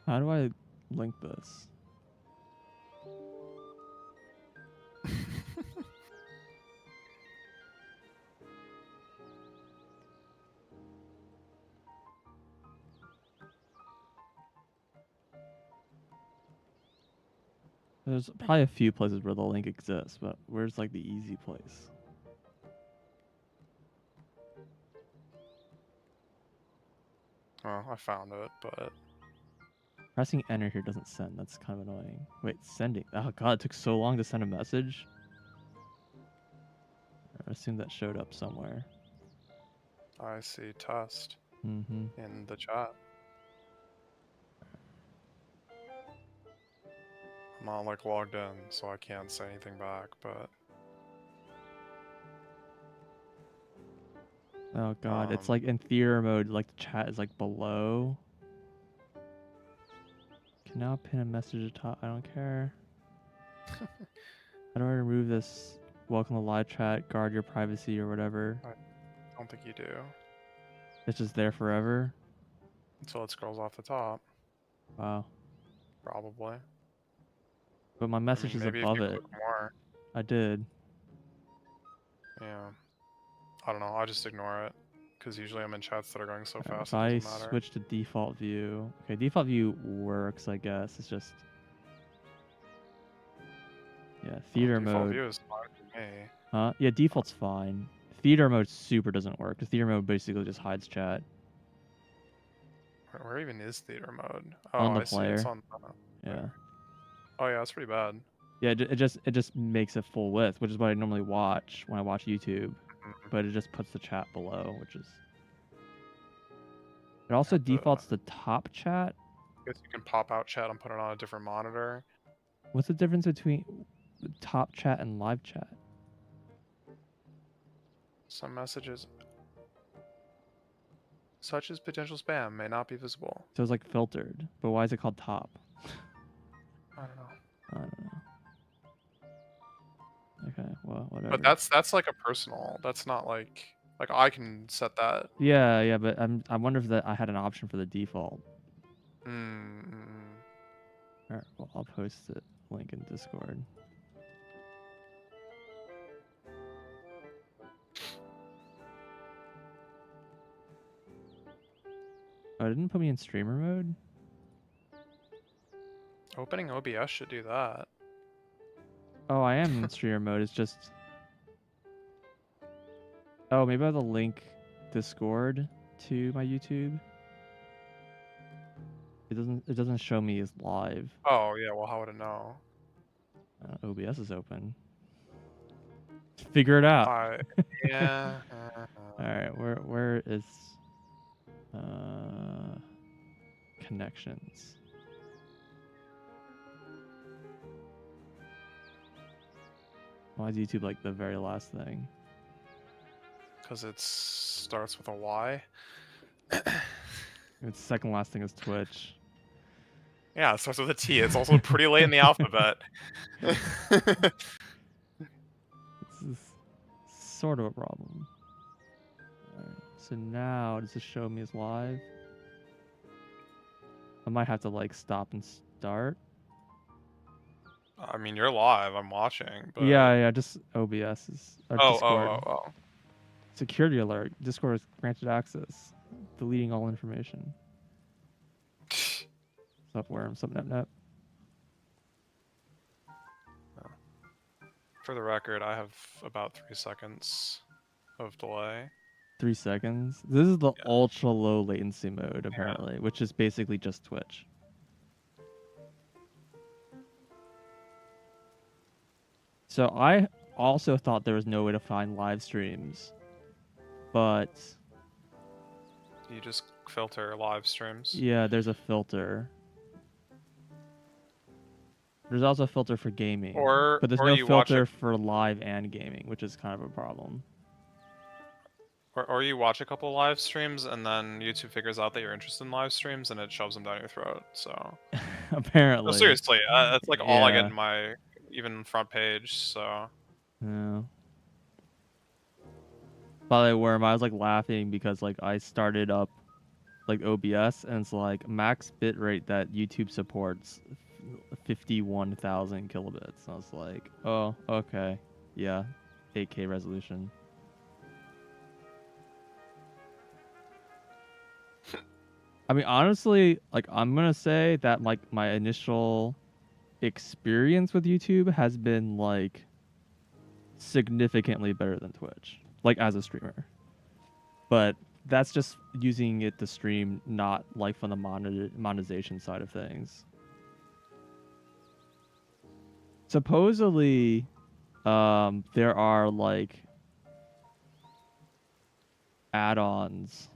How do I link this? There's probably a few places where the link exists, but where's like the easy place? Oh, I found it, but Pressing enter here doesn't send. That's kind of annoying. Wait, sending. Oh god, it took so long to send a message. I assume that showed up somewhere. I see test Mm-hmm. in the chat. I'm not like logged in, so I can't say anything back, but Oh god, it's like in theater mode, like the chat is like below. Can now pin a message atop. I don't care. How do I remove this? Welcome to live chat, guard your privacy or whatever. I don't think you do. It's just there forever. Until it scrolls off the top. Wow. Probably. But my message is maybe if above you it. click more. I did. Yeah. I don't know. I just ignore it. Because usually I'm in chats that are going so fast If it I doesn't matter. switch to default view. Okay, default view works, I guess. It's just... Yeah, theater default mode. view is fine for me. Huh? Yeah, default's fine. Theater mode super doesn't work, because theater mode basically just hides chat. Where even is theater mode? Oh, On the I player. see. It's on Yeah. there. Oh yeah, it's pretty bad. Yeah, it just makes it full width, which is what I normally watch when I watch YouTube. But it just puts the chat below, which is... It also defaults the top chat. I guess you can pop out chat and put it on a different monitor. What's the difference between top chat and live chat? Some messages, such as potential spam, may not be visible. So it's like filtered, but why is it called top? I don't know. I don't know. Okay, well, whatever. But that's like a personal. That's not like I can set that. Yeah, but I wonder if I had an option for the default. Alright, well, I'll post the link in Discord. Oh, it didn't put me in streamer mode? Opening OBS should do that. Oh, I am in streamer mode. It's just... Oh, maybe I have to link Discord to my YouTube. It doesn't show me as live. Oh yeah, well how would it know? OBS is open. Figure it out. Yeah. All right, where is connections? Why is YouTube like the very last thing? Because it starts with a Y. Its second last thing is Twitch. Yeah, it starts with a T. It's also pretty late in the alphabet. This is sort of a problem. Right, so now, does this show me as live? I might have to like stop and start. I mean, you're live. I'm watching. But... Yeah. Just OBS is. Discord. Oh. Security alert. Discord has granted access. Deleting all information. Sup, worm. Sup, nep. For the record, I have about 3 seconds of delay. 3 seconds? This is the ultra low latency mode, apparently, which is basically just Twitch. So I also thought there was no way to find live streams, but... You just filter live streams? Yeah, there's a filter. There's also a filter for gaming, but there's no filter for live and gaming, which is kind of a problem. Or you watch a couple live streams and then YouTube figures out that you're interested in live streams and it shoves them down your throat. So apparently, no, seriously, that's like all I get in my even front page. So yeah. By the way, Worm, I was like laughing because like I started up like OBS, and it's like max bitrate that YouTube supports 51,000 kilobits. And I was like, oh, okay, yeah, 8K resolution. I mean, honestly, like I'm gonna say that like my initial experience with YouTube has been like significantly better than Twitch, like as a streamer. But that's just using it to stream, not like from the monetization side of things. Supposedly, there are like add-ons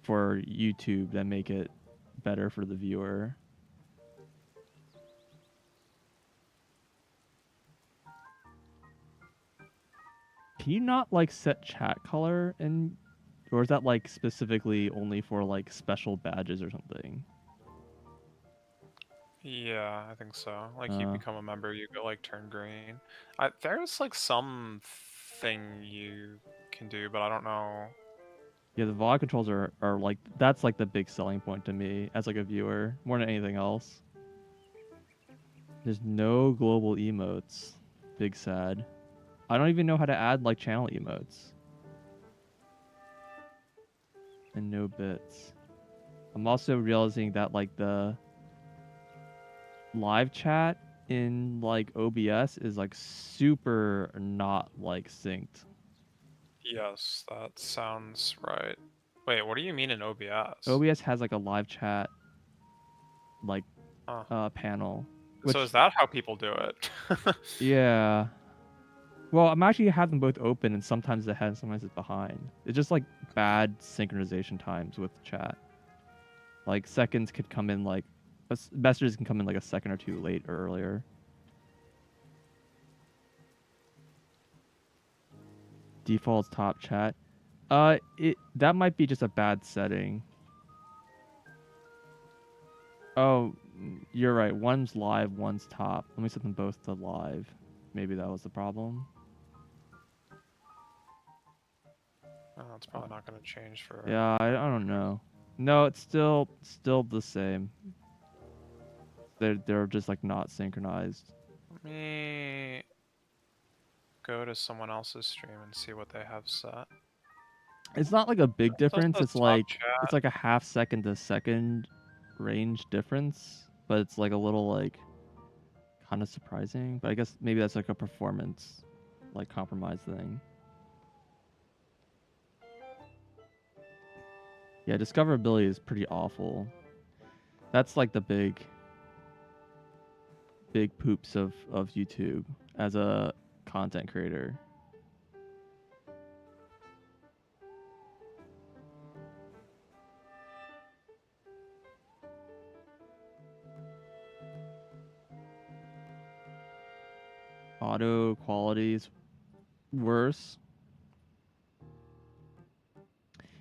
for YouTube that make it better for the viewer. Can you not like set chat color in, or is that like specifically only for like special badges or something? Yeah, I think so. Like you become a member, you go like turn green. There's like some thing you can do, but I don't know. Yeah, the VOD controls are like, that's like the big selling point to me as like a viewer more than anything else. There's no global emotes. Big sad. I don't even know how to add like channel emotes. And no bits. I'm also realizing that like the live chat in like OBS is like super not like synced. Yes, that sounds right. Wait, what do you mean in OBS? OBS has like a live chat like Huh. panel. So Which is that how people do it? yeah. Well, I'm actually have them both open, and sometimes it's ahead, and sometimes it's behind. It's just like bad synchronization times with chat. Like seconds could come in like messages can come in like a second or two late or earlier. Defaults top chat. That might be just a bad setting. Oh, you're right. One's live, one's top. Let me set them both to live. Maybe that was the problem. Oh, it's probably not going to change for. Yeah, I don't know. No, it's still the same. They're just like not synchronized. Let me go to someone else's stream and see what they have set. It's not like a big difference. It's top It's chat. like a half second to second range difference, but it's like a little like kind of surprising. But I guess maybe that's like a performance like compromise thing. Yeah, discoverability is pretty awful. That's like the big poops of YouTube as a content creator. Auto quality is worse.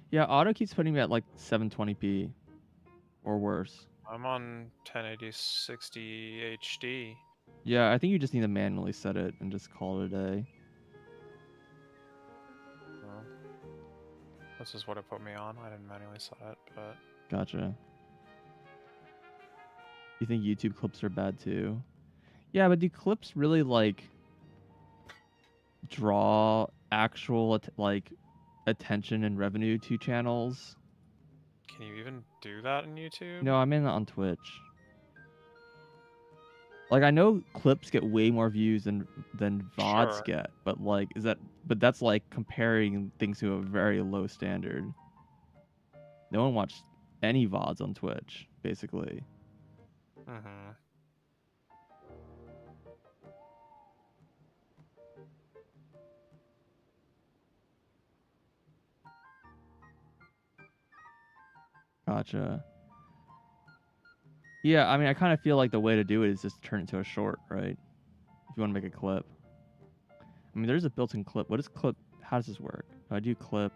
Yeah, auto keeps putting me at like 720p or worse. I'm on 1080 60 HD. Yeah, I think you just need to manually set it and just call it a day. Well, this is what it put me on. I didn't manually set it, but... Gotcha. You think YouTube clips are bad too? Yeah, but do clips really like draw actual like attention and revenue to channels? Can you even do that in YouTube? No, I'm in on Twitch. Like I know clips get way more views than VODs Sure. get, but like but that's like comparing things to a very low standard. No one watched any VODs on Twitch, basically. Mm-hmm. Gotcha. Yeah, I mean, I kind of feel like the way to do it is just turn it to a short, right? If you want to make a clip. I mean, there's a built-in clip. What is clip? How does this work? If I do clip.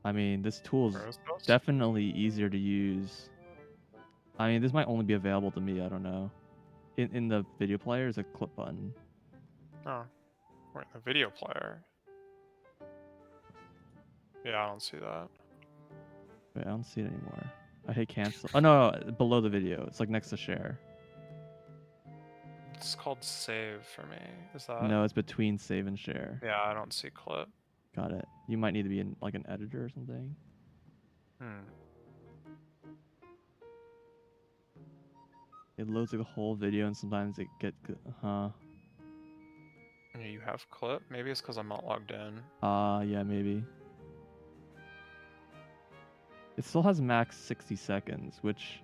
I mean, this tool is definitely easier to use. I mean, this might only be available to me. I don't know. In the video player is a clip button. Oh, wait, the video player. Yeah, I don't see that. Wait, I don't see it anymore. I hit cancel. Oh no, below the video. It's like next to share. It's called save for me. Is that? No, it's between save and share. Yeah, I don't see clip. Got it. You might need to be in like an editor or something. It loads like a whole video and sometimes it gets Yeah, you have clip? Maybe it's because I'm not logged in. Yeah, maybe. It still has max 60 seconds, which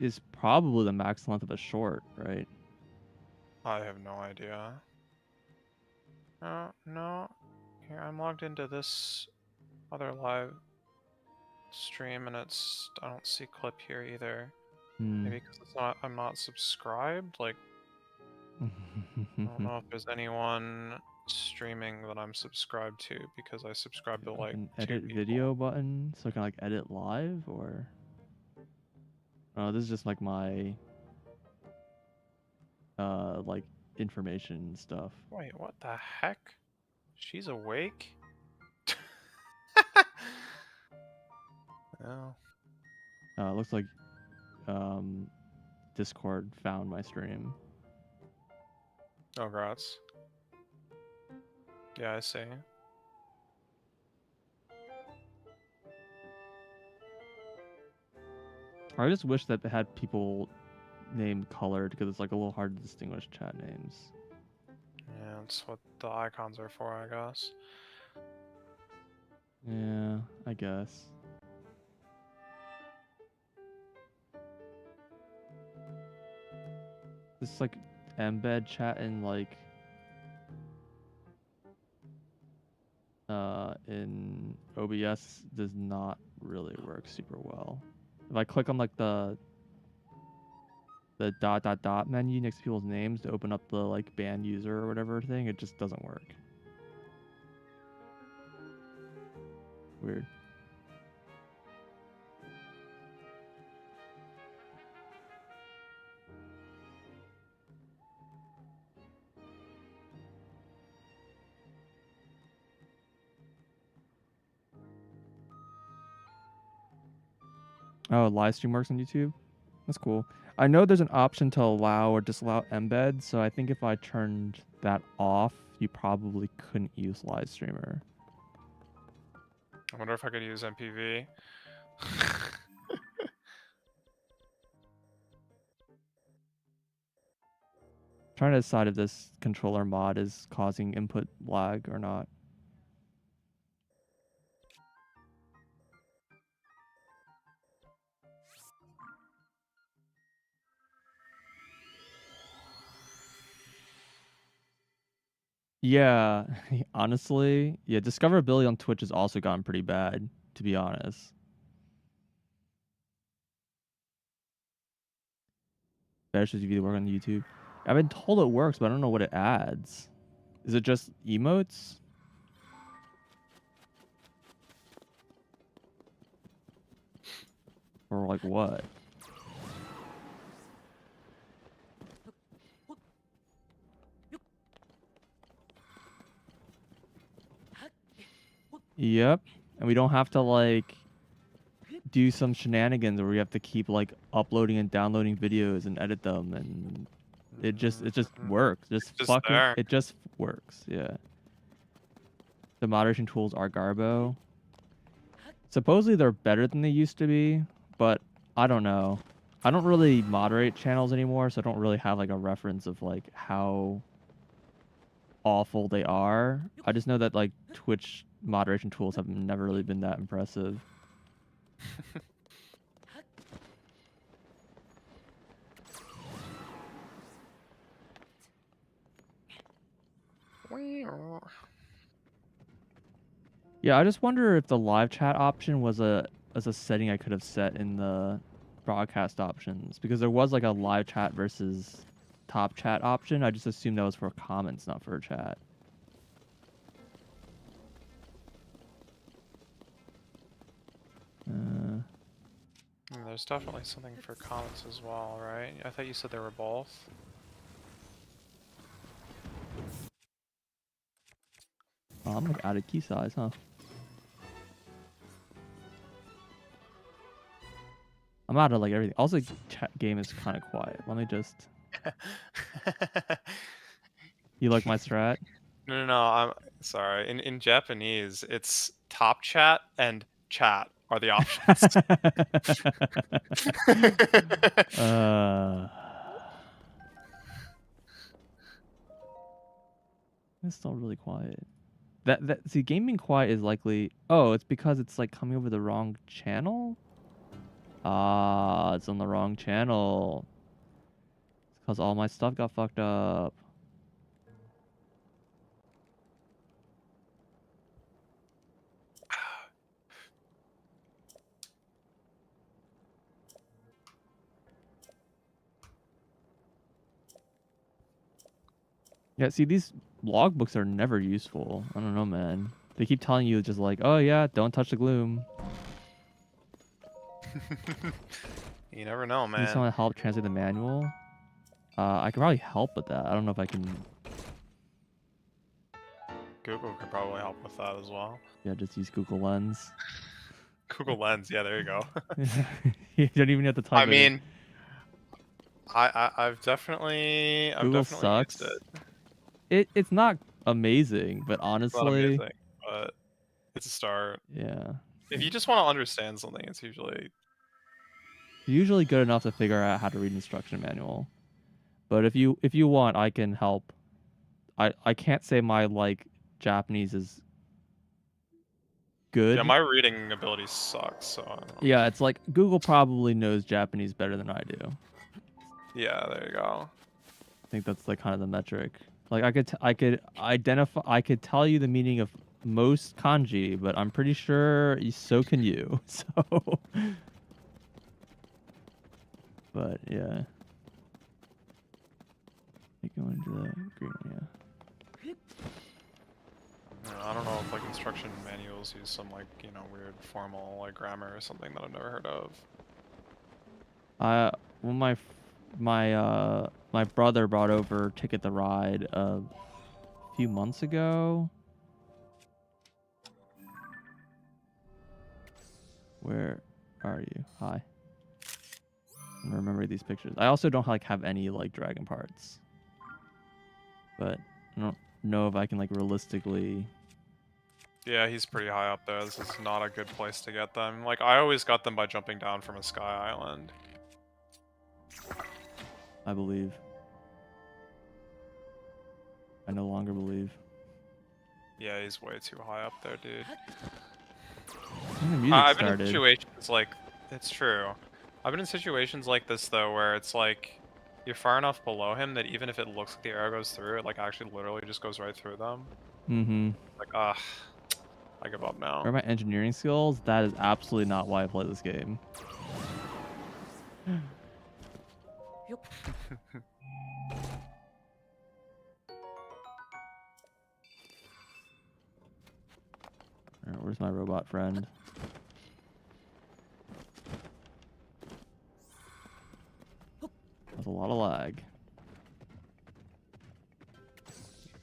is probably the max length of a short, right? I have no idea. No. Here, I'm logged into this other live stream, and I don't see clip here either. Maybe because I'm not subscribed. Like, I don't know if there's anyone streaming that I'm subscribed to because I subscribe to like an 2 edit people. video button so I can like edit live, or oh, this is just like my like information stuff. Wait, what the heck? She's awake? Oh. It looks like Discord found my stream. Oh, grats. Yeah, I see. I just wish that they had people named colored because it's like a little hard to distinguish chat names. Yeah, that's what the icons are for, I guess. Yeah, I guess. This like embed chat in like in OBS does not really work super well. If I click on like the dot menu next to people's names to open up the like banned user or whatever thing, it just doesn't work. Weird. Oh, live stream works on YouTube? That's cool. I know there's an option to allow or disallow embed, so I think if I turned that off, you probably couldn't use live streamer. I wonder if I could use MPV. Trying to decide if this controller mod is causing input lag or not. Yeah, honestly, yeah, discoverability on Twitch has also gotten pretty bad, to be honest. Better should be work on YouTube. I've been told it works, but I don't know what it adds. Is it just emotes? Or like what? Yep. And we don't have to like do some shenanigans where we have to keep like uploading and downloading videos and edit them, and it just works. It just works. Yeah. The moderation tools are garbo. Supposedly they're better than they used to be, but I don't know. I don't really moderate channels anymore, so I don't really have like a reference of like how awful they are. I just know that like Twitch moderation tools have never really been that impressive. Yeah, I just wonder if the live chat option was a setting I could have set in the broadcast options, because there was like a live chat versus top chat option. I just assumed that was for comments, not for chat. There's definitely something for comments as well, right? I thought you said they were both. I'm like out of key size, huh? I'm out of like everything. Also, chat game is kind of quiet. Let me just. You like my strat? No, I'm sorry. In Japanese, it's top chat and chat are the options. It's still really quiet. See, game being quiet is likely. Oh, it's because it's like coming over the wrong channel. Ah, it's on the wrong channel. It's because all my stuff got fucked up. Yeah, see, these logbooks are never useful. I don't know, man. They keep telling you just like, oh yeah, don't touch the gloom. You never know, Need man. someone to help translate the manual? I could probably help with that. I don't know if I can. Google could probably help with that as well. Yeah, just use Google Lens. Google Lens, yeah, there you go. You don't even have to type I it in. mean, I've definitely sucks. used it. It's not amazing, but honestly, It's not amazing, but it's a start. Yeah. If you just want to understand something, it's usually good enough to figure out how to read instruction manual. But if you want, I can help. I can't say my like Japanese is good. Yeah, my reading ability sucks, so I don't know. Yeah, it's like Google probably knows Japanese better than I do. Yeah, there you go. I think that's like kind of the metric. Like I could identify, I could tell you the meaning of most kanji, but I'm pretty sure so can you. So, but yeah. Go into the green one, yeah. I don't know if like instruction manuals use some like, you know, weird formal like grammar or something that I've never heard of. Well, my brother brought over Ticket the Ride a few months ago. Where are you? Hi. I remember these pictures. I also don't like have any like dragon parts, but I don't know if I can like realistically. Yeah, he's pretty high up there. This is not a good place to get them. Like I always got them by jumping down from a sky island. I believe. I no longer believe. Yeah, he's way too high up there, dude. The music I've started. been in situations like, it's true. I've been in situations like this though, where it's like, you're far enough below him that even if it looks like the arrow goes through, it like actually literally just goes right through them. Mm-hmm. Like, I give up now. Where are my engineering skills? That is absolutely not why I play this game. Alright, where's my robot friend? That's a lot of lag.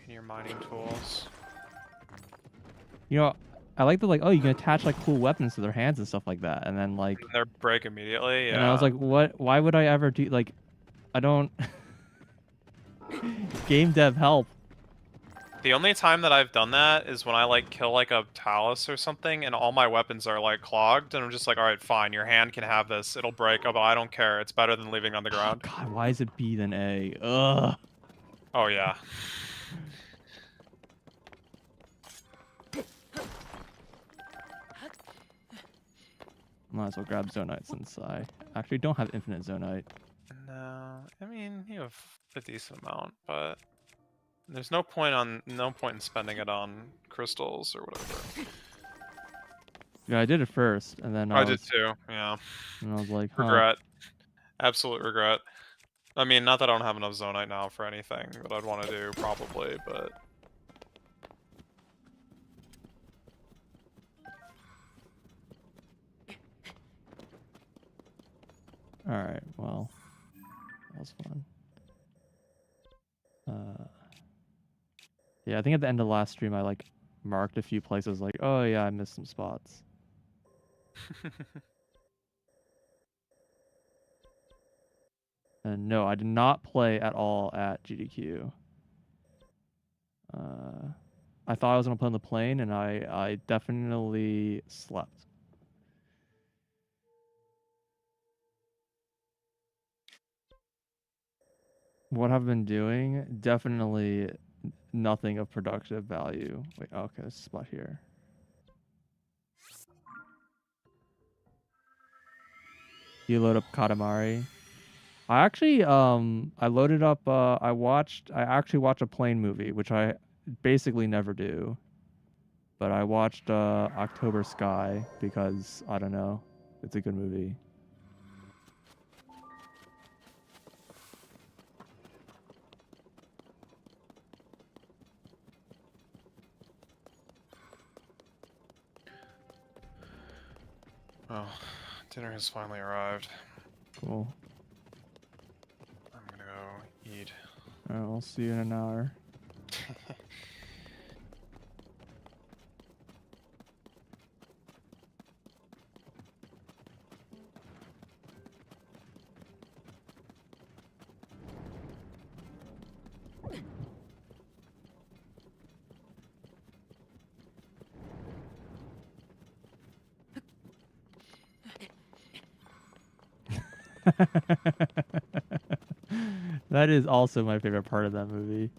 In your mining tools. You know, I like the like, oh, you can attach like cool weapons to their hands and stuff like that, and then like. And they're break immediately. Yeah. And I was like, what? Why would I ever do like? I don't. Game dev help. The only time that I've done that is when I like kill like a talus or something and all my weapons are like clogged and I'm just like, alright, fine, your hand can have this. It'll break, but I don't care. It's better than leaving it on the ground. Oh, God, why is it B than A? Ugh. Oh yeah. Might as well grab Zonite since I actually don't have infinite Zonite. No, I mean you have a decent amount, but there's no point in spending it on crystals or whatever. Yeah, I did it first, and then I did too. Yeah. And I was like, huh. Regret. Absolute regret. I mean, not that I don't have enough Zonite now for anything that I'd want to do, probably, but. Alright, well. That was fun. Yeah, I think at the end of the last stream I like marked a few places like, oh yeah, I missed some spots. And no, I did not play at all at GDQ. I thought I was gonna play on the plane, and I definitely slept. What I've been doing, definitely nothing of productive value. Wait, okay, there's a spot here. You load up Katamari. I actually I loaded up I actually watched a plane movie, which I basically never do. But I watched October Sky because I don't know, it's a good movie. Well, dinner has finally arrived. Cool. I'm gonna go eat. Alright, I'll see you in an hour. That is also my favorite part of that movie.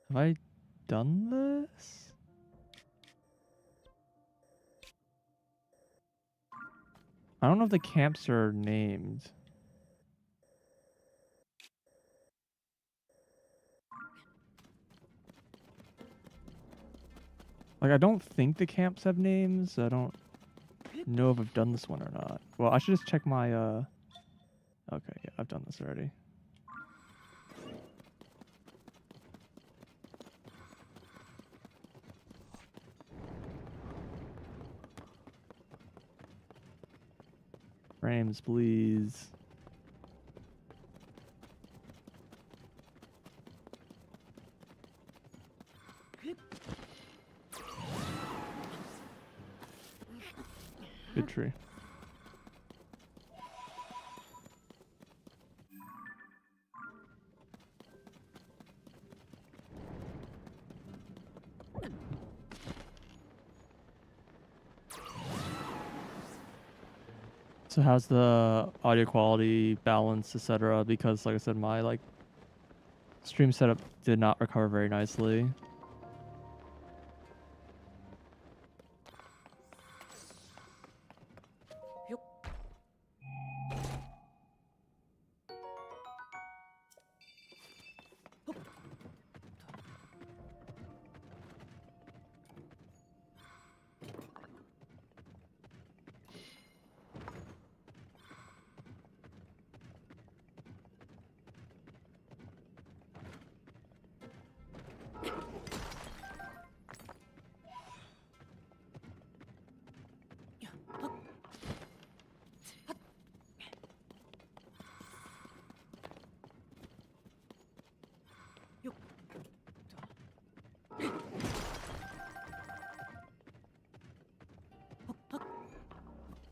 Have I done this? I don't know if the camps are named. Like, I don't think the camps have names. I don't know if I've done this one or not. Well, I should just check my, Okay, yeah, I've done this already. Frames, please. Good tree. So how's the audio quality, balance, etc.? Because like I said, my like stream setup did not recover very nicely.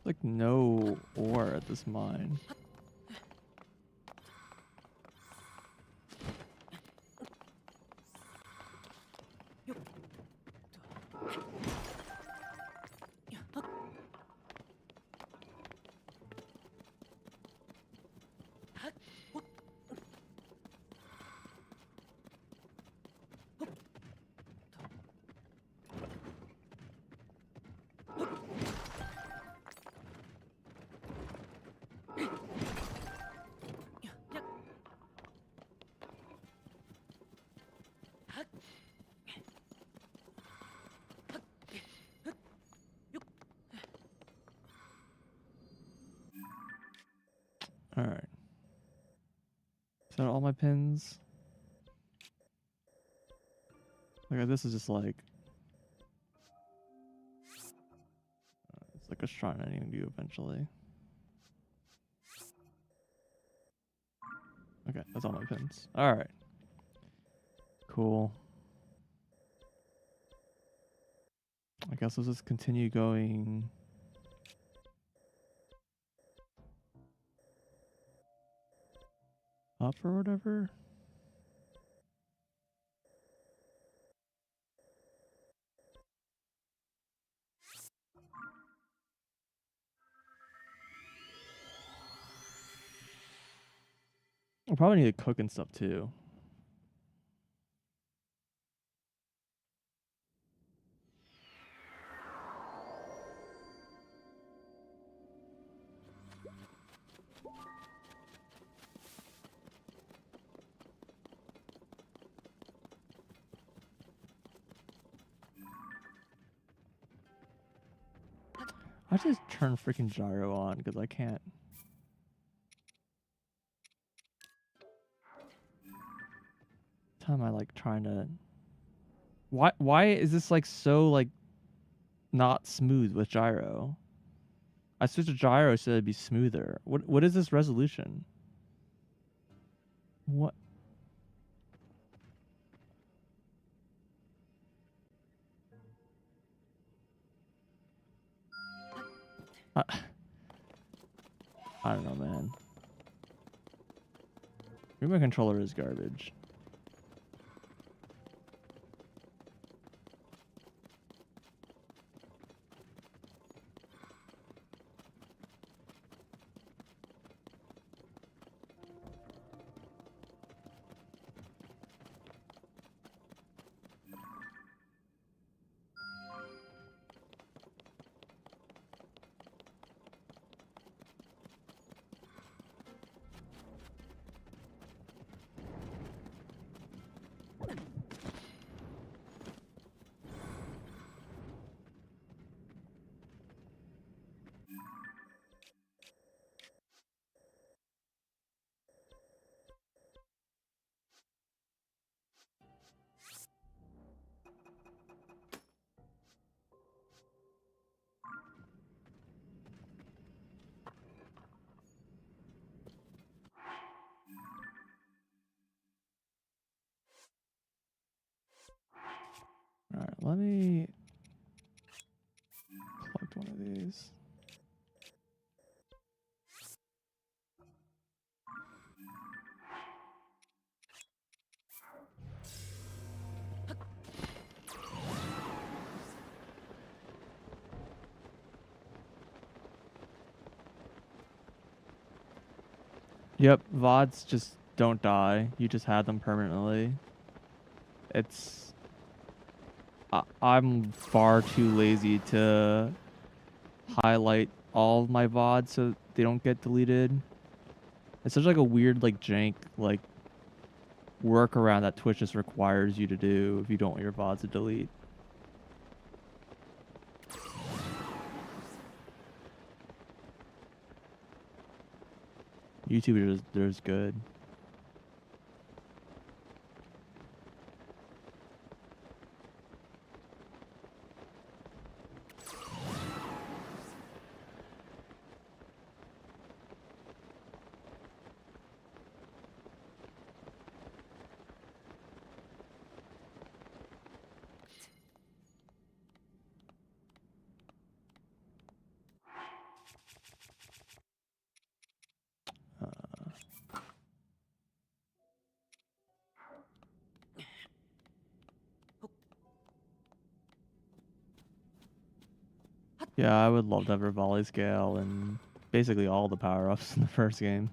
Like no ore at this mine. All right. Is that all my pins? Like this is just like it's like a shrine I need to do eventually. Okay, that's all my pins. All right. Cool. I guess let's just continue going. Up or whatever. I'll probably need to cook and stuff too. I just turn freaking gyro on because I can't. Time I like trying to. Why is this like so like not smooth with gyro? I switched to gyro so it'd be smoother. What is this resolution? What? I don't know, man. Maybe my controller is garbage. All right, let me collect one of these. Yep, VODs just don't die. You just had them permanently. It's... I'm far too lazy to highlight all of my VODs so they don't get deleted. It's such like a weird like jank like workaround that Twitch just requires you to do if you don't want your VODs to delete. YouTube there's good. Yeah, I would love to have a volley scale and basically all the power-ups in the first game.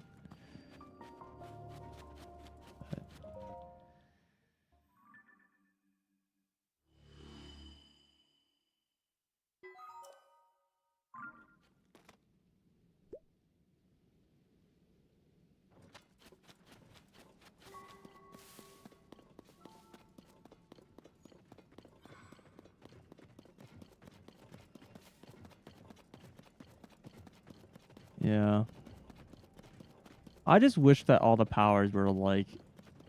Yeah. I just wish that all the powers were like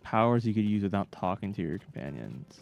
powers you could use without talking to your companions.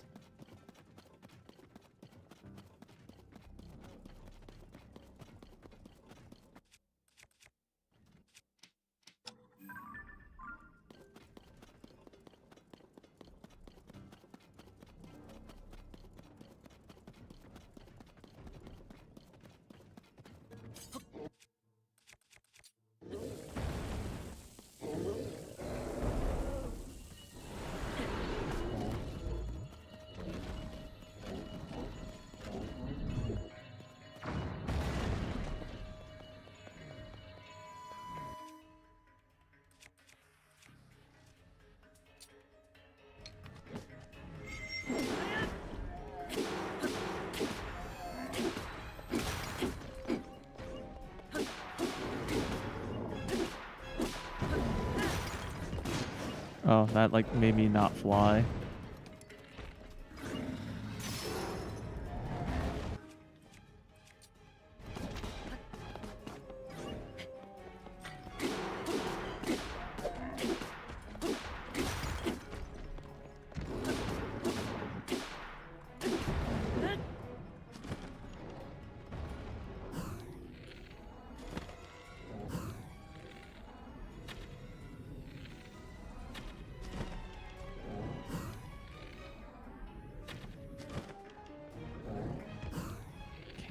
Oh, that like made me not fly.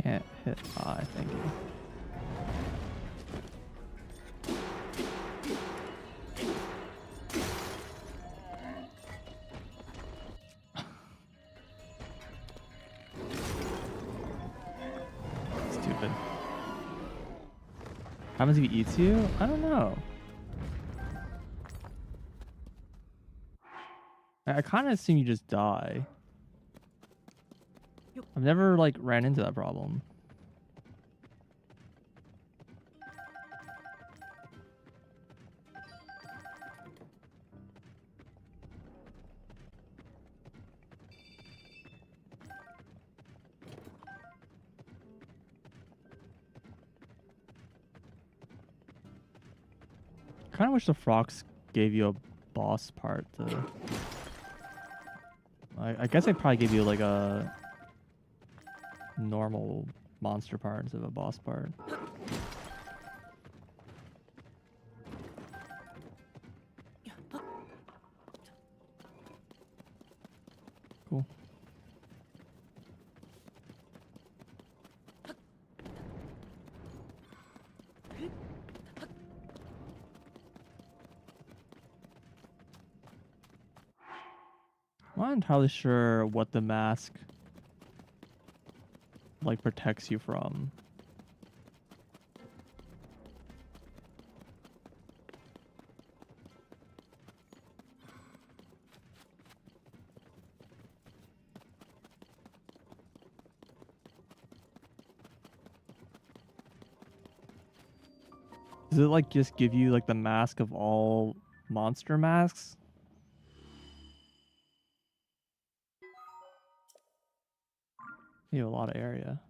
Can't hit I, thank you. Stupid. Happens if he eats you? I don't know. I kind of assume you just die. I've never like ran into that problem. Kind of wish the frogs gave you a boss part to. I guess they probably gave you like a normal monster part instead of a boss part. Cool. I'm not entirely sure what the mask like protects you from. Does it like just give you like the mask of all monster masks? You have a lot of area.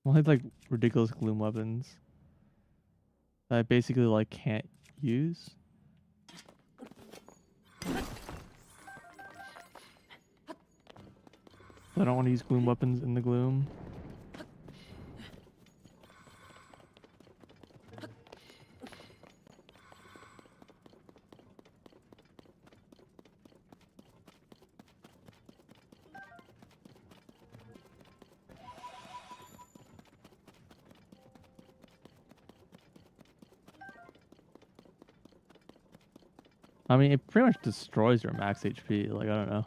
Well, they have like ridiculous gloom weapons that I basically like can't use. I don't want to use gloom weapons in the gloom. I mean, it pretty much destroys your max HP. Like, I don't know.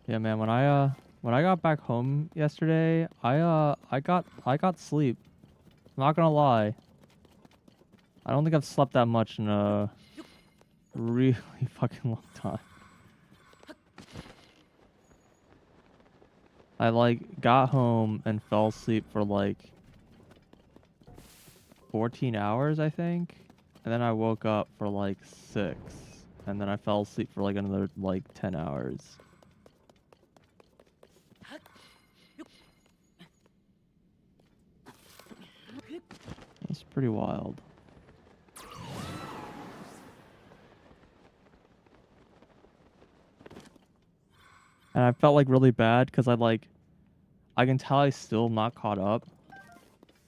Yeah, man. When I got back home yesterday, I got sleep. I'm not gonna lie. I don't think I've slept that much in a really fucking long time. I like got home and fell asleep for like 14 hours, I think. And then I woke up for like 6. And then I fell asleep for like another like 10 hours. pretty wild. And I felt like really bad because I can tell I still not caught up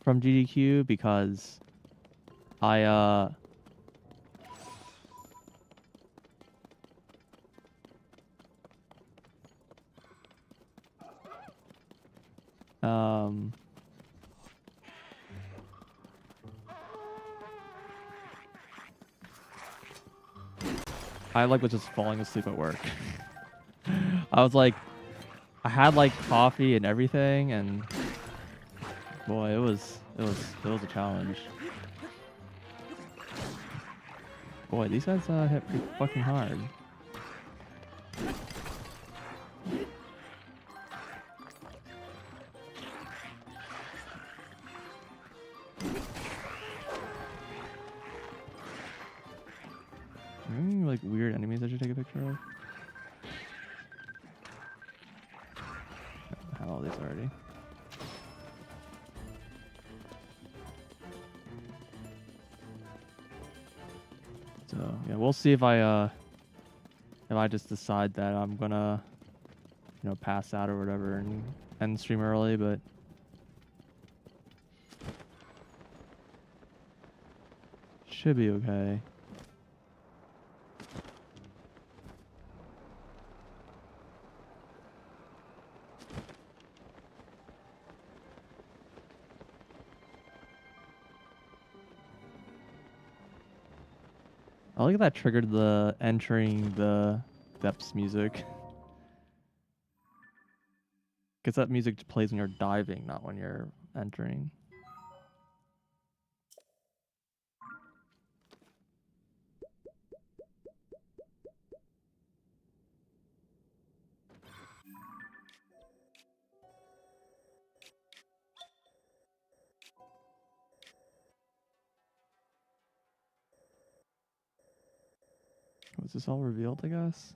from GDQ because I I was just falling asleep at work. I was like, I had like coffee and everything, and boy, it was a challenge. Boy, these guys hit pretty fucking hard. Any like weird enemies I should take a picture of? I have all these already. So yeah, we'll see if I just decide that I'm gonna, you know, pass out or whatever and end the stream early, but should be okay. I like that triggered the entering the depths music. Because that music plays when you're diving, not when you're entering. Was this all revealed, I guess?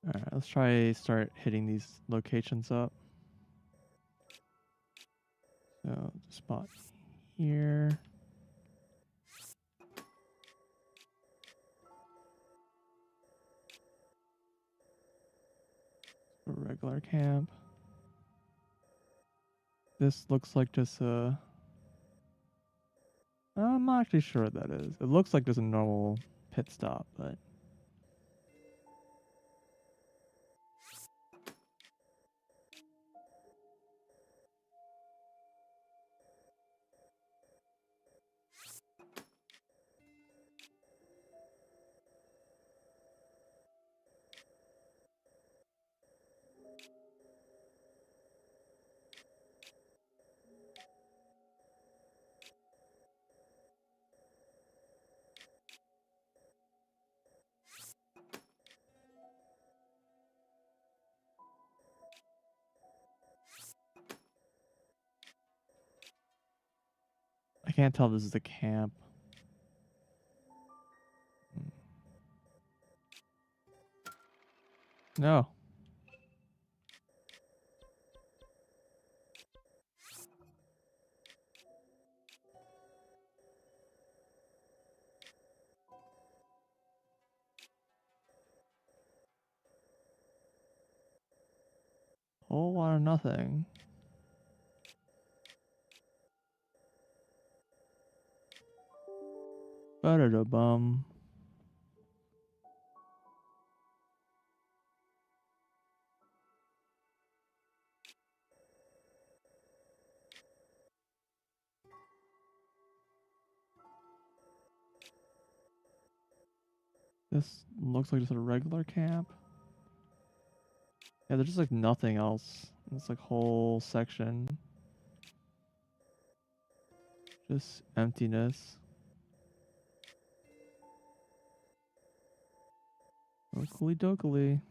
Alright, let's start hitting these locations up. So, spot here. A regular camp. This looks like just a... I'm not actually sure what that is. It looks like just a normal pit stop, but... I can't tell if this is a camp. No. Whole lot of nothing. Ba-da-da-bum. This looks like just a regular camp. Yeah, there's just like nothing else. This like whole section. Just emptiness. Oakley dokley.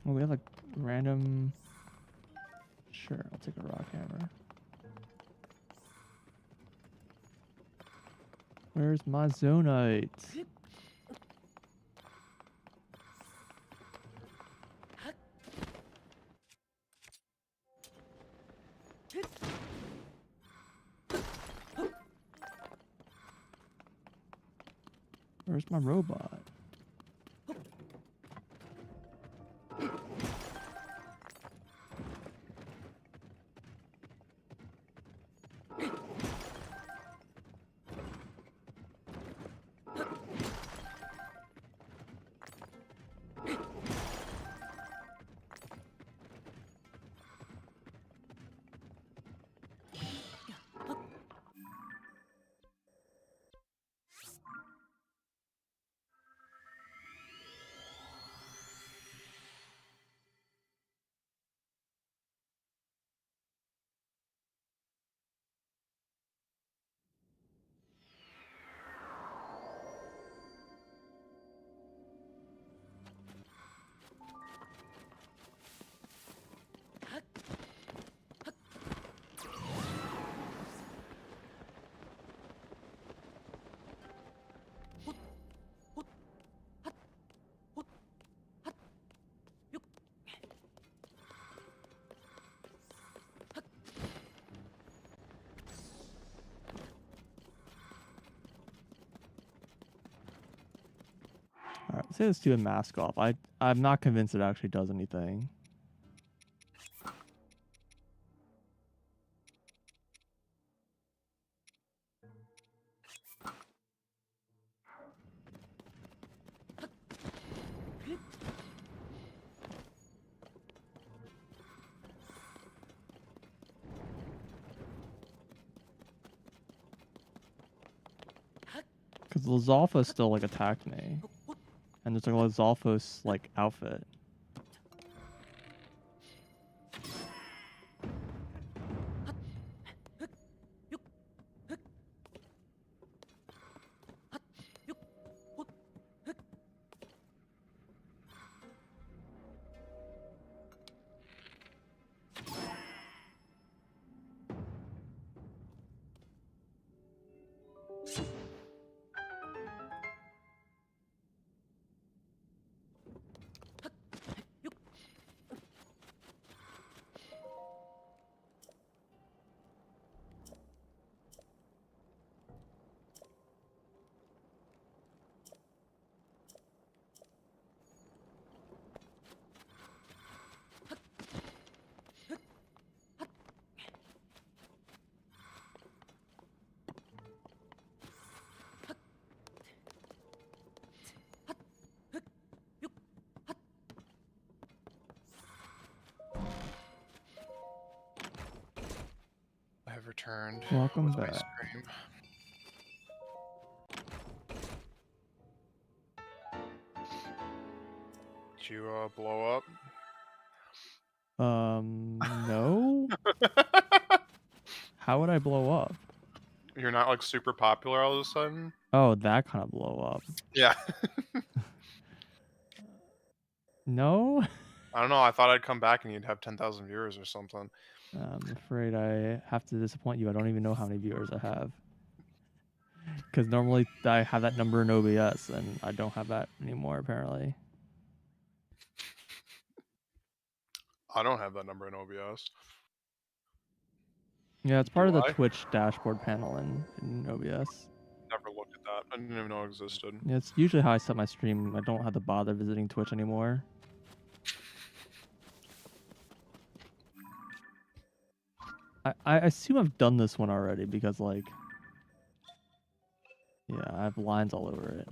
Oh, we have like random. Sure, I'll take a rock hammer. Where's my zonite? Where's my robot? Alright, let's say let's do a mask off. I'm not convinced it actually does anything. Because Lizalfa still like attacked me. And there's like a Lizalfos like outfit. I have returned. Welcome with back. ice cream. Did you blow up? No? How would I blow up? You're not like super popular all of a sudden? Oh, that kind of blow up. Yeah. No? I don't know, I thought I'd come back and you'd have 10,000 viewers or something. I'm afraid I have to disappoint you. I don't even know how many viewers I have. Because normally I have that number in OBS, and I don't have that anymore, apparently. I don't have that number in OBS. Yeah, it's part of the I? Twitch dashboard panel in OBS. Never looked at that. I didn't even know it existed. Yeah, it's usually how I set my stream. I don't have to bother visiting Twitch anymore. I assume I've done this one already because, like, yeah, I have lines all over it.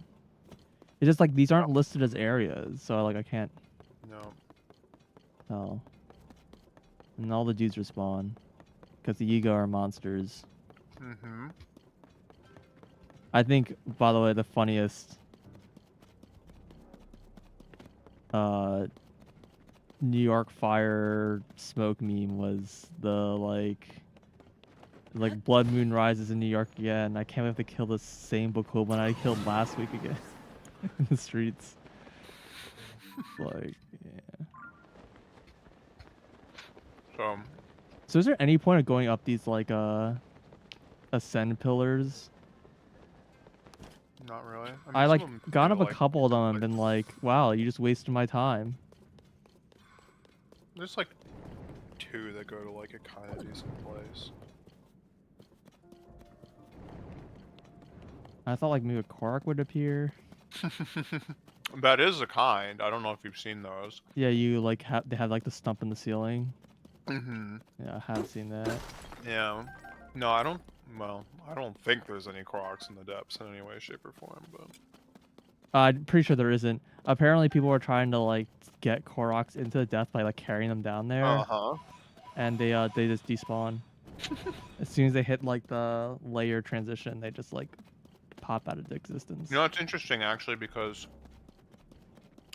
It's just like these aren't listed as areas, so like I can't. No. Oh. And all the dudes respawn because the Yiga are monsters. Mm-hmm. I think, by the way, the funniest New York fire smoke meme was the like Blood Moon rises in New York again. I can't wait to kill the same Bokoblin I killed last week again in the streets. Like, yeah. So is there any point of going up these like ascend pillars? Not really. I mean, like some of them gone do, up a couple of them and been like, wow, you just wasted my time. There's like 2 that go to like a kind of decent place. I thought like maybe a Korok would appear. That is a kind. I don't know if you've seen those. Yeah, you like they have like the stump in the ceiling. Mm-hmm. Yeah, I have seen that. Yeah. No, I don't. Well, I don't think there's any Koroks in the depths in any way, shape, or form. But I'm pretty sure there isn't. Apparently, people are trying to like get Koroks into the depth by like carrying them down there, and they just despawn. As soon as they hit like the layer transition, they just like pop out of existence. you know, it's interesting actually because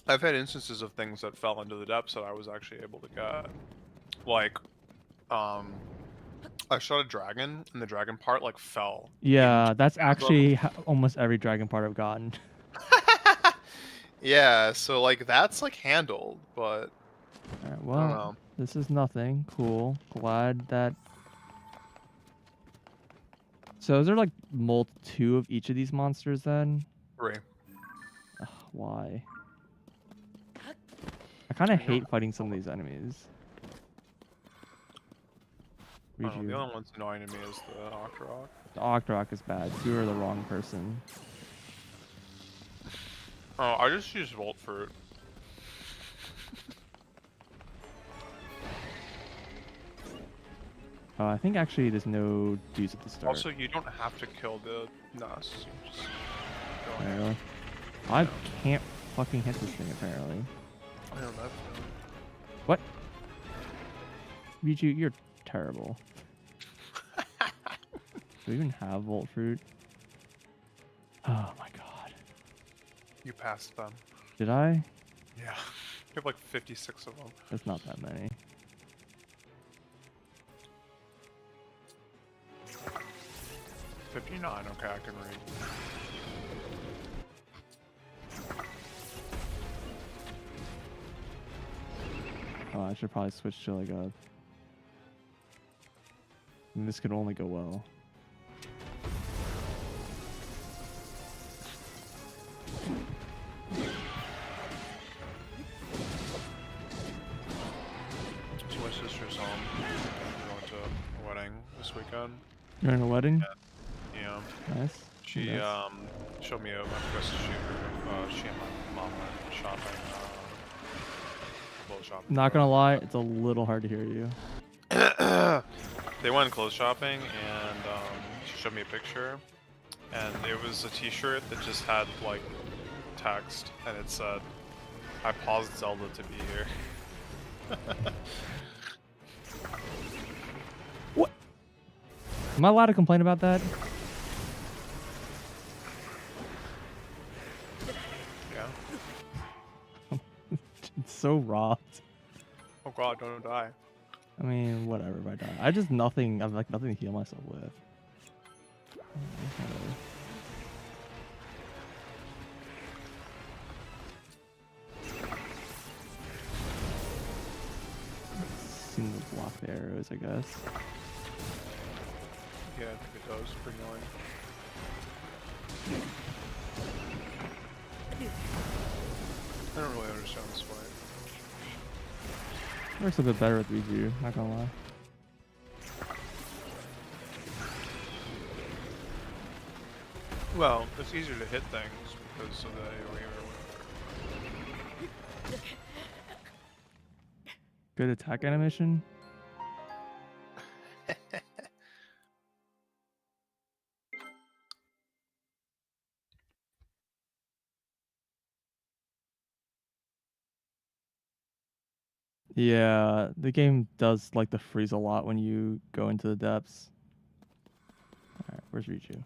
I've had instances of things that fell into the depths that I was actually able to get. Like, I shot a dragon, and the dragon part like fell. Yeah, that's actually almost every dragon part I've gotten. Yeah, so like that's like handled, but Alright, I don't well, know. this is nothing. Cool. Glad that. So is there like 2 of each of these monsters then? 3. Ugh, why? I kind of hate fighting some of these enemies. The only one that's annoying to me is the Octorok. The Octorok is bad. You are the wrong person. Oh, I just use Volt Fruit. I think actually there's no dudes at the start. Also, you don't have to kill the Nus. You just go ahead. Really? I can't fucking hit this thing apparently. I know that feeling. What? Riju, you're terrible. Do we even have Volt Fruit? Oh my god. You passed them. Did I? Yeah. You have like 56 of them. That's not that many. $59, okay, I can read. Oh, I should probably switch to like a... And this could only go well. So my sister's home. We're going to a wedding this weekend. You're in a wedding? Yeah. Nice. She Nice. showed me a guest she and my mom went shopping. Clothes shopping. Not gonna lie, it's a little hard to hear you. They went clothes shopping and she showed me a picture, and it was a T-shirt that just had like text, and it said, "I paused Zelda to be here." What? Am I allowed to complain about that? Yeah. It's so raw. Oh god, don't die. I mean, whatever if I die. I just nothing. I've like nothing to heal myself with. Seem to block the arrows, I guess. Yeah, I think it does. Pretty annoying. I don't really understand this fight. Works a bit better with Riju, not gonna lie. Well, it's easier to hit things because of the AoE or whatever. Good attack animation. Yeah, the game does like to freeze a lot when you go into the depths. Alright, where's Riju?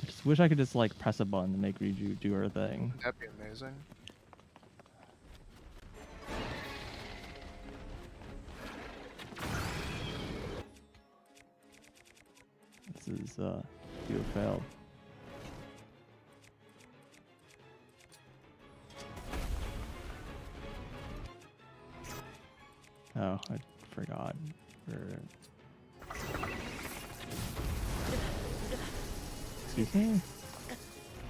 I just wish I could just like press a button to make Riju do her thing. That'd be amazing. This is you failed. Oh, I forgot. Excuse me?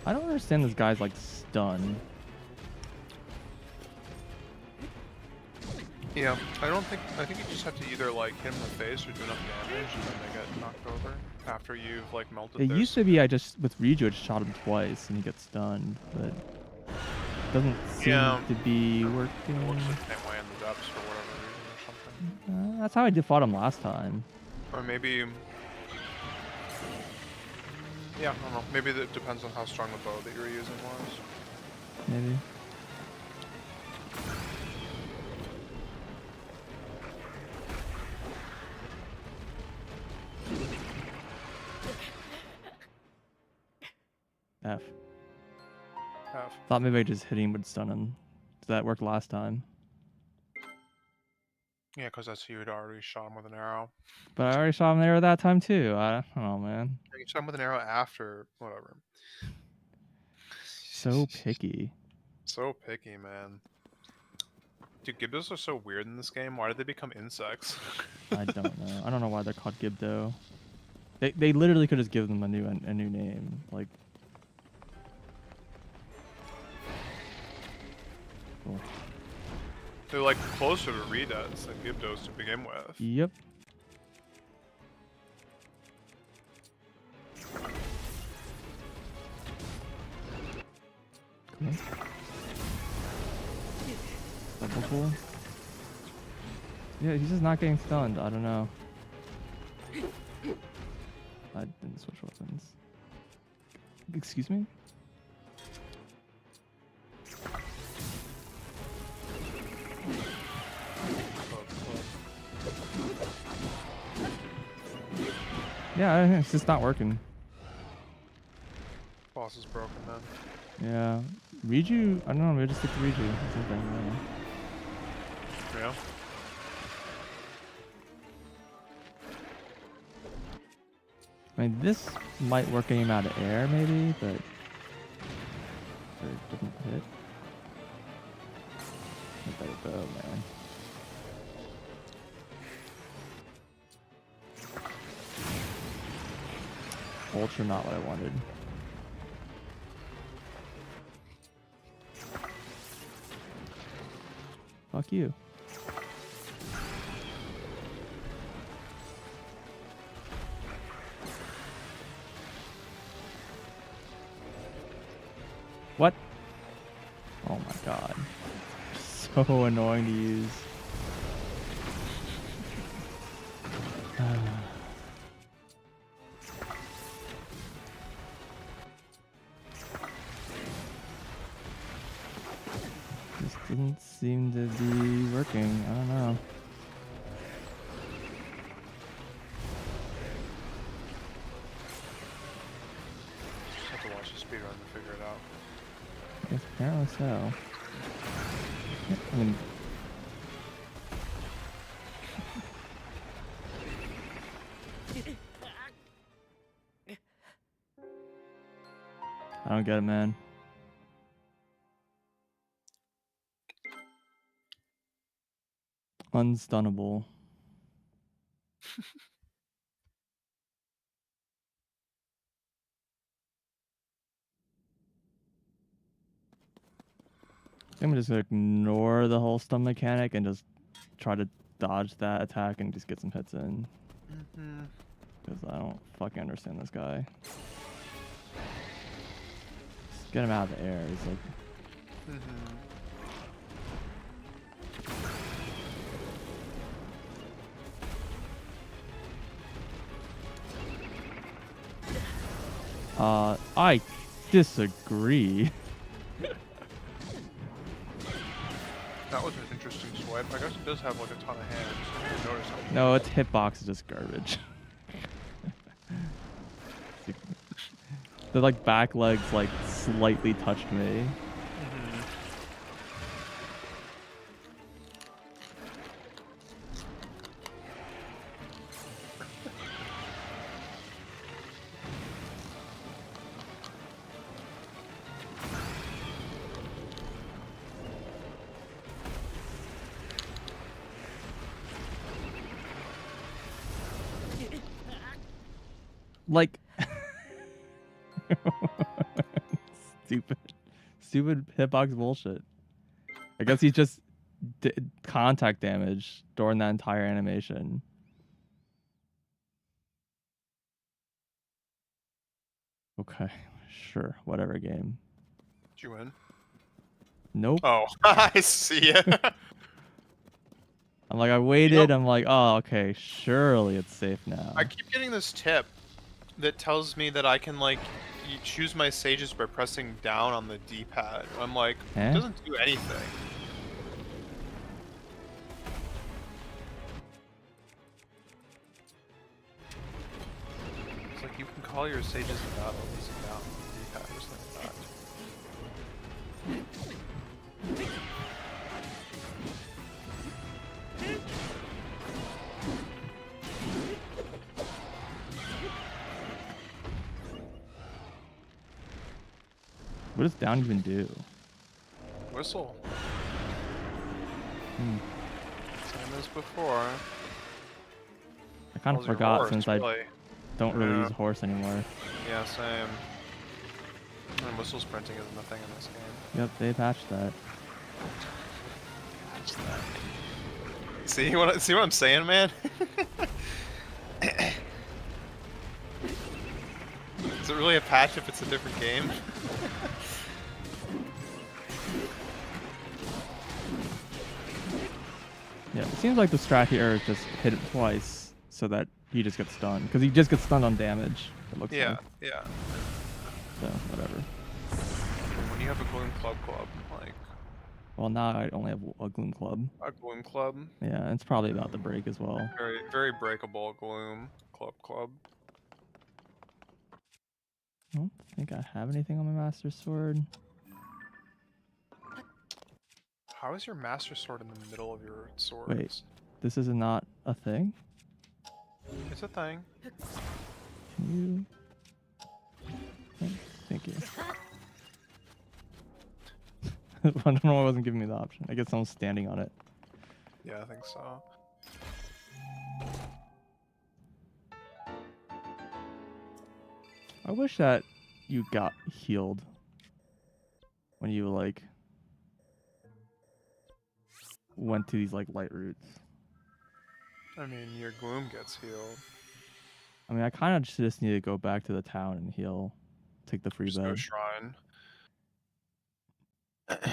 I don't understand this guy's like stun. Yeah, I think you just have to either like hit him in the face or do enough damage and then they get knocked over after you've like melted It their used to be skin. I just, with Riju, I just shot him twice and he gets stunned, but it doesn't seem to be working. It looks the same way in the depths for whatever reason or something. That's how I fought him last time. Or maybe... Yeah, I don't know. Maybe it depends on how strong the bow that you're using was. Maybe. F. Thought maybe I just hit him would stun him. Did that work last time? Yeah, because that's who you'd already shot him with an arrow. But I already shot him there that time too. I don't know, man. You shot him with an arrow after, whatever. So picky. So picky, man. Dude, Gibdos are so weird in this game. Why did they become insects? I don't know. I don't know why they're called Gibdo. They literally could just give them a new name. Like. Cool. They're like closer to Redeads than Gibdos to begin with. Yep. Cool. Double cool. Yeah, he's just not getting stunned. I don't know. I didn't switch weapons. Excuse me? Yeah, it's just not working. Boss is broken then. Yeah. Riju, I don't know, maybe just stick to Riju or something. Yeah. I mean, this might work aim out of air, maybe, but it doesn't hit. I better go, man. Ultra, not what I wanted. Fuck you. What? Oh my god. So annoying to use. This doesn't seem to be working. I don't know. Just have to watch the speedrun to figure it out. Yes, apparently so. I mean, I don't get it, man. Unstunnable. I'm just gonna ignore the whole stun mechanic and just try to dodge that attack and just get some hits in. Because I don't fucking understand this guy. Just get him out of the air. He's like. I disagree. That was an interesting swipe. I guess it does have like a ton of hands. I didn't notice how No, its hitbox is just garbage. The like back legs like slightly touched me. Like, stupid hitbox bullshit. I guess he's just contact damage during that entire animation. Okay, sure, whatever game. Did you win? Nope. Oh, I see it. I'm like, I waited. I'm like, oh, okay, surely it's safe now. I keep getting this tip that tells me that I can like choose my sages by pressing down on the D-pad. I'm like, it doesn't do anything. It's like you can call your sages in battle using down on the D-pad or something like that. What does down even do? Whistle. Same as before. I kind of forgot horse, since really? I don't really use horse anymore. Yeah, same. And whistle sprinting isn't a thing in this game. Yep, they patched that. Patched that. See what I'm saying, man? Is it really a patch if it's a different game? Yeah, it seems like the strat here is just hit it twice so that he just gets stunned. Because he just gets stunned on damage, it looks like. Yeah. So, whatever. And when you have a Gloom Club, like... Well, now I only have a Gloom Club. A Gloom Club? Yeah, it's probably about to break as well. Very, very breakable Gloom Club. I don't think I have anything on my Master Sword. How is your Master Sword in the middle of your swords? Wait, this is not a thing? It's a thing. Can you... Thank you. I don't know why it wasn't giving me the option. I guess someone's standing on it. Yeah, I think so. I wish that you got healed when you like went to these like light routes. I mean, your Gloom gets healed. I mean, I kind of just need to go back to the town and heal. Take the free bed. Do a shrine.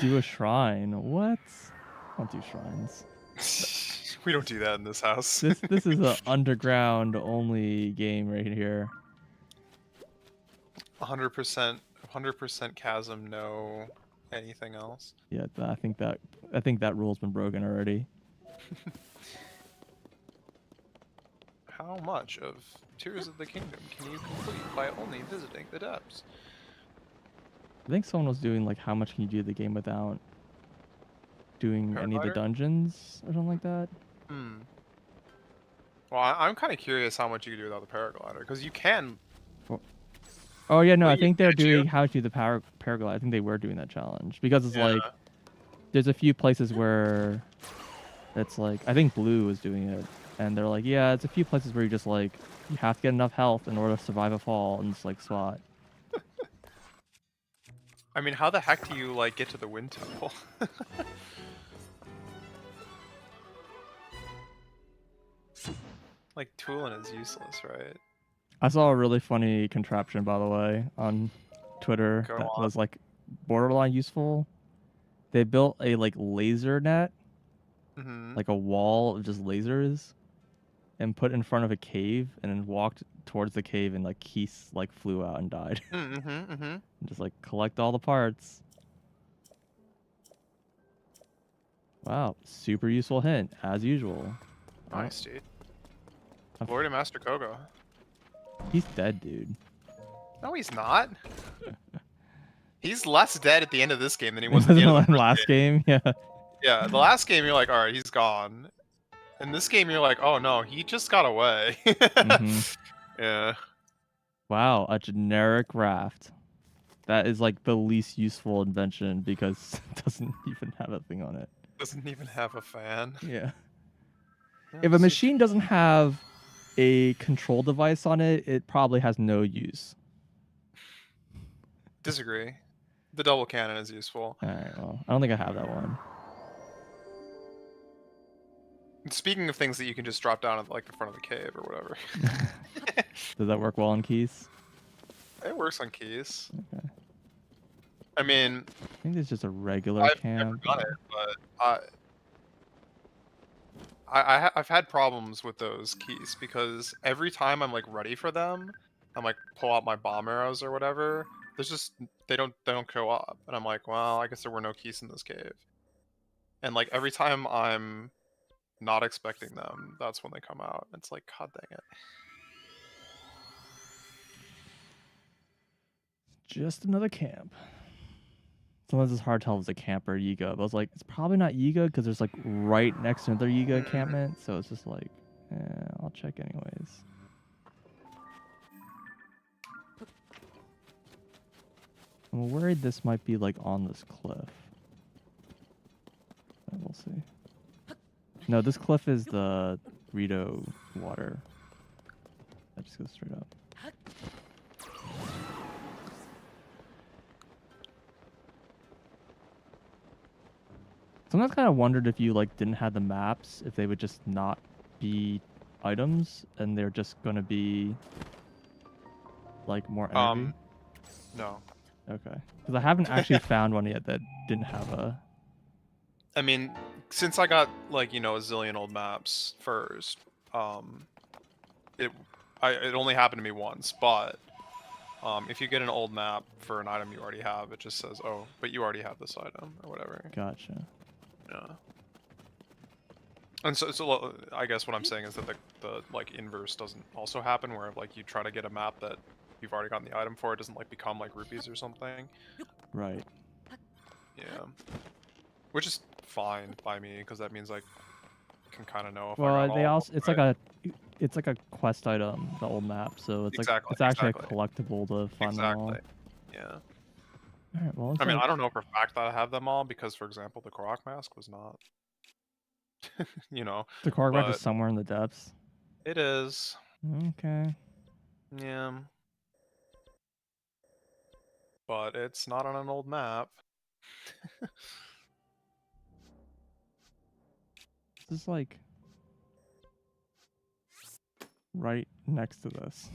Do a shrine? What? I don't do shrines. We don't do that in this house. This is an underground only game right here. 100% chasm, no anything else. Yeah, I think that rule's been broken already. How much of Tears of the Kingdom can you complete by only visiting the depths? I think someone was doing like how much can you do the game without doing any of the dungeons or something like that. Well, I'm kind of curious how much you can do without the paraglider, because you can. Oh yeah, no, I think they're doing how to do the paraglide. I think they were doing that challenge because it's like there's a few places where it's like I think Blue was doing it, and they're like, yeah, it's a few places where you just like you have to get enough health in order to survive a fall in this like spot. I mean, how the heck do you like get to the wind temple? Like Toolin is useless, right? I saw a really funny contraption, by the way, on Twitter was like borderline useful. They built a like laser net, like a wall of just lasers, and put in front of a cave, and then walked towards the cave, and like Keith like flew out and died. And just like collect all the parts. Wow, super useful hint as usual. Nice, dude. Glory to Master Kogo. He's dead, dude. No, he's not. He's less dead at the end of this game than he was at the end of the last game. Yeah. Yeah, the last game you're like, all right, he's gone. In this game you're like, oh no, he just got away. Yeah. Wow, a generic raft. That is like the least useful invention because it doesn't even have a thing on it. Doesn't even have a fan. Yeah. If a machine doesn't have a control device on it, it probably has no use. Disagree. The double cannon is useful. Alright, well, I don't think I have that one. Speaking of things that you can just drop down at like the front of the cave or whatever. Does that work well on keys? It works on keys. Okay. I mean, I think there's just a regular I've never camp. done it, but I've had problems with those keys because every time I'm like ready for them, I'm like pull out my bomb arrows or whatever. There's just they don't show up, and I'm like, well, I guess there were no keys in this cave. And like every time I'm not expecting them, that's when they come out. It's like, god dang it. Just another camp. Sometimes it's hard to tell if it's a camp or a Yiga, but I was like, it's probably not Yiga because there's like right next to another Yiga encampment, so it's just like, I'll check anyways. I'm worried this might be like on this cliff. But we'll see. No, this cliff is the Rito water. That just goes straight up. Sometimes kind of wondered if you like didn't have the maps, if they would just not be items and they're just gonna be like more energy. No. Okay, because I haven't actually found one yet that didn't have a. I mean, since I got like, you know, a zillion old maps first, it only happened to me once, but if you get an old map for an item you already have, it just says, oh, but you already have this item or whatever. Gotcha. Yeah. And so I guess what I'm saying is that the like inverse doesn't also happen, where like you try to get a map that you've already gotten the item for, it doesn't like become like rupees or something. Right. Yeah. Which is fine by me, because that means like I can kind of know if I Well, got they all also of them, it's like a quest item, the old map, so it's Exactly, like it's actually exactly. a collectible to find them all. Exactly. Yeah. All right. Well, I mean, I don't know for a fact that I have them all because, for example, the Korok mask was not. You know. the Korok mask But is somewhere in the depths. it is. Okay. Yeah. But it's not on an old map. This is like right next to this.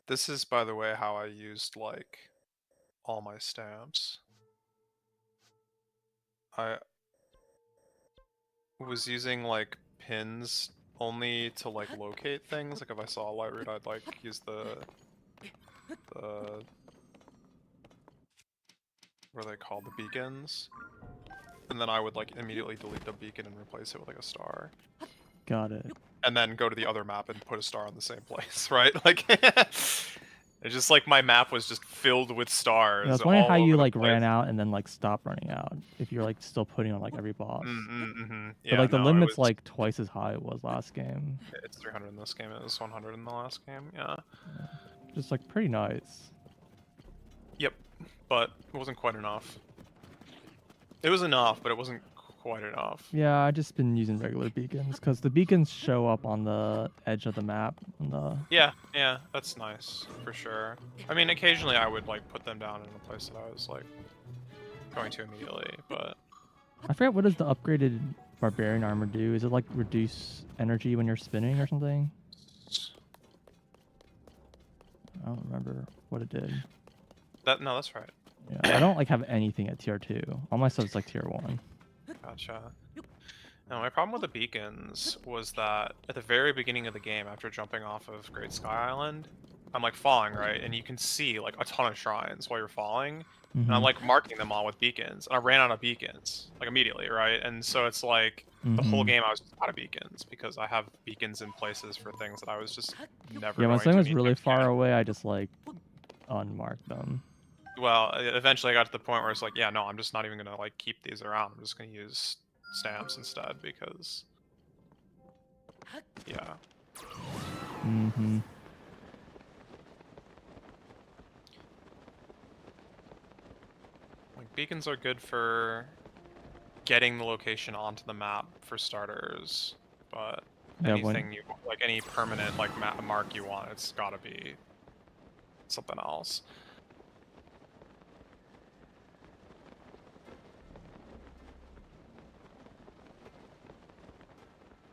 This is, by the way, how I used like all my stamps. I was using like pins only to like locate things. Like if I saw a light root, I'd like use the what are they called? The beacons. And then I would like immediately delete the beacon and replace it with like a star. Got it. And then go to the other map and put a star in the same place, right? Like it's just like my map was just filled with stars. Yeah, I was wondering how you like place. ran out and then like stopped running out. If you're like still putting on like every boss. Yeah, but like the no, limit's like twice as high it was last game. It's 300 in this game. It was 100 in the last game. Yeah. Just like pretty nice. Yep, but it wasn't quite enough. It was enough, but it wasn't quite enough. Yeah, I just been using regular beacons because the beacons show up on the edge of the map. On the Yeah, that's nice for sure. I mean, occasionally I would like put them down in a place that I was like going to immediately, but I forget, what does the upgraded barbarian armor do? Is it like reduce energy when you're spinning or something? I don't remember what it did. No, that's right. Yeah, I don't like have anything at tier 2. All my stuff's like tier 1. Gotcha. Now, my problem with the beacons was that at the very beginning of the game, after jumping off of Great Sky Island, I'm like falling, right? And you can see like a ton of shrines while you're falling. And I'm like marking them all with beacons. And I ran out of beacons, like immediately, right? And so it's like the whole game I was just out of beacons because I have beacons in places for things that I was just never Yeah, when going something to was need really to far get. away, I just like unmarked them. Well, eventually I got to the point where it's like, yeah, no, I'm just not even gonna like keep these around. I'm just gonna use stamps instead because, yeah. Like beacons are good for getting the location onto the map for starters, but Yeah, anything you like, any permanent like mark you want, it's got to be something else.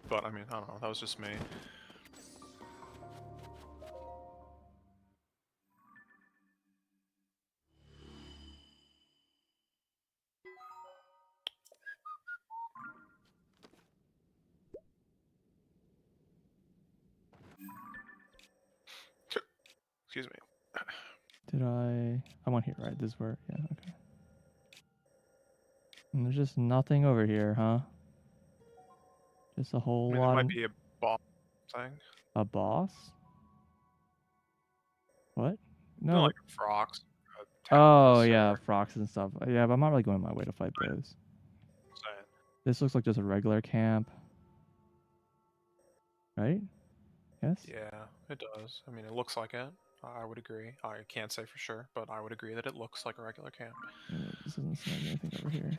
But I mean, I don't know. That was just me. Excuse me. Did I want here, right? This is where, yeah, okay. And there's just nothing over here, huh? Just a whole I mean, lot there of... might be a boss thing. A boss? What? You know, No. like frogs. Oh, yeah, frogs and stuff. Yeah, but I'm not really going my way to fight those. Saying. This looks like just a regular camp. Right? Yes? Yeah, it does. I mean, it looks like it. I would agree. I can't say for sure, but I would agree that it looks like a regular camp. Yeah, this doesn't seem like anything over here.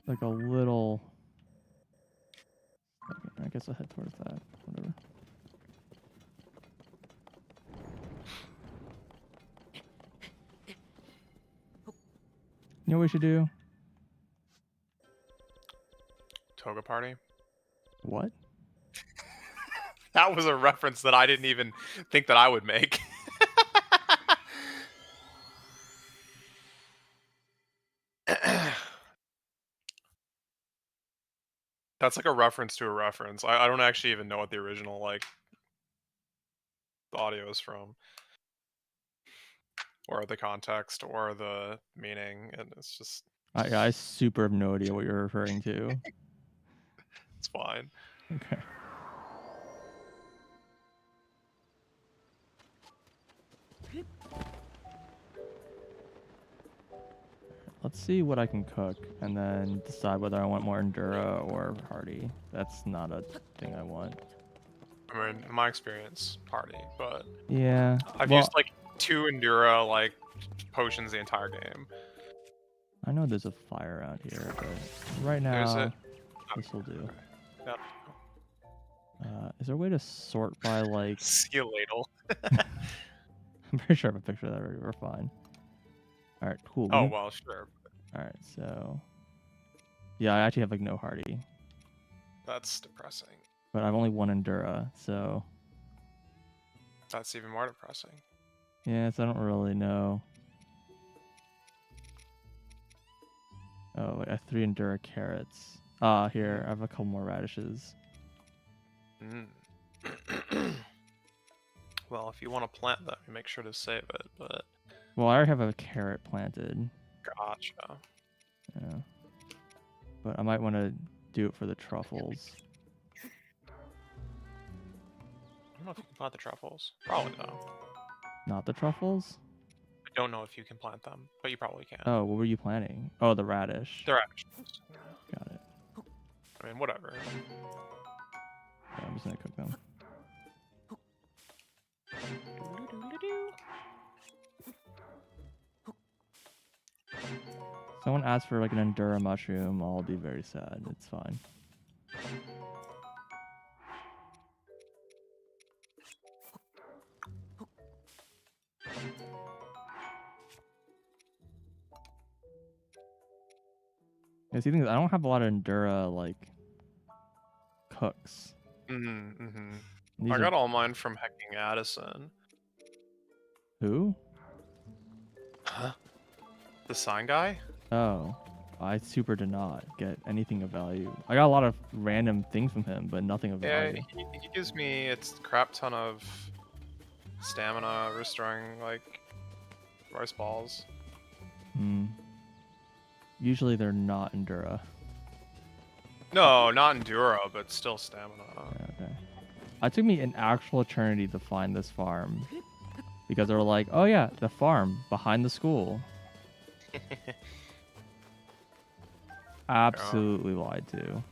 Like a little... Okay, I guess I'll head towards that. Whatever. You know what we should do? Toga party? What? That was a reference that I didn't even think that I would make. That's like a reference to a reference. I don't actually even know what the original like audio is from, or the context, or the meaning, and it's just I super have no idea what you're referring to. it's fine. Okay. Let's see what I can cook and then decide whether I want more Endura or Hardy. That's not a thing I want. I mean, in my experience, party, but yeah, I've used like 2 Endura like potions the entire game. I know there's a fire out here, but right now this will do. Yep. Is there a way to sort by like? See you ladle. I'm pretty sure I have a picture of that already. We're fine. All right, cool. Oh well, sure. All right, so yeah, I actually have like no Hardy. That's depressing. But I've only 1 Endura, so that's even more depressing. Yeah, so I don't really know. Oh, I have 3 Endura carrots. Here, I have a couple more radishes. Well, if you want to plant them, you make sure to save it, but... Well, I already have a carrot planted. Gotcha. Yeah. But I might want to do it for the truffles. I don't know if you can plant the truffles. Probably not. Not the truffles? I don't know if you can plant them, but you probably can. Oh, what were you planting? Oh, the radish. The radishes. Got it. I mean, whatever. Yeah, I'm just gonna cook them. Someone asked for like an Endura mushroom, I'll be very sad. It's fine. Yeah, see, I don't have a lot of Endura like cooks. I got all mine from hecking Addison. Who? Huh? The sign guy? Oh, I super did not get anything of value. I got a lot of random things from him, but nothing of value. Yeah, he gives me a crap ton of stamina, restoring like rice balls. Usually they're not Endura. No, not Endura, but still stamina. Yeah, okay. It took me an actual eternity to find this farm. Because they were like, oh yeah, the farm behind the school. Absolutely lied to.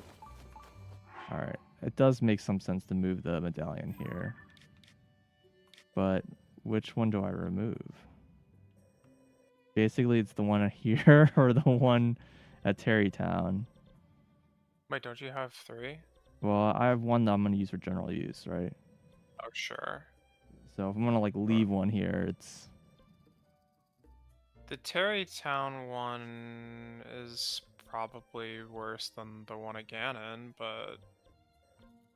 Alright. It does make some sense to move the medallion here. but which one do I remove? Basically, it's the one here or the one at Terrytown. Wait, don't you have 3? Well, I have one that I'm gonna use for general use, right? Oh, sure. So if I'm gonna like leave one here, it's The Terrytown one is probably worse than the one at Ganon, but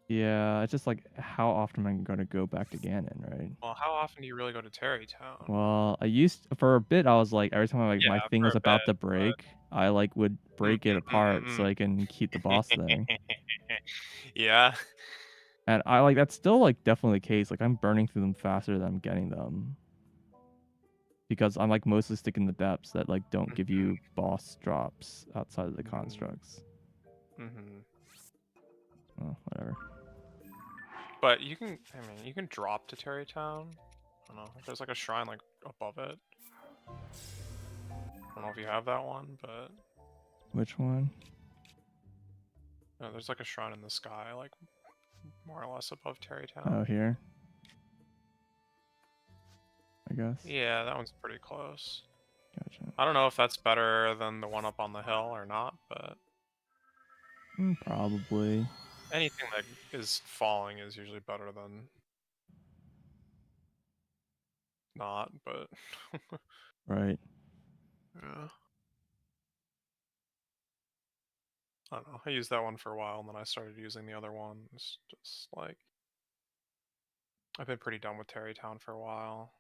yeah, it's just like how often am I gonna go back to Ganon, right? well, how often do you really go to Terrytown? Well, I used for a bit. I was like every time like Yeah, my thing for was a about to bit, but break, I like would break it apart so I can keep the boss thing. yeah. And I like that's still like definitely the case. Like I'm burning through them faster than I'm getting them because I'm like mostly sticking the depths that like don't give you boss drops outside of the constructs. Oh, whatever. But you can, I mean, you can drop to Terrytown. I don't know. There's like a shrine like above it. I don't know if you have that one, but Which one? no, there's like a shrine in the sky, like more or less above Oh, Terrytown. here. I guess. Yeah, that one's pretty close. Gotcha. I don't know if that's better than the one up on the hill or not, but Probably. anything that is falling is usually better than not, but Right. yeah. I don't know. I used that one for a while, and then I started using the other ones. Just like I've been pretty done with Terrytown for a while.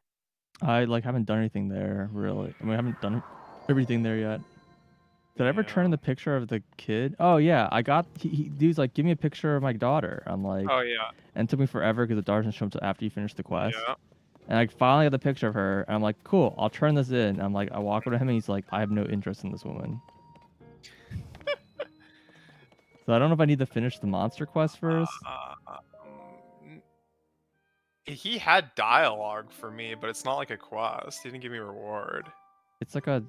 I like haven't done anything there really. I mean, I haven't done everything there yet. Did I ever turn in Yeah. the picture of the kid? Oh yeah, I got. Dude's like, give me a picture of my daughter. I'm like, Oh yeah. and it took me forever because the daughter doesn't show up until after you finish the quest. Yeah. And I finally got the picture of her, and I'm like, cool, I'll turn this in. I'm like, I walk over to him, and he's like, I have no interest in this woman. So I don't know if I need to finish the monster quest first. He had dialogue for me, but it's not like a quest. He didn't give me a reward. It's like a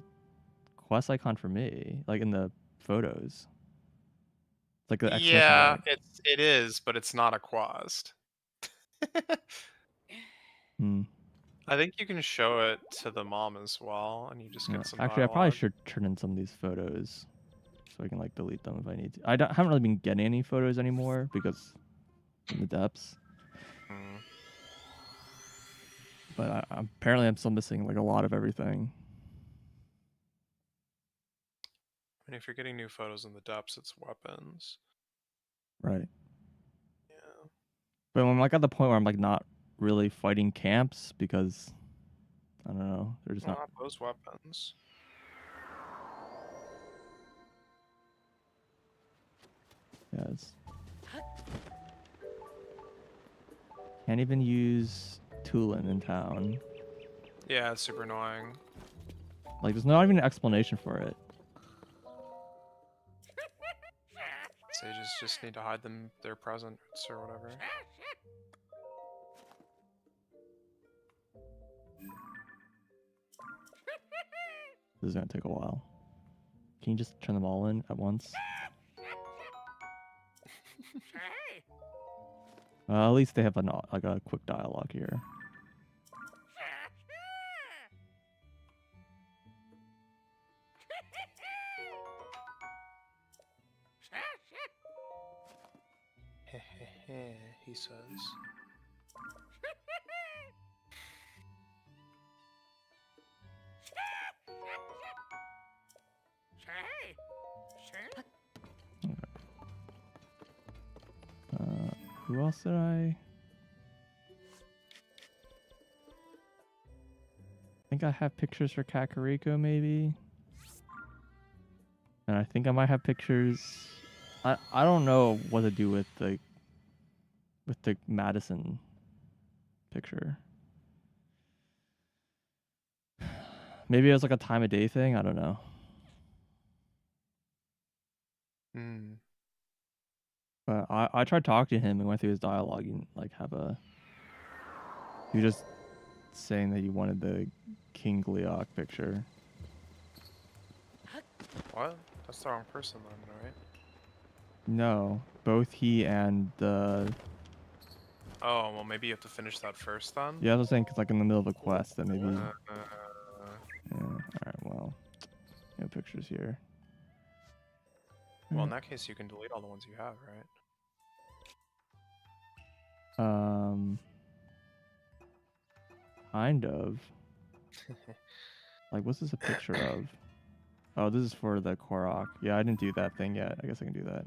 quest icon for me, like in the photos. It's like the exclamation Yeah, mark. it is, but it's not a quest. Hmm. I think you can show it to the mom as well, and you just get some Actually, I probably dialogue. should turn in some of these photos so I can like delete them if I need to. Haven't really been getting any photos anymore because in the depths. But apparently I'm still missing like a lot of everything. And if you're getting new photos in the depths, it's weapons. Right. Yeah. But I'm like at the point where I'm like not really fighting camps because I don't know, they're just not. Not those weapons. Yeah, can't even use Tulin in town. Yeah, it's super annoying. Like there's not even an explanation for it. Sages just need to hide their presence or whatever. This is gonna take a while. Can you just turn them all in at once? At least they have like a quick dialogue here. He says. Who else did I think I have pictures for Kakariko maybe? And I think I might have pictures. I don't know what to do with the Madison picture. Maybe it was like a time of day thing. I don't know. But I tried talking to him and went through his dialogue and like he was just saying that he wanted the King Gleok picture. What? That's the wrong person then, right? No, both he and the Oh, well, maybe you have to finish that first then? Yeah, I was saying, because like in the middle of a quest, that maybe... Uh, Yeah, alright, well. No pictures here. well, in that case, you can delete all the ones you have, right? Kind of. Like, what's this a picture of? Oh, this is for the Korok. Yeah, I didn't do that thing yet. I guess I can do that.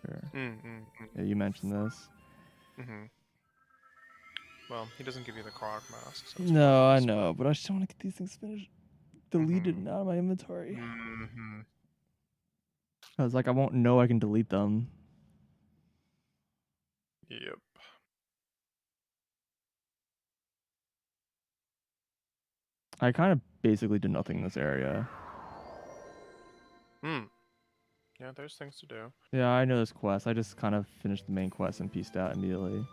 Sure. Yeah, you mentioned this. Well, he doesn't give you the Croc mask. So No, I know, but I just want to get these things finished. Deleted and out of my inventory. Because, like, I won't know I can delete them. Yep. I kind of basically did nothing in this area. Yeah, there's things to do. Yeah, I know this quest. I just kind of finished the main quest and pieced out immediately.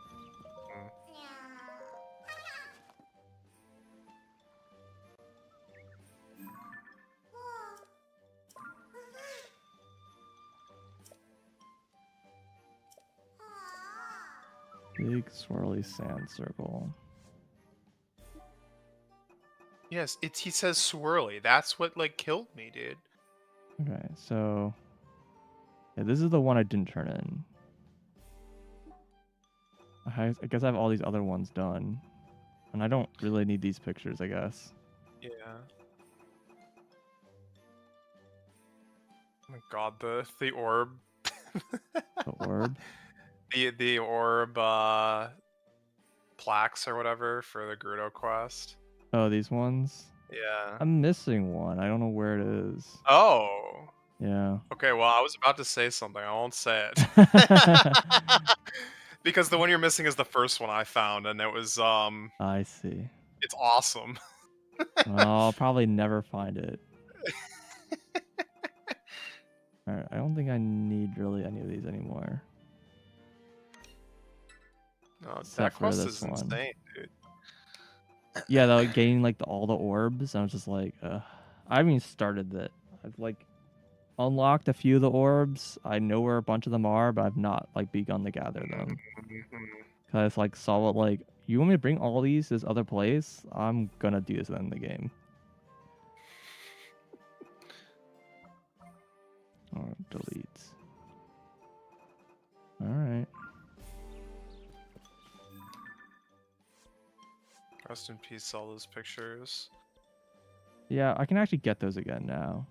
Big swirly sand circle. Yes, he says swirly. That's what like killed me, dude. Okay, so yeah, this is the one I didn't turn in. I guess I have all these other ones done, and I don't really need these pictures, I guess. Yeah. Oh my god, the orb. The orb. The orb plaques or whatever for the Gerudo quest. Oh, these ones? Yeah. I'm missing one. I don't know where it is. Oh. Yeah. Okay, well, I was about to say something. I won't say it. Because the one you're missing is the first one I found, and it was, I see. it's awesome. Well, I'll probably never find it. Alright, I don't think I need really any of these anymore. No, Except that for quest this is one. insane, dude. Yeah, though, getting like all the orbs, I was just like, I haven't even started that. I've like unlocked a few of the orbs. I know where a bunch of them are, but I've not like begun to gather them. Cause I like saw what like, you want me to bring all these to this other place? I'm gonna do this in the game. Oh, deletes. Alright. Rest in peace, all those pictures. Yeah, I can actually get those again now.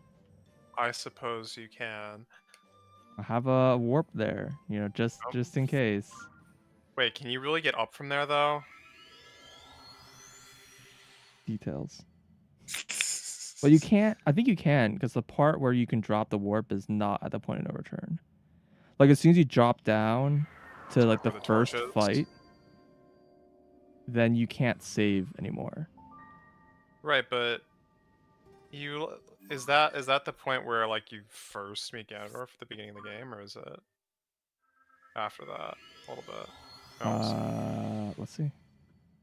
I suppose you can. I have a warp there, you know, just in case. Wait, can you really get up from there, though? Details. Well, you can't. I think you can, because the part where you can drop the warp is not at the point of no return. Like, as soon as you drop down to, like, the first fight, then you can't save anymore. Right, but you... Is that the point where, like, you first meet Ganondorf at the beginning of the game, or is it after that a little bit? Let's see.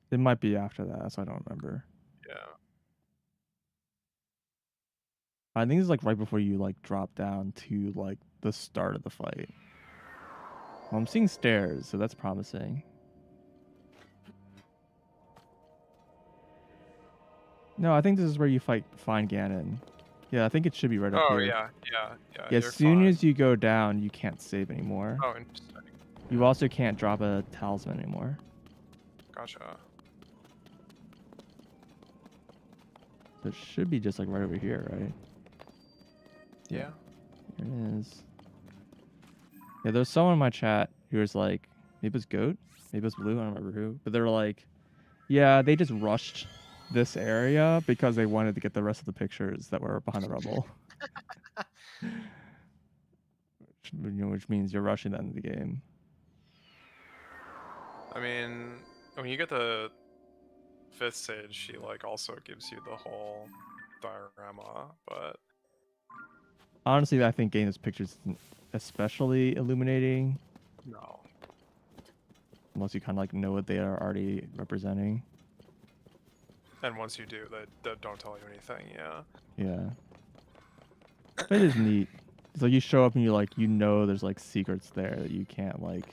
It might be after that, so I don't remember. Yeah. I think it's, like, right before you, like, drop down to, like, the start of the fight. Well, I'm seeing stairs, so that's promising. No, I think this is where you find Ganon. Yeah, I think it should be right up here. Yeah. As soon as you go down, you can't save anymore. Oh, interesting. You also can't drop a talisman anymore. Gotcha. So it should be just like right over here, right? Yeah. Here it is. Yeah, there's someone in my chat who was like, maybe it's Goat, maybe it's Blue, I don't remember who, but they were like, yeah, they just rushed this area because they wanted to get the rest of the pictures that were behind the rubble. Which means you're rushing that into the game. I mean, when you get the 5th stage, she like also gives you the whole diorama, but honestly, I think getting those pictures isn't especially illuminating. No. Unless you kind of like know what they are already representing. And once you do, they don't tell you anything, yeah. Yeah. But it is neat. It's like you show up and you like there's like secrets there that you can't like.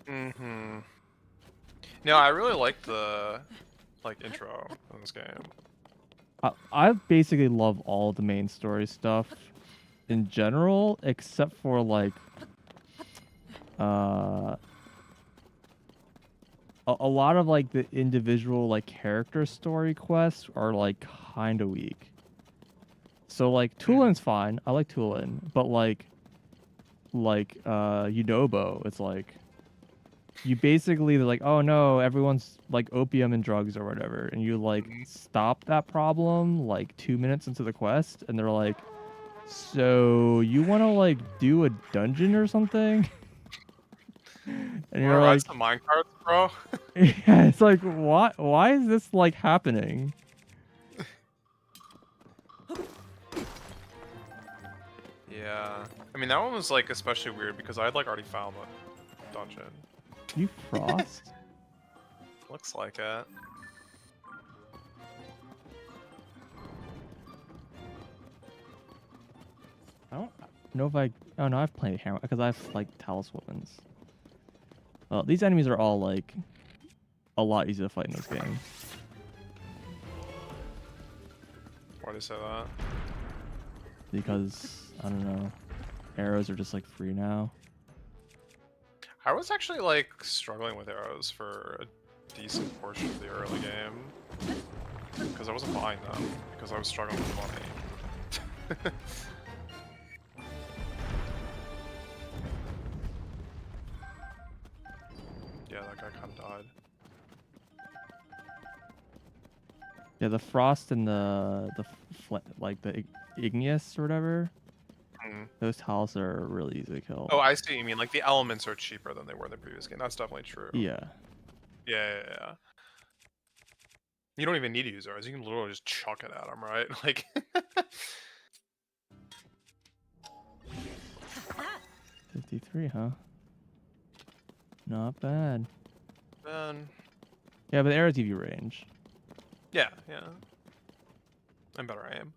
Mm-hmm. No, I really like the intro in this game. I basically love all the main story stuff in general, except for like a lot of like the individual like character story quests are like kind of weak. So like Tulin's fine. I like Tulin, but like Yunobo, it's like you basically they're like, oh no, everyone's like opium and drugs or whatever, and you like stop that problem like 2 minutes into the quest, and they're like, so you want to like do a dungeon or something? And you're Ride like, some minecarts, bro. yeah, it's like, why is this like happening? Yeah, I mean that one was like especially weird because I had like already found the dungeon. You Frost? Looks like it. I don't know if I. Oh no, I've played Hammer because I've like Talus weapons. Well, these enemies are all like a lot easier to fight in this game. Why do you say that? Because I don't know, arrows are just like free now. I was actually like struggling with arrows for a decent portion of the early game because I wasn't buying them because I was struggling with money. Yeah, that guy kind of died. Yeah, the frost and like the igneous or whatever. Those talus are really easy to kill. Oh, I see what you mean. Like the elements are cheaper than they were in the previous game. That's definitely true. Yeah. Yeah. You don't even need to use arrows. You can literally just chuck it at them, right? Like. 53, huh? Not bad. Then. Yeah, but the arrows give you range. Yeah. I'm better aim.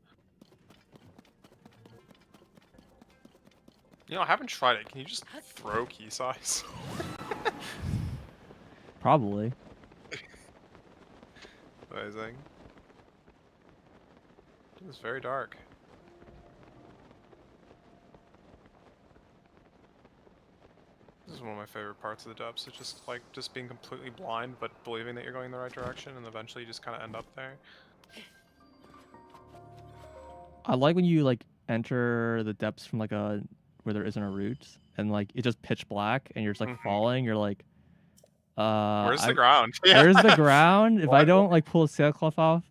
You know, I haven't tried it. Can you just throw key size? Probably. Amazing. It's very dark. This is one of my favorite parts of the depths. It's just like being completely blind, but believing that you're going in the right direction, and eventually you just kind of end up there. I like when you like enter the depths from like where there isn't a route, and like it's just pitch black, and you're just like falling. You're like, where's the ground? Where's the ground? If I don't like pull a sailcloth out,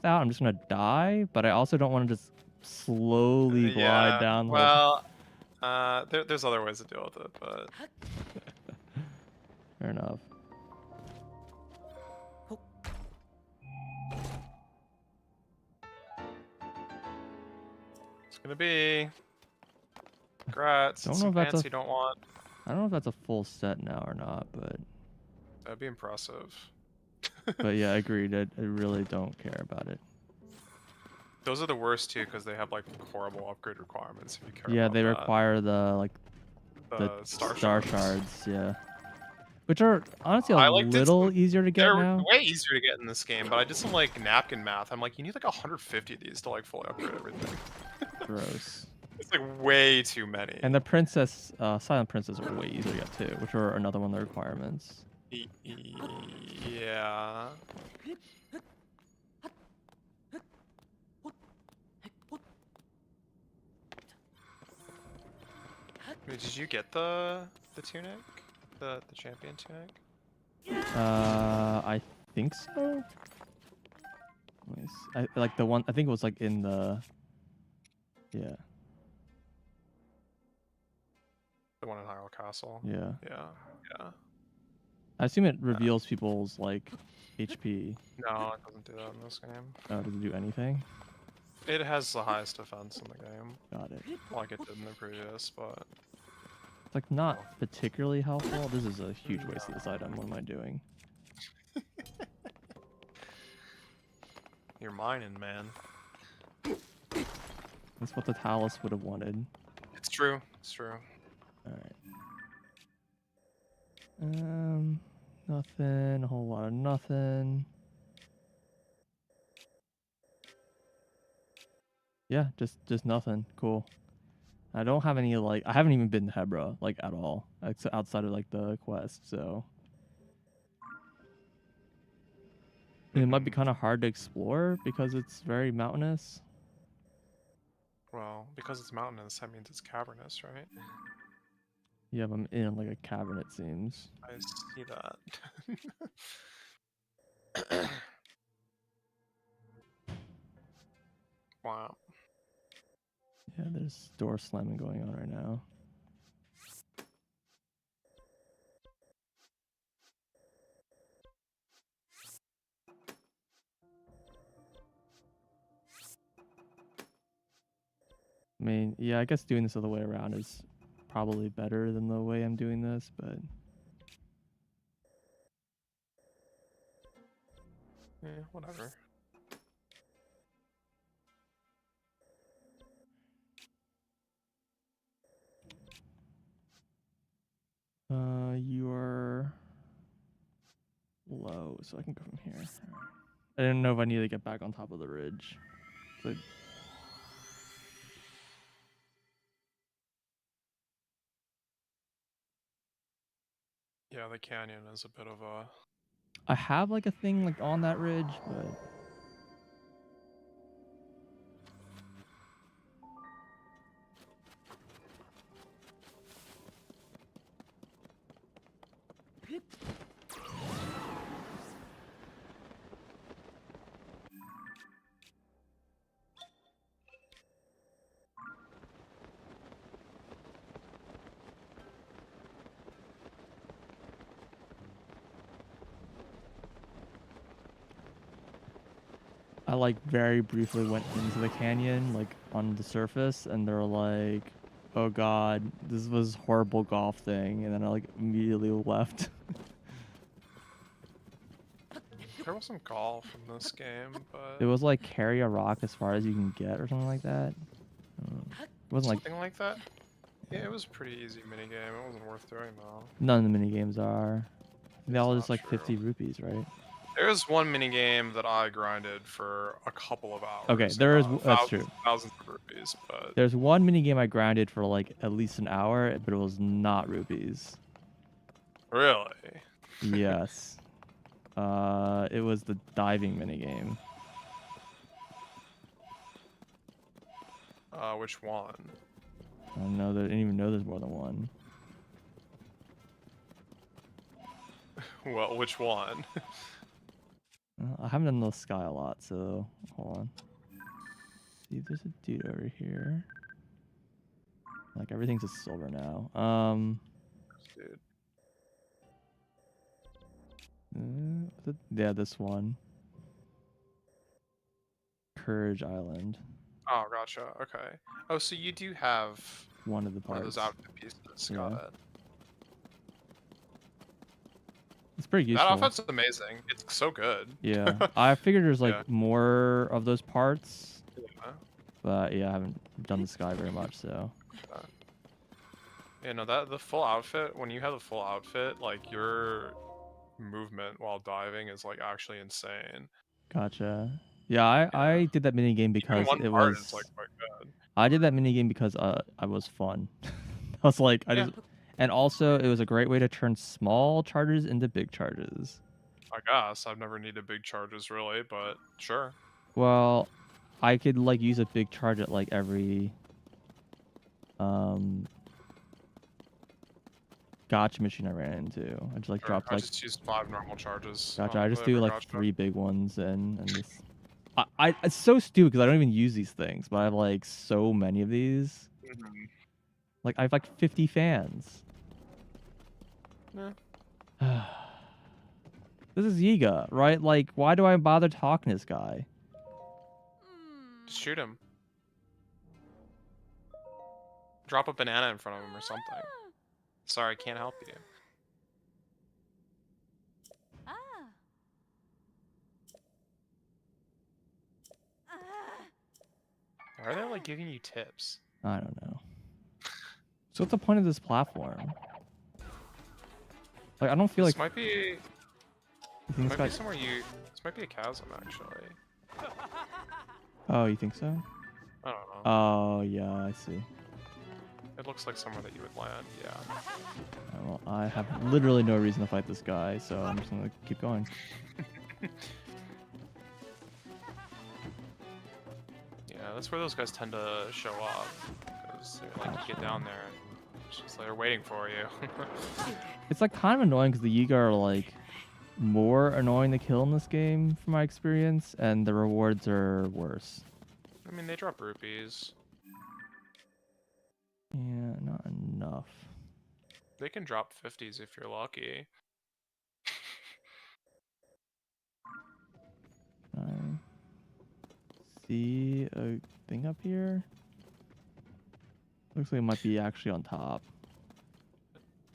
I'm just gonna die. But I also don't want to just slowly glide down. Well, there's other ways to deal with it, but fair enough. It's gonna be. Congrats. Don't know if that's you don't want. I don't know if that's a full set now or not, but that'd be impressive. But yeah, agreed. I really don't care about it. Those are the worst too, because they have like horrible upgrade requirements. If you care. Yeah, about they that. require the star shards. Yeah, which are honestly a little easier to get now. They're way easier to get in this game, but I did some like napkin math. I'm like, you need like 150 of these to like fully upgrade everything. Gross. It's like way too many. And the princess, silent princess, are way easier to get too, which are another one of the requirements. Yeah. Wait, did you get the tunic? The champion tunic? I think so. I like the one. I think it was like in the. Yeah. The one in Hyrule Castle. Yeah. Yeah. I assume it reveals people's like HP. No, it doesn't do that in this game. Oh, does it do anything? It has the highest defense in the game. Got it. Like it did in the previous, but it's like not particularly helpful. This is a huge waste of this item. What am I doing? You're mining, man. That's what the Talus would have wanted. true. It's true. All right. Nothing. A whole lot of nothing. Yeah, just nothing. Cool. I don't have any like. I haven't even been to Hebra like at all, outside of like the quest. So it might be kind of hard to explore because it's very mountainous. Well, because it's mountainous, that means it's cavernous, right? Yeah, but I'm in like a cavern. It seems. I see that. Wow. Yeah, there's door slamming going on right now. I mean, yeah, I guess doing this other way around is probably better than the way I'm doing this, but Yeah, whatever. you are low, so I can go from here. I didn't know if I need to get back on top of the ridge. But Yeah, the canyon is a bit of a... I have like a thing like on that ridge, but I like very briefly went into the canyon like on the surface, and they're like, "Oh God, this was horrible golf thing," and then I like immediately left. There was some golf in this game, but... It was like carry a rock as far as you can get or something like that. It wasn't like something like that? Yeah, it was a pretty easy minigame. It wasn't worth doing, though. none of the mini games are. They all It's just not like true. 50 rupees, right? There's one minigame that I grinded for a couple of hours. Okay, there is. That's thousands, true. thousands of rupees, but... There's one mini game I grinded for like at least an hour, but it was not rupees. Really? Yes. It was the diving mini game. Which one? I don't know. I didn't even know there's more than one. Well, which one? I haven't done the sky a lot, so hold on. See, there's a dude over here. Like everything's a silver now. Dude. Yeah, this one. Courage Island. Oh, gotcha. Okay. Oh, so you do have One of the one of parts. those outfit pieces. Yeah. Got it. It's pretty That useful. outfit's amazing. It's so good. Yeah. I figured there's like Yeah. more of those parts. Yeah. But yeah, I haven't done the sky very much, so. Yeah, no, the full outfit, when you have the full outfit, like your movement while diving is like actually insane. Gotcha. Yeah, I did that mini game because Even one it part was. is like quite good. I did that mini game because I was fun. I was like, and also it was a great way to turn small charges into big charges. I guess I've never needed big charges really, but sure. Well, I could like use a big charge at like every gotcha machine I ran into. I just like dropped I like. just used 5 normal charges. Gotcha. on I just do like gotcha. 3 big ones and just. It's so stupid because I don't even use these things, but I have like so many of these. Mm-hmm. Like I have like 50 fans. Yeah. This is Yiga, right? Like, why do I bother talking to this guy? Just shoot him. Drop a banana in front of him or something. Sorry, I can't help you. Why are they like giving you tips? I don't know. So what's the point of this platform? Like, I don't feel This like... might be... You think Might be somewhere you... This might be a chasm, actually. Oh, you think so? I don't know. Oh, yeah, I see. It looks like somewhere that you would land, yeah. Well, I have literally no reason to fight this guy, so I'm just gonna keep going. Yeah, that's where those guys tend to show up. Because they're like, you get down there, and it's just like they're waiting for you. It's like kind of annoying because the Yiga are like more annoying to kill in this game, from my experience, and the rewards are worse. I mean, they drop rupees. Yeah, not enough. They can drop 50s if you're lucky. I see a thing up here. Looks like it might be actually on top.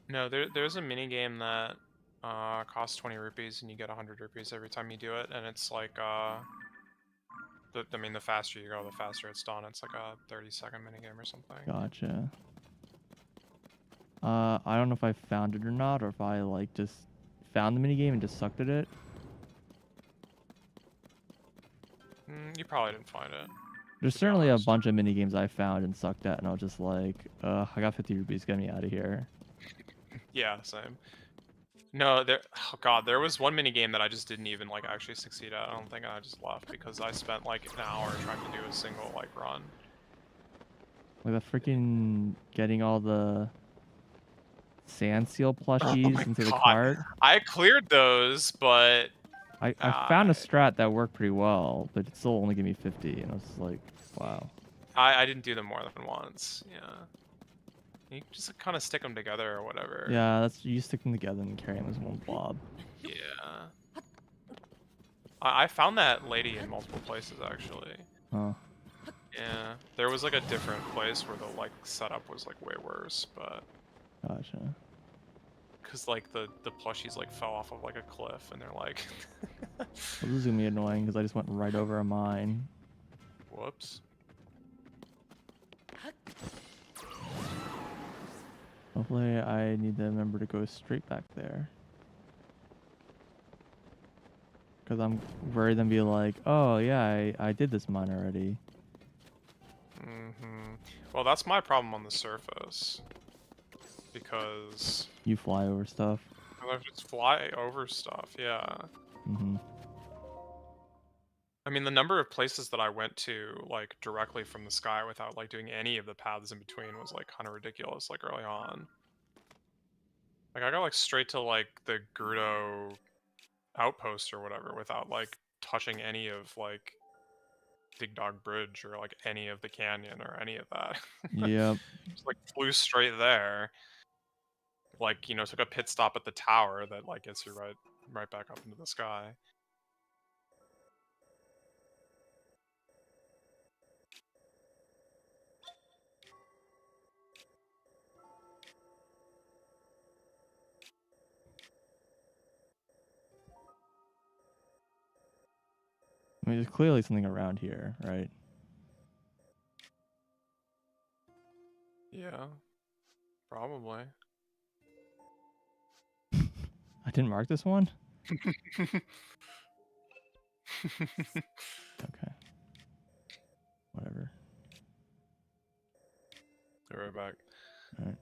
No, there's a mini game that costs 20 rupees and you get 100 rupees every time you do it, and it's like I mean, the faster you go, the faster it's done. It's like a 30-second minigame or something. Gotcha. I don't know if I found it or not, or if I like just found the minigame and just sucked at it. You probably didn't find it. There's certainly a bunch of minigames I found and sucked at, and I was just like, I got 50 rupees, get me out of here. Yeah, same. No, oh god, there was one minigame that I just didn't even like actually succeed at. I don't think, I just left because I spent like an hour trying to do a single like run. Like the freaking getting all the sand seal plushies into the cart. I cleared those, but I found a strat that worked pretty well, but it still only gave me 50, and I was like, wow. I didn't do them more than once. Yeah. You can just kind of stick them together or whatever. Yeah, that's you stick them together and carry them as one blob. Yeah. I found that lady in multiple places actually. Huh. Yeah. There was like a different place where the like setup was like way worse, but. Gotcha. Cause like the plushies like fell off of like a cliff and they're like. Well, this is gonna be annoying because I just went right over a mine. Whoops. Hopefully I need to remember to go straight back there. Because I'm worried then be like, oh yeah, I did this mine already. Well, that's my problem on the surface. Because... You fly over stuff? I just fly over stuff, yeah. I mean, the number of places that I went to, like, directly from the sky without, like, doing any of the paths in between was, like, kind of ridiculous, like, early on. Like, I got, like, straight to, like, the Gerudo outpost or whatever without, like, touching any of, like, Big Dog Bridge or, like, any of the canyon or any of that. Yep. Just, like, flew straight there. Like, you know, took a pit stop at the tower that, like, gets you right back up into the sky. I mean, there's clearly something around here, right? Yeah. Probably. I didn't mark this one? Okay. Whatever. Be right back. Alright.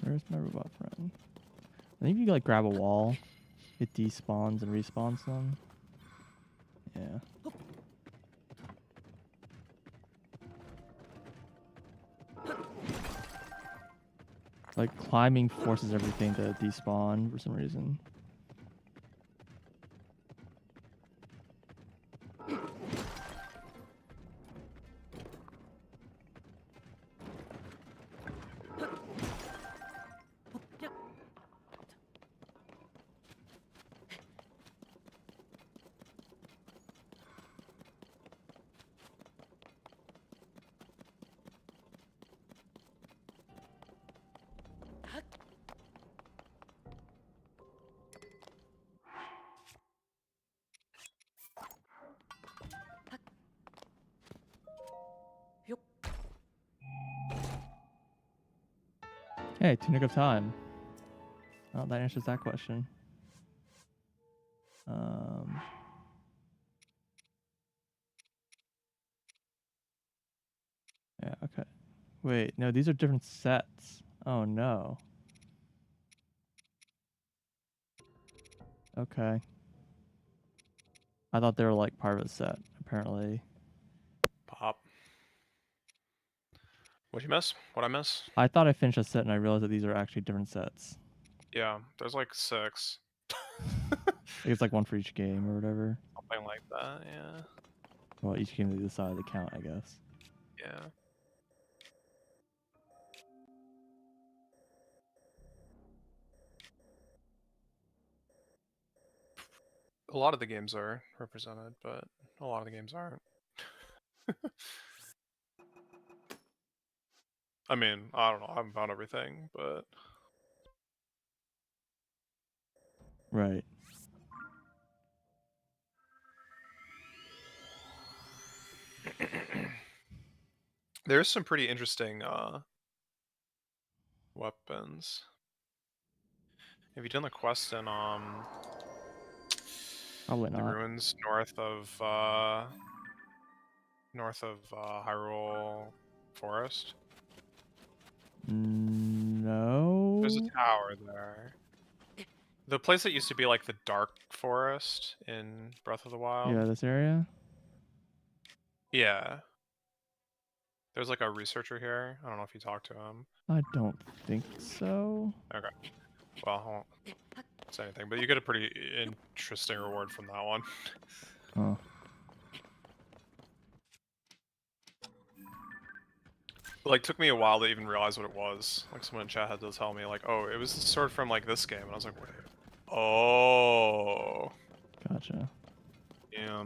Where's my robot friend? I think you like grab a wall. It despawns and respawns them. Yeah. Like climbing forces everything to despawn for some reason. Hey, tunic of time. Oh, that answers that question. Yeah, okay. Wait, no, these are different sets. Oh no. Okay. I thought they were like part of a set, apparently. Pop. What'd you miss? What'd I miss? I thought I finished a set and I realized that these are actually different sets. Yeah, there's like 6. It's like one for each game or whatever. Something like that, yeah. Well, each game they decide the count, I guess. Yeah. A lot of the games are represented, but a lot of the games aren't. I mean, I don't know, I haven't found everything, but... Right. There's some pretty interesting weapons. Have you done the quest in Probably the not. ruins north of Hyrule Forest? No. There's a tower there. The place that used to be like the Dark Forest in Breath of the Wild. Yeah, this area? Yeah. There's like a researcher here. I don't know if you talked to him. I don't think so. Okay. Well, I won't say anything, but you get a pretty interesting reward from that one. Oh. Like, took me a while to even realize what it was. Like, someone in chat had to tell me, like, oh, it was the sword from, like, this game. And I was like, wait. Oh. Gotcha. Yeah.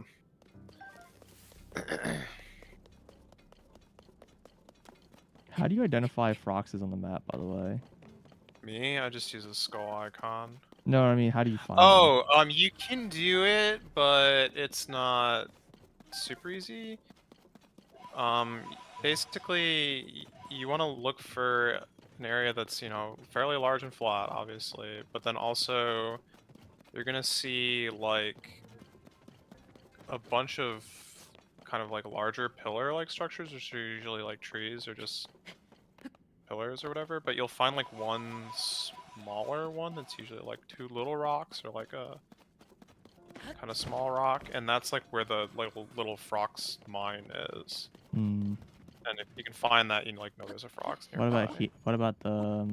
How do you identify Froxes on the map, by the way? Me? I just use a skull icon. No, I mean, how do you find them? You can do it, but it's not super easy. Basically, you want to look for an area that's, you know, fairly large and flat, obviously, but then also you're gonna see, like, a bunch of kind of, like, larger pillar-like structures, which are usually, like, trees or just pillars or whatever, but you'll find, like, one smaller one that's usually, like, 2 little rocks or, like, a kind of small rock, and that's, like, where the, like, little Frox mine is. Hmm. And if you can find that, you know, like, know there's a Frox nearby. What about the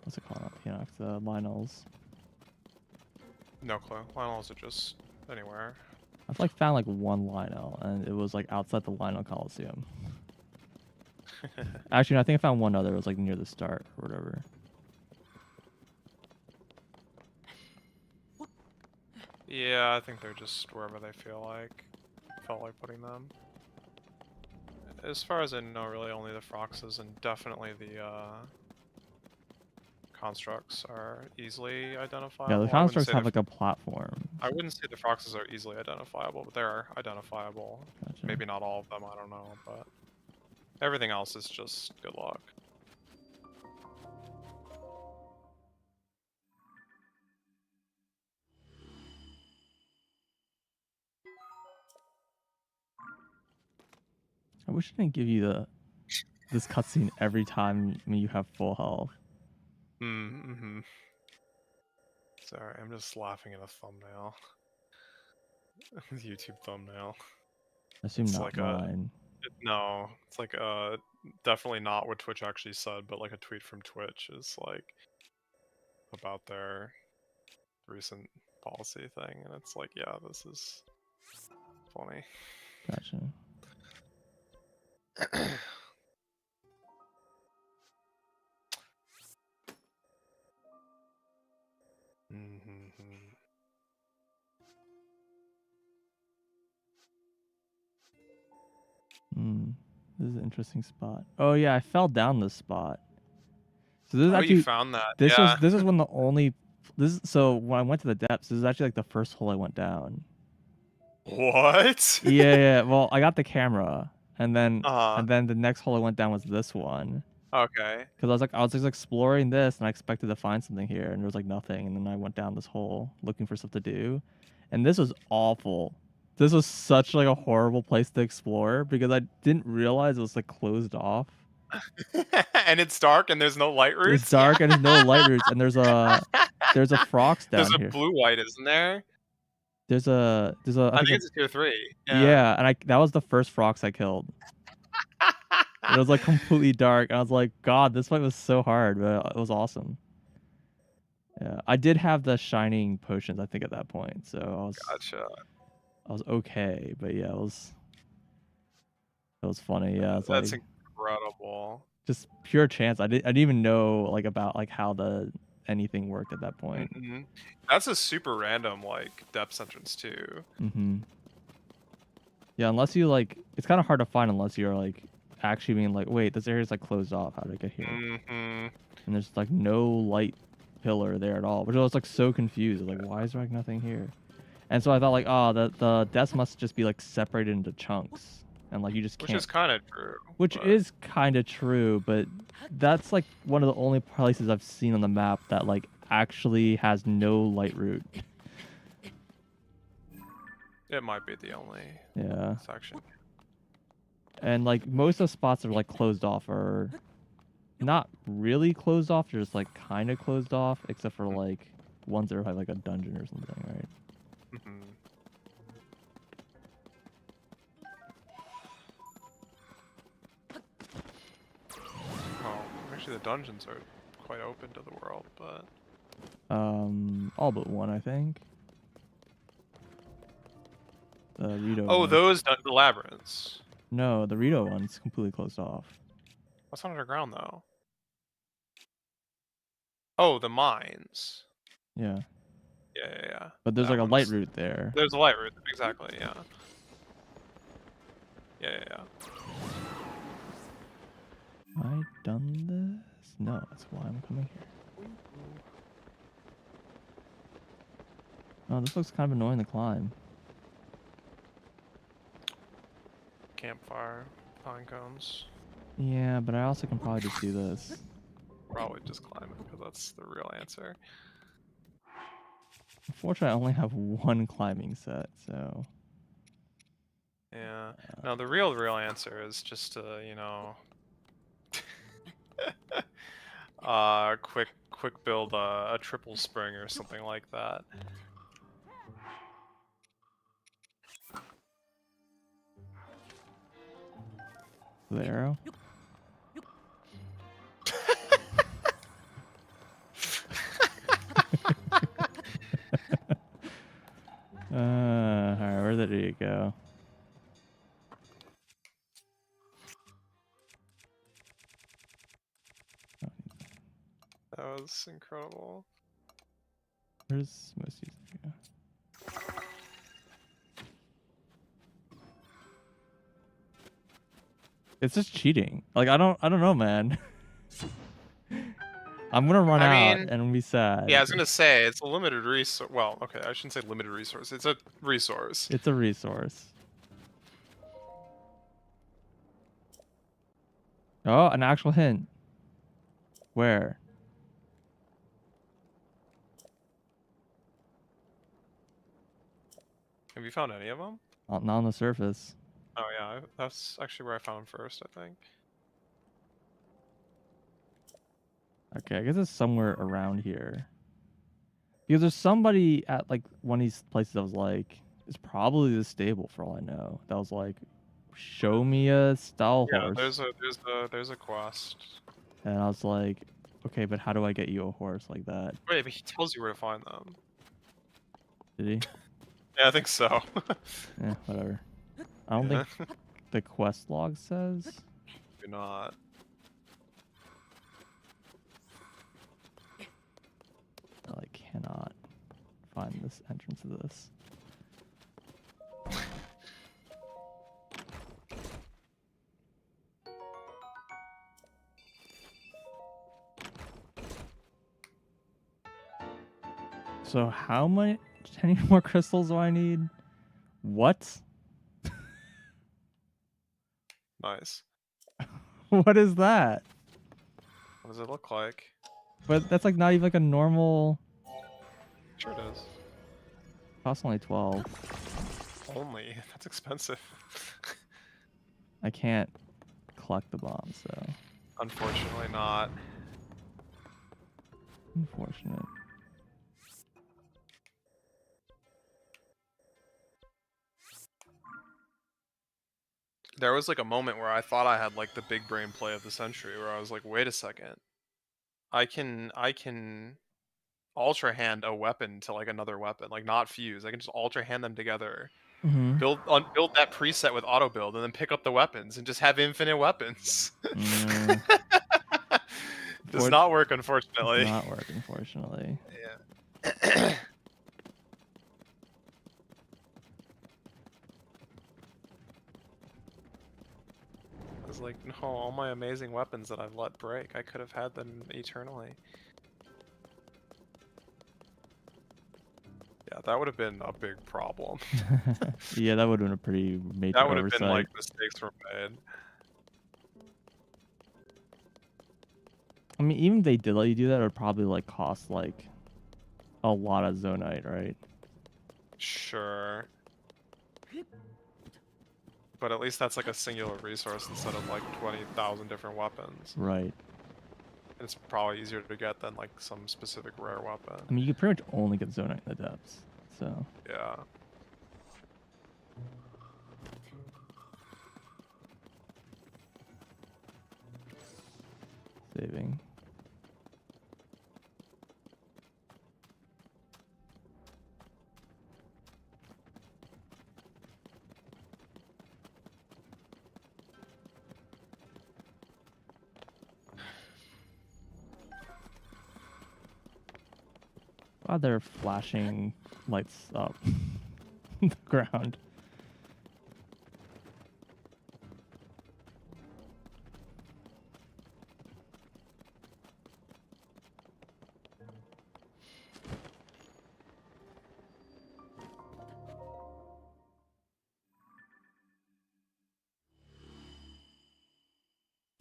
what's it called? Yeah, the Lionels. No clue. Lionels are just anywhere. I've like found like one Lionel, and it was like outside the Lionel Coliseum. Actually, I think I found one other. It was like near the start or whatever. Yeah, I think they're just wherever they felt like putting them. As far as I know, really only the Froxes and definitely the constructs are easily identifiable. Yeah, the constructs have like a platform. I wouldn't say the Froxes are easily identifiable, but they're identifiable. Gotcha. Maybe not all of them, I don't know, but everything else is just good luck. I wish I didn't give you this cutscene every time when you have full health. Mm-hmm. Sorry, I'm just laughing at a thumbnail. YouTube thumbnail. I assume It's not like mine. no, it's like definitely not what Twitch actually said, but like a tweet from Twitch is like about their recent policy thing, and it's like, yeah, this is funny. Gotcha. This is an interesting spot. Oh yeah, I fell down this spot. So this is actually you found that? Yeah. this was one of the only so when I went to the depths, this is actually like the first hole I went down. What? Yeah. Well, I got the camera, and then Uh-huh. the next hole I went down was this one. Okay. Because I was just exploring this, and I expected to find something here, and there was like nothing. And then I went down this hole looking for stuff to do, and this was awful. This was such like a horrible place to explore because I didn't realize it was like closed off. And it's dark and there's no light roots. It's dark and there's no light roots, and there's a frox down There's a here. blue white, isn't there? There's a I think it's a tier 3. Yeah, and that was the first frox I killed. It was like completely dark, and I was like, God, this fight was so hard, but it was awesome. Yeah, I did have the shining potions, I think, at that point, so I was okay, but yeah, it was funny. Yeah, it's that's like incredible. just pure chance. I didn't even know like about like how anything worked at that point. That's a super random like depth entrance too. Yeah, unless you like, it's kind of hard to find unless you're like actually being like, wait, this area's like closed off. How did I get here? And there's like no light pillar there at all, which I was like so confused. I was like, why is there like nothing here? And so I thought like, oh, the deaths must just be like separated into chunks, and like you just can't. Which is kind of true. Which is kind of true, but that's like one of the only places I've seen on the map that like actually has no light route. It might be the only section. And like most of the spots that are like closed off are not really closed off, they're just like kind of closed off, except for like ones that have like a dungeon or something, right? Well, actually the dungeons are quite open to the world, but all but one, I think. The Rito Oh, one. those the labyrinths. No, the Rito one's completely closed off. That's not underground though. Oh, the mines. Yeah. Yeah. But there's like a light route there. There's a light route, exactly, yeah. Yeah. Have I done this? No, that's why I'm coming here. Oh, this looks kind of annoying to climb. Campfire, pine cones. Yeah, but I also can probably just do this. Probably just climb it, because that's the real answer. Unfortunately, I only have one climbing set, so... Yeah. No, the real answer is just to, you know... quick build a triple spring or something like that. The arrow? Alright, where did it go? That was incredible. Where's most easy to go? It's just cheating. Like I don't know, man. I'm gonna run out and be sad. Yeah, I was gonna say it's a limited resource. Well, okay, I shouldn't say limited resource. It's a resource. It's a resource. Oh, an actual hint. Where? Have you found any of them? Not on the surface. Oh yeah, that's actually where I found them first, I think. Okay, I guess it's somewhere around here. Because there's somebody at like one of these places that was like, it's probably the stable for all I know. That was like, show me a stall Yeah, horse. there's a quest. And I was like, okay, but how do I get you a horse like that? Wait, but he tells you where to find them. Did he? Yeah, I think so. Whatever. I don't think the quest log says. Do not. I like cannot find this entrance to this. So how many more crystals do I need? What? Nice. What is that? What does it look like? But that's like not even like a normal. Sure it is. Costs only 12. Only? That's expensive. I can't collect the bombs though. Unfortunately not. Unfortunate. There was like a moment where I thought I had like the big brain play of the century where I was like, wait a second. I can ultra hand a weapon to like another weapon, like not fuse. I can just ultra hand them together. Mm-hmm. Build that preset with auto build and then pick up the weapons and just have infinite weapons. Does not work, unfortunately. Does not work, unfortunately. Yeah. I was like, no, all my amazing weapons that I've let break, I could have had them eternally. Yeah, that would have been a big problem. Yeah, that would have been a pretty major That would have oversight. been like mistakes were made. I mean, even if they did let you do that, it would probably like cost like a lot of zonite, right? Sure. But at least that's like a singular resource instead of like 20,000 different weapons. Right. And it's probably easier to get than like some specific rare weapon. I mean, you could pretty much only get zonite in the depths, so. Yeah. Saving. Wow, they're flashing lights up the ground.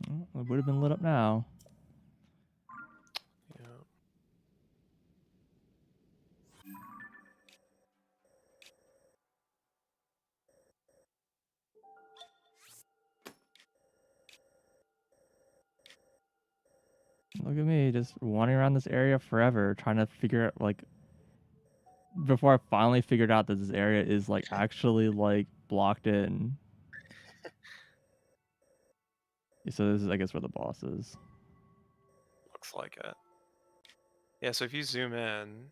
Well, it would have been lit up now. Yeah. Look at me, just wandering around this area forever, trying to figure out, like, before I finally figured out that this area is, like, actually, like, blocked in. So this is, I guess, where the boss is. Looks like it. Yeah, so if you zoom in...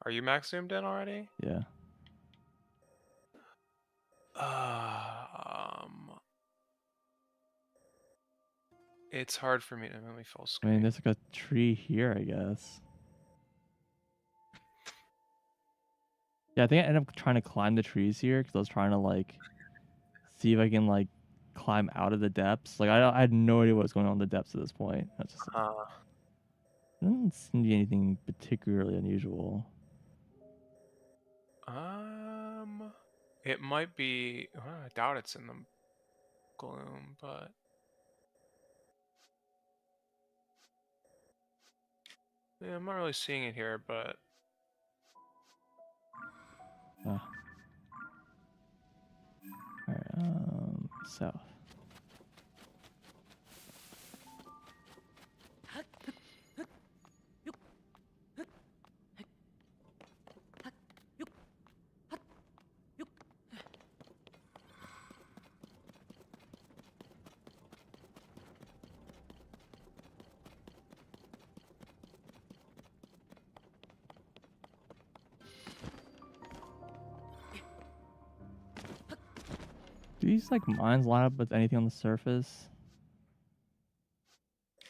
Are you max zoomed in already? Yeah. It's hard for me to let me full I screen. mean, there's like a tree here, I guess. Yeah, I think I ended up trying to climb the trees here because I was trying to like see if I can like climb out of the depths. Like I had no idea what was going on in the depths at this point. I was just like, there doesn't seem to be anything particularly unusual. It might be. Well, I doubt it's in the gloom, but yeah, I'm not really seeing it here. But All right, south. Do these like mines line up with anything on the surface?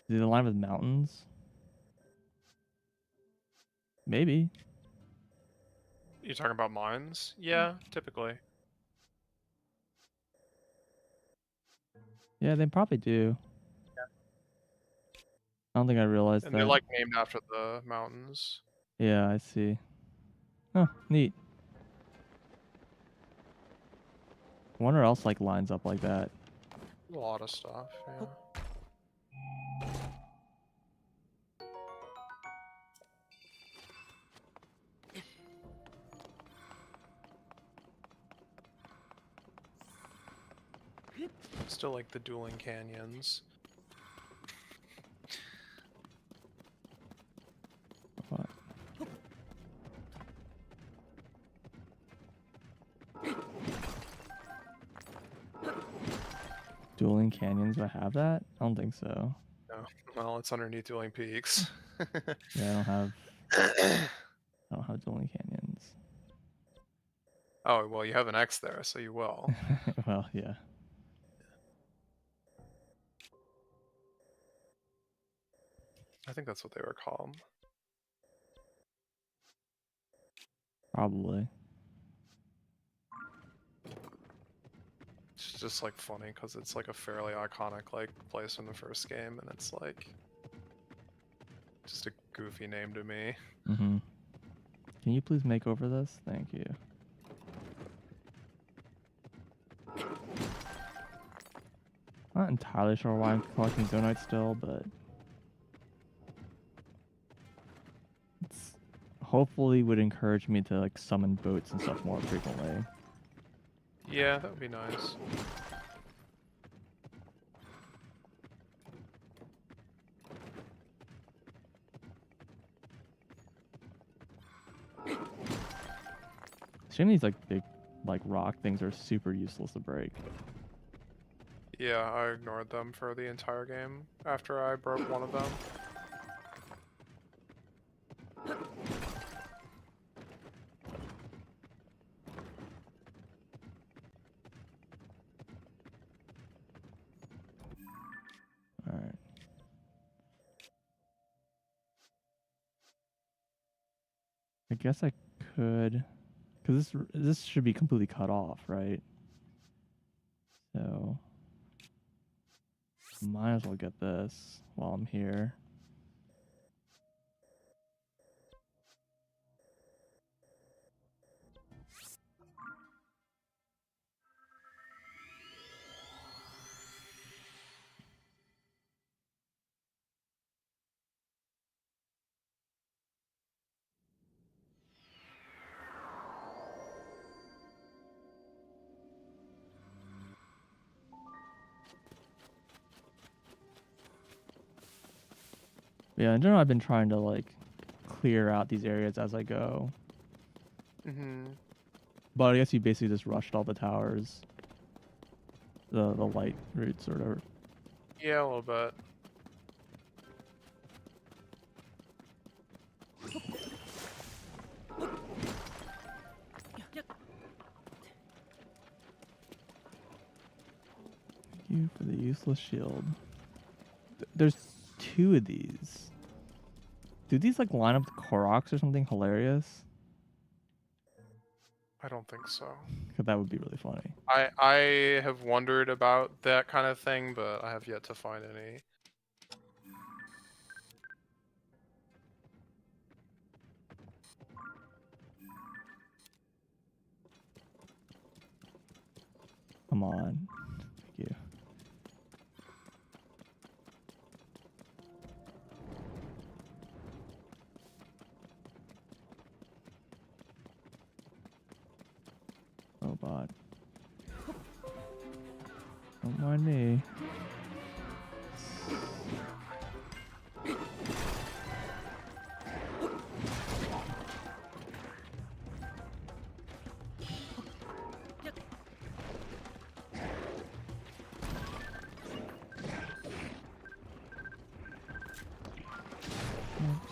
Do they line up with mountains? Maybe. You talking about mines? Yeah, typically. Yeah, they probably do. I don't think I realized And they're that. like named after the mountains. Yeah, I see. Huh, neat. I wonder else like lines up like that. A lot of stuff, yeah. Still like the dueling canyons. What? Dueling canyons, do I have that? I don't think so. No, well, it's underneath dueling peaks. Yeah, I don't have dueling canyons. Oh, well, you have an X there, so you will. Well, yeah. I think that's what they were called. Probably. It's just like funny because it's like a fairly iconic like place from the first game, and it's like just a goofy name to me. Mm-hmm. Can you please make over this? Thank you. Not entirely sure why I'm collecting Zonite still, but it's hopefully would encourage me to like summon boats and stuff more frequently. Yeah, that would be nice. Shame these like big like rock things are super useless to break. Yeah, I ignored them for the entire game after I broke one of them. Alright. I guess I could, because this should be completely cut off, right? So might as well get this while I'm here. Yeah, in general, I've been trying to like clear out these areas as I go. Mm-hmm. But I guess you basically just rushed all the towers. The light routes or whatever. Yeah, a little bit. Thank you for the useless shield. There's 2 of these. Do these like line up with Koroks or something hilarious? I don't think so. Because that would be really funny. I have wondered about that kind of thing, but I have yet to find any. Come on. Thank you. Robot. Don't mind me.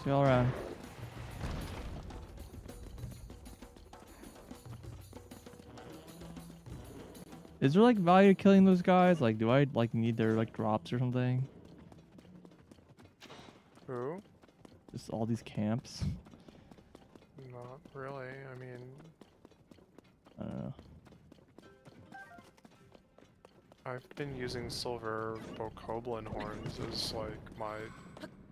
See you all around. Is there like value to killing those guys? Like, do I like need their like drops or something? Who? Just all these camps. Not really. I mean, I don't know. I've been using silver bokoblin horns as like my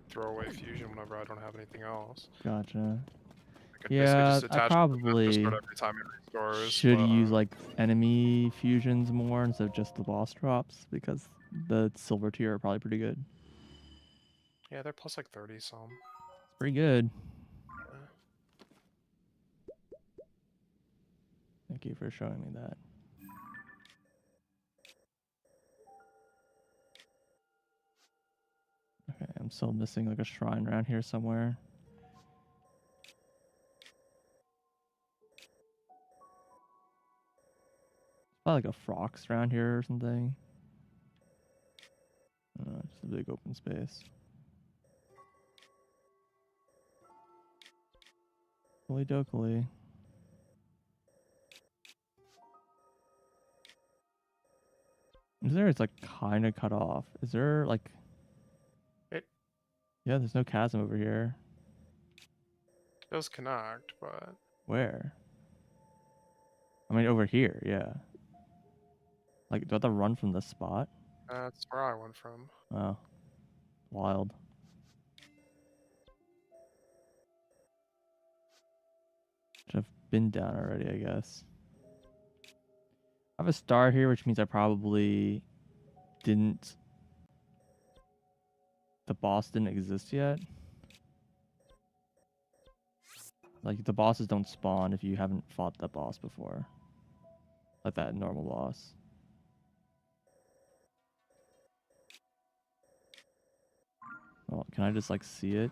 throwaway fusion whenever I don't have anything else. Gotcha. I can basically Yeah, just I attach it to the probably every time it restores. should But, use like enemy fusions more instead of just the boss drops because the silver tier are probably pretty good. yeah, they're plus like 30 some. It's pretty good. Yeah. Thank you for showing me that. Okay, I'm still missing like a shrine around here somewhere. Probably like a Frox around here or something. Just a big open space. Holy dokily. Is there? It's like kind of cut off. Is there like? It Yeah, there's no chasm over here. does connect, but Where? I mean, over here, yeah. Like, do I have to run from this spot? that's where I went from. Oh, wild. Should have been down already, I guess. I have a star here, which means I probably didn't... The boss didn't exist yet. Like, the bosses don't spawn if you haven't fought the boss before. Like that normal boss. Well, can I just, like, see it?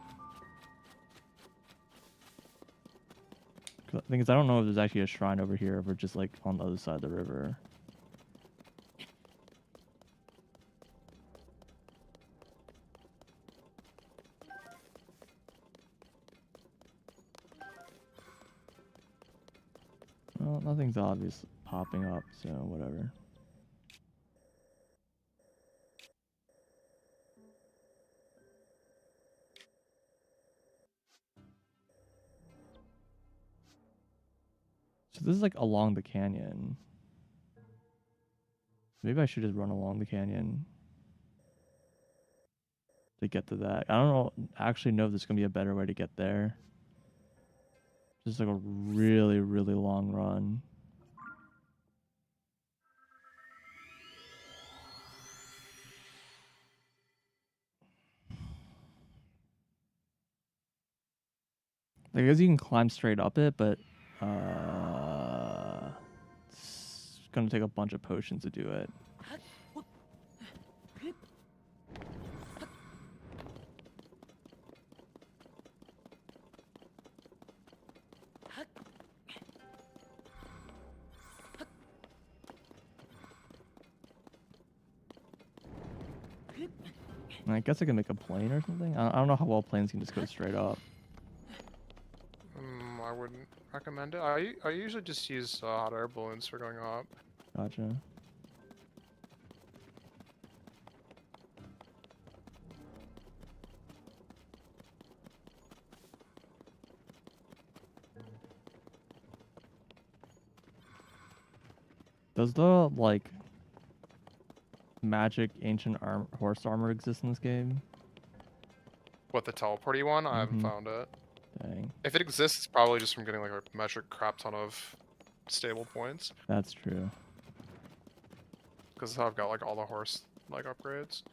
The thing is, I don't know if there's actually a shrine over here, or if we're just, like, on the other side of the river. Well, nothing's obvious popping up, so whatever. So this is like along the canyon. Maybe I should just run along the canyon to get to that. I don't know, actually know if there's gonna be a better way to get there. Just like a really, really long run. I guess you can climb straight up it, but it's gonna take a bunch of potions to do it. I guess I can make a plane or something. I don't know how well planes can just go straight up. I wouldn't recommend it. I usually just use hot air balloons for going up. Gotcha. Does the like magic ancient horse armor exist in this game? What, the teleporty one? I haven't found it. Dang. If it exists, it's probably just from getting like a metric crap ton of stable points. That's true. Because I've got like all the horse like upgrades.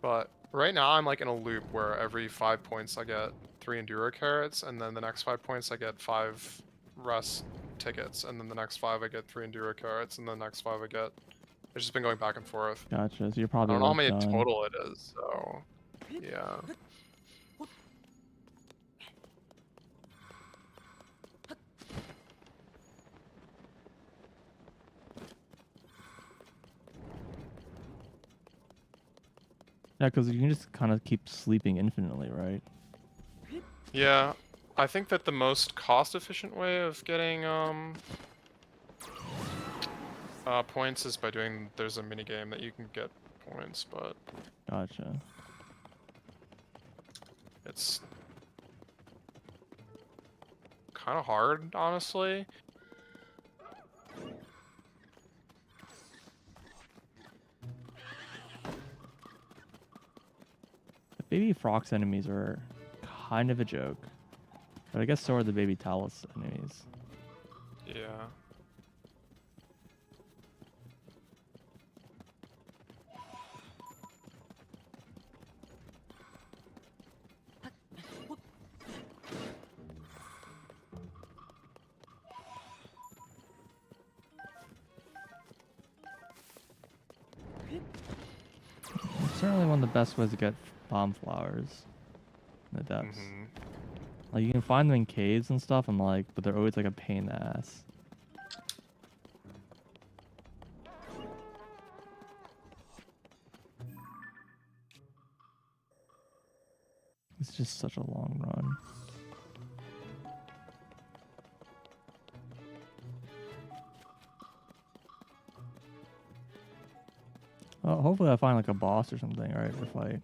But right now I'm like in a loop where every 5 points I get 3 enduro carrots, and then the next 5 points I get 5 rest tickets, and then the next 5 I get 3 enduro carrots, and the next 5 I get. It's just been going back and forth. Gotcha. So you're I probably don't know how like many done. total it is, so yeah. Yeah, because you can just kind of keep sleeping infinitely, right? Yeah, I think that the most cost-efficient way of getting Points is by doing. There's a mini game that you can get points, but Gotcha. it's kind of hard, honestly. The baby Frox enemies are kind of a joke, but I guess so are the baby Talus enemies. Yeah. It's certainly one of the best ways to get bomb flowers in the depths. Mm-hmm. Like, you can find them in caves and stuff, and like, but they're always like a pain in the ass. It's just such a long run. Well, hopefully I find like a boss or something, right, to fight.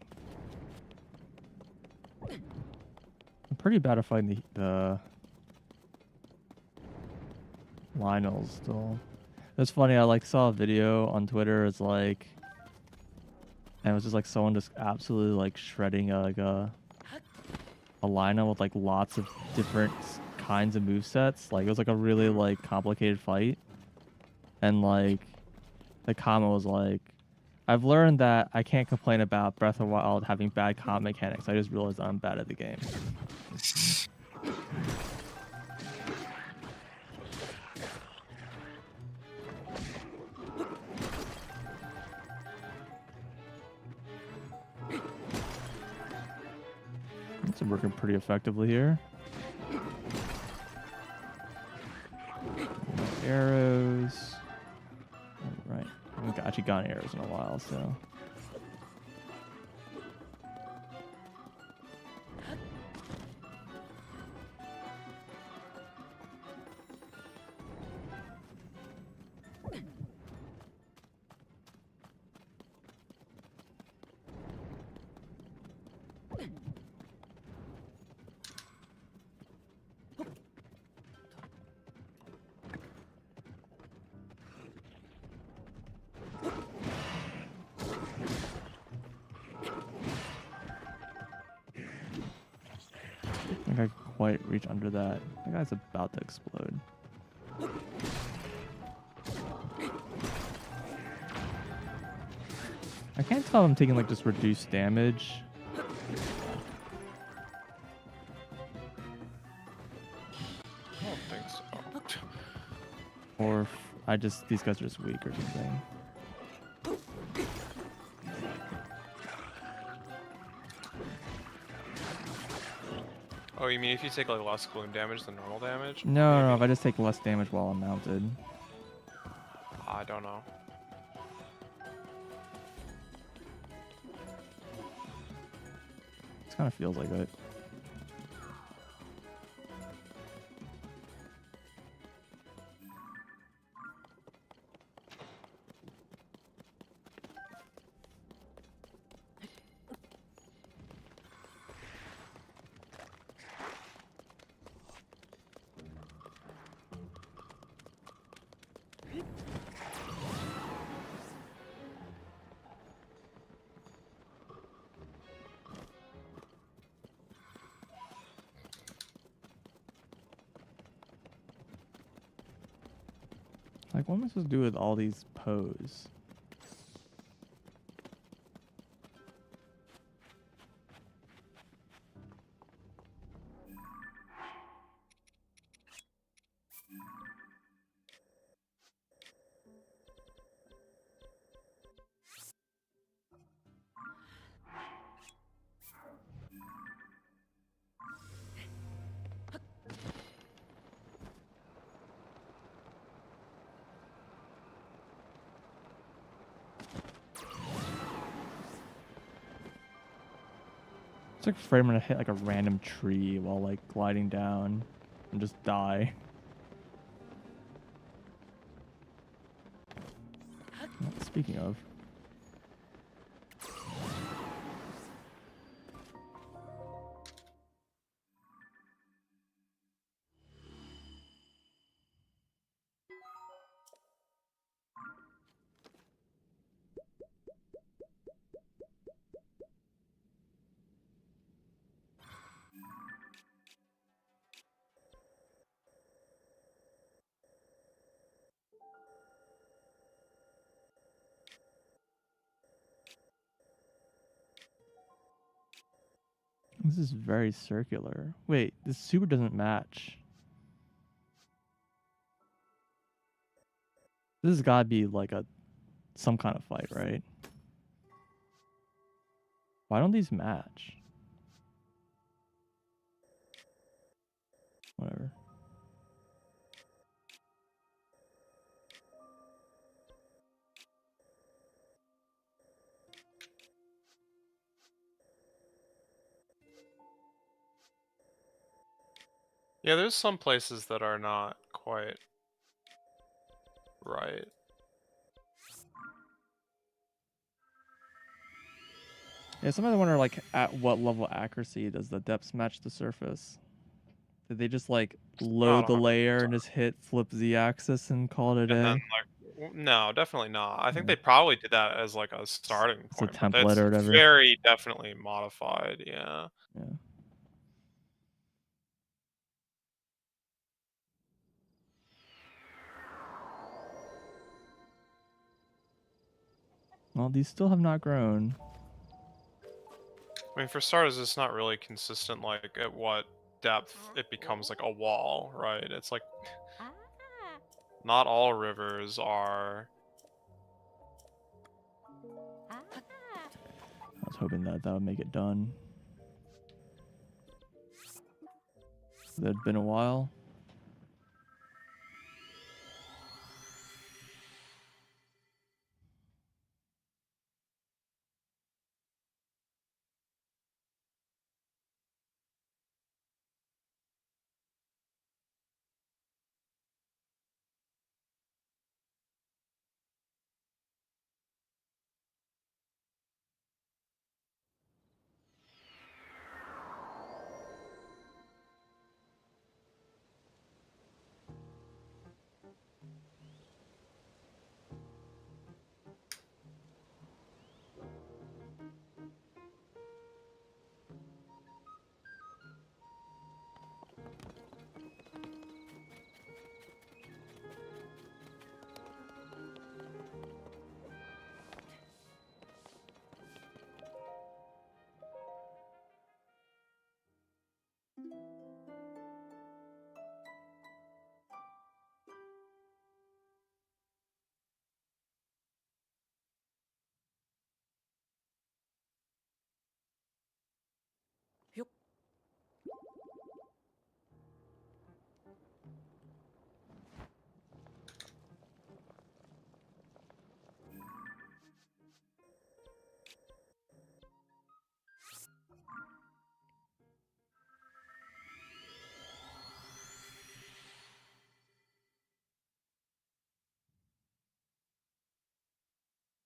I'm pretty bad at fighting the Lionels still. It's funny, I like saw a video on Twitter, it's like, and it was just like someone just absolutely like shredding a Lionel with like lots of different kinds of movesets. Like it was like a really like complicated fight. And like the comment was like, I've learned that I can't complain about Breath of the Wild having bad combat mechanics. I just realized I'm bad at the game. It's working pretty effectively here. Arrows. All right. I haven't actually gotten arrows in a while, so. I think I can quite reach under that. That guy's about to explode. I can't tell if I'm taking like just reduced damage. I don't think so. Or if these guys are just weak or something. Oh, you mean if you take like less balloon damage than normal damage? No, if I just take less damage while I'm mounted. I don't know. It kind of feels like it. Like, what am I supposed to do with all these pose? It's like afraid I'm gonna hit like a random tree while like gliding down and just die. Speaking of. This is very circular. Wait, this super doesn't match. This has got to be like some kind of fight, right? Why don't these match? Whatever. Yeah, there's some places that are not quite right. Yeah, sometimes I wonder, like, at what level of accuracy does the depths match the surface? Did they just, like, Not load the 100%. layer and just hit flip z-axis and call it a And then, day? like, no, definitely not. I think Yeah. they probably did that as, like, a starting It's a point, but template that's or whatever. very definitely modified, yeah. Yeah. Well, these still have not grown. I mean, for starters, it's not really consistent, like, at what depth it becomes, like, a wall, right? It's like, not all rivers are... I was hoping that would make it done. It had been a while.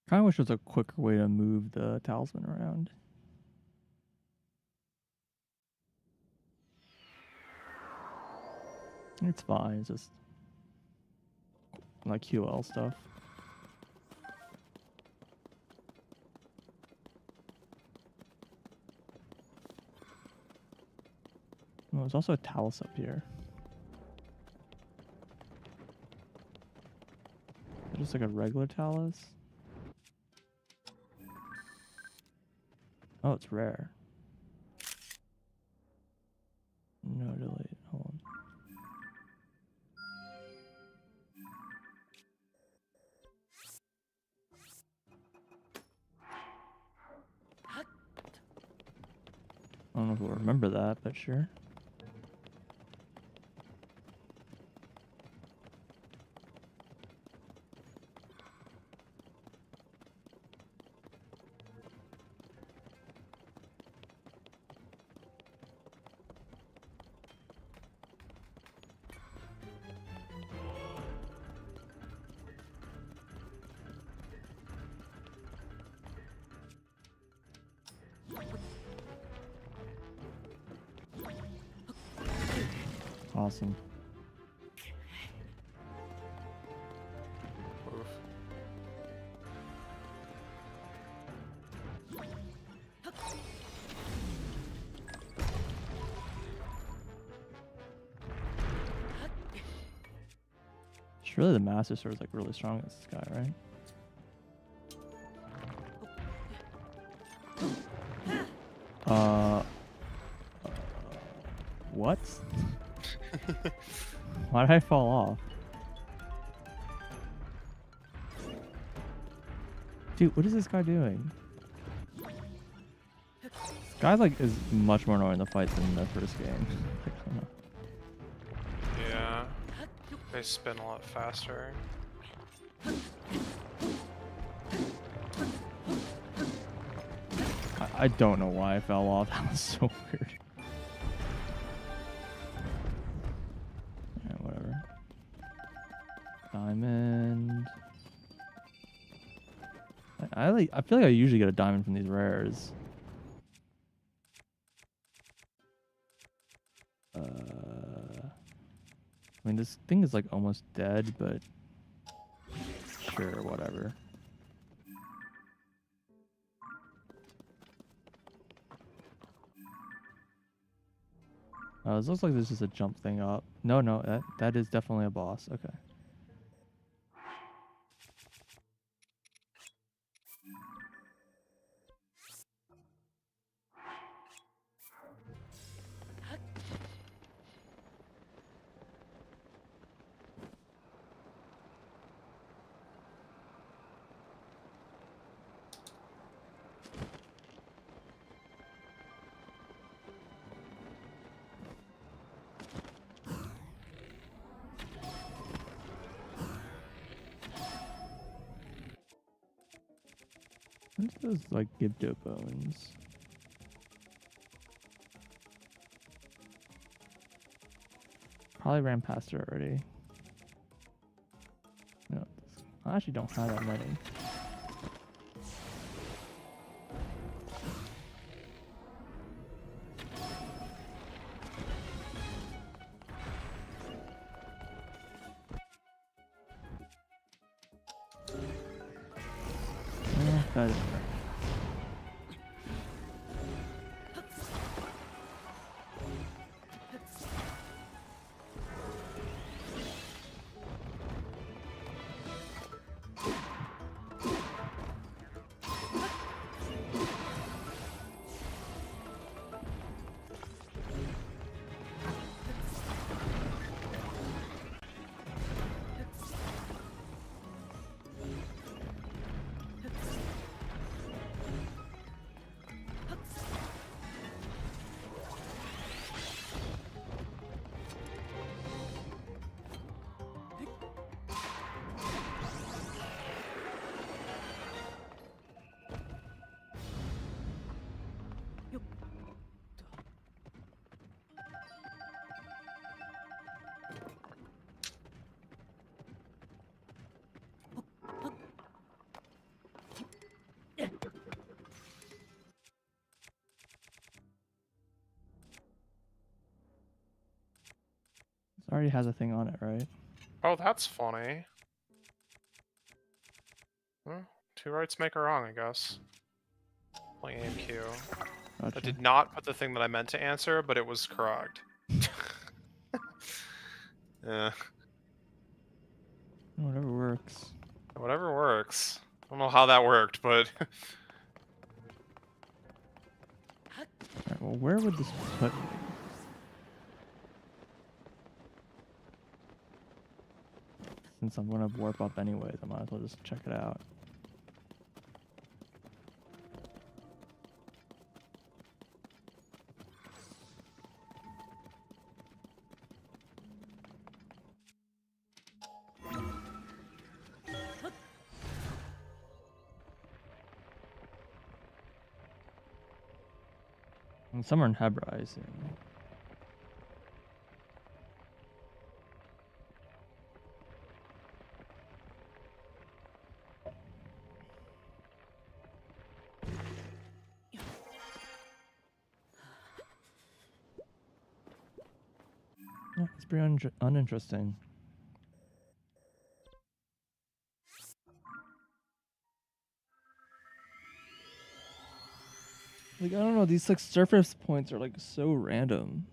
Kind of wish there was a quicker way to move the talisman around. It's fine. It's just like QL stuff. Oh, there's also a talus up here. Is it just like a regular talus? Oh, it's rare. No, delete. Hold on. I don't know if we'll remember that, but sure. Awesome. Oof. It's really the Master Sword is like really strong against this guy, right? What? Why did I fall off? Dude, what is this guy doing? This guy like is much more annoying to fight than the first game. Like, I don't know. Yeah. They spin a lot faster. I don't know why I fell off. That was so weird. Yeah, whatever. Diamond. I feel like I usually get a diamond from these rares. I mean, this thing is like almost dead, but sure, whatever. This looks like there's just a jump thing up. No, that is definitely a boss. Okay. What's those like Birdup bones? Probably ran past her already. No, I actually don't have that many. Yeah, that is fair. This already has a thing on it, right? Oh, that's funny. Well, two rights make a wrong, I guess. Playing AMQ. Gotcha. I did not put the thing that I meant to answer, but it was correct. Yeah. Whatever works. Whatever works. I don't know how that worked, but... Alright, well, where would this put me? Since I'm gonna warp up anyways, I might as well just check it out. And somewhere in Hebra, I assume. Yeah, it's pretty uninteresting. Like, I don't know, these like surface points are like so random.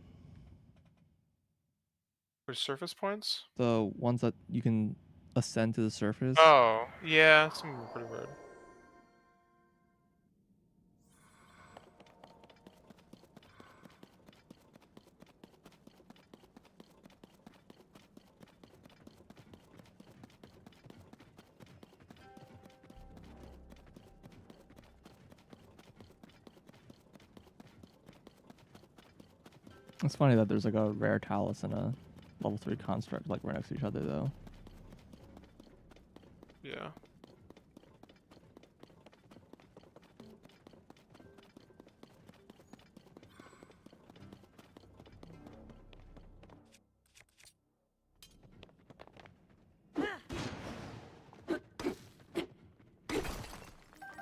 Which surface points? The ones that you can ascend to the surface. Oh, yeah, some of them are pretty weird. It's funny that there's like a rare talus and a level 3 construct like right next to each other though. Yeah.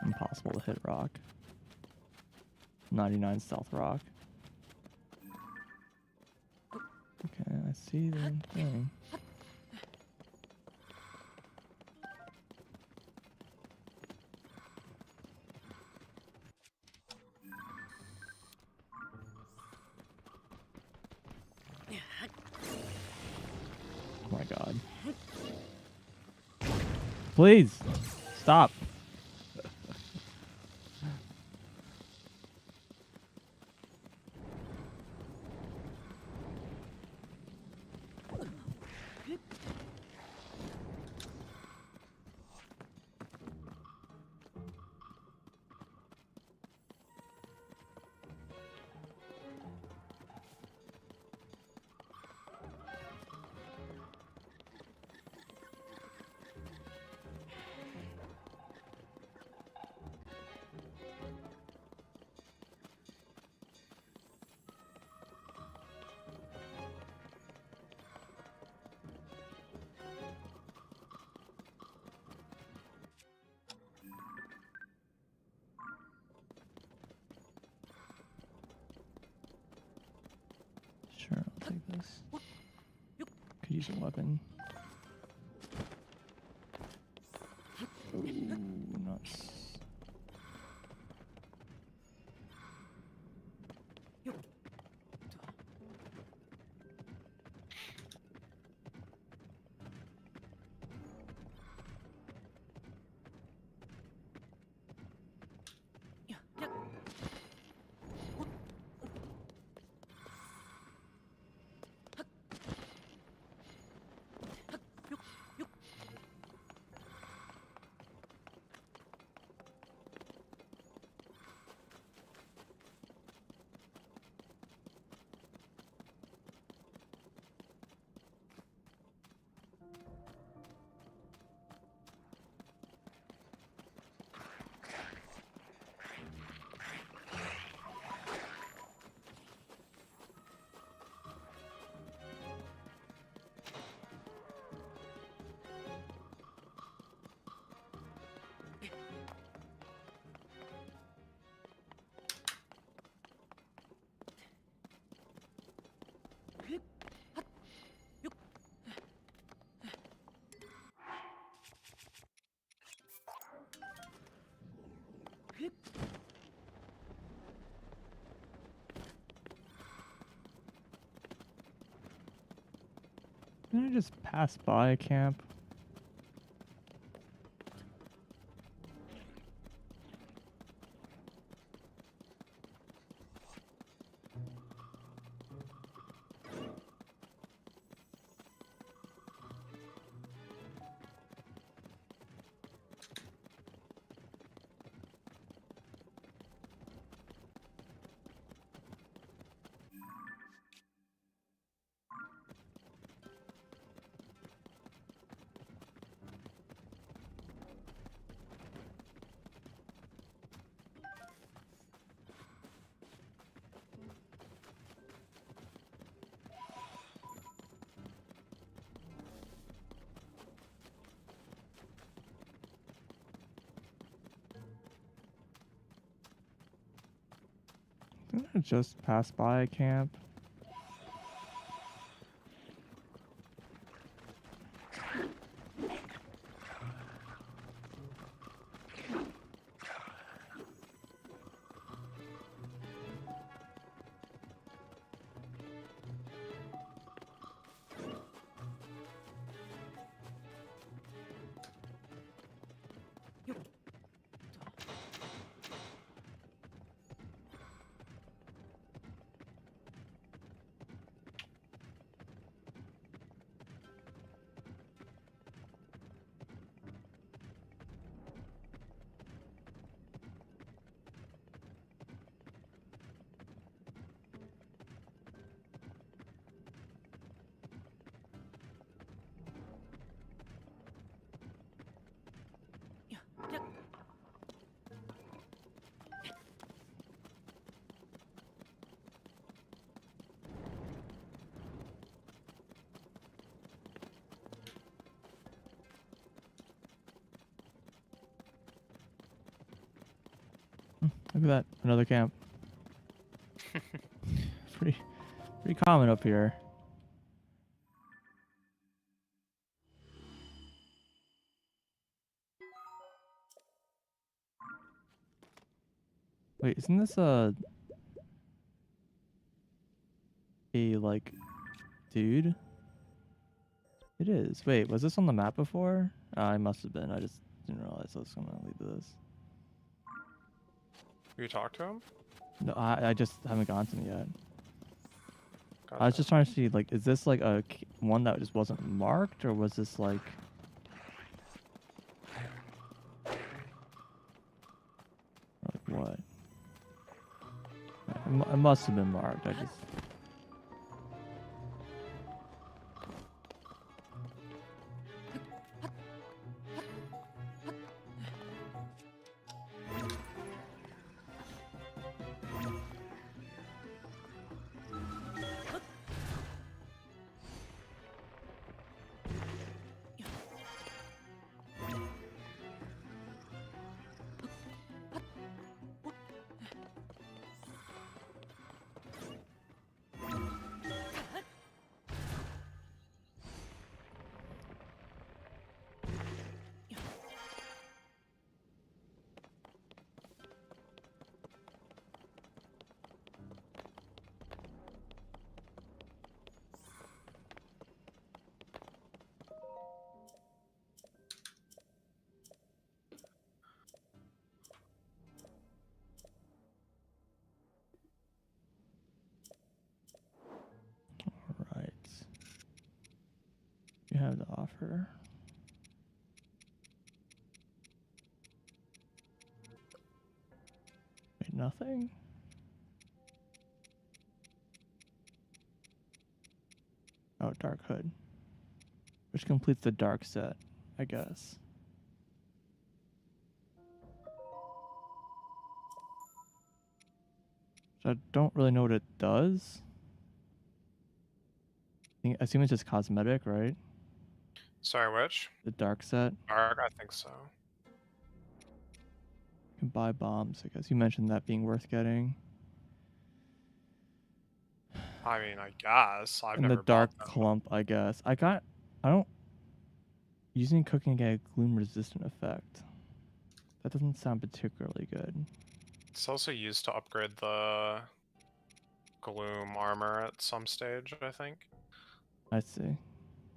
Impossible to hit rock. 99 stealth rock. Okay, I see the thing. Oh my god. Please stop. Sure, I'll take this. Could use a weapon. Ooh, nuts. Can I just pass by a camp? Didn't I just pass by a camp? Look at that, another camp. pretty common up here. Wait, isn't this a like dude? It is. Wait, was this on the map before? I must have been. I just didn't realize I was gonna lead this. You talked to him? No, I just haven't gone to him yet. Gotcha. I was just trying to see, like, is this like a one that just wasn't marked, or was this like? Like what? It must have been marked. I just. Right. You have to offer. Wait, nothing? Oh, Dark Hood. Which completes the dark set, I guess. So I don't really know what it does. I assume it's just cosmetic, right? Sorry, which? The dark set. Dark, I think so. You can buy bombs, I guess. You mentioned that being worth getting. I mean, I guess. I've And never the dark bought them. clump, I guess. I don't... Using cooking get a gloom resistant effect. That doesn't sound particularly good. It's also used to upgrade the gloom armor at some stage, I think. I see. It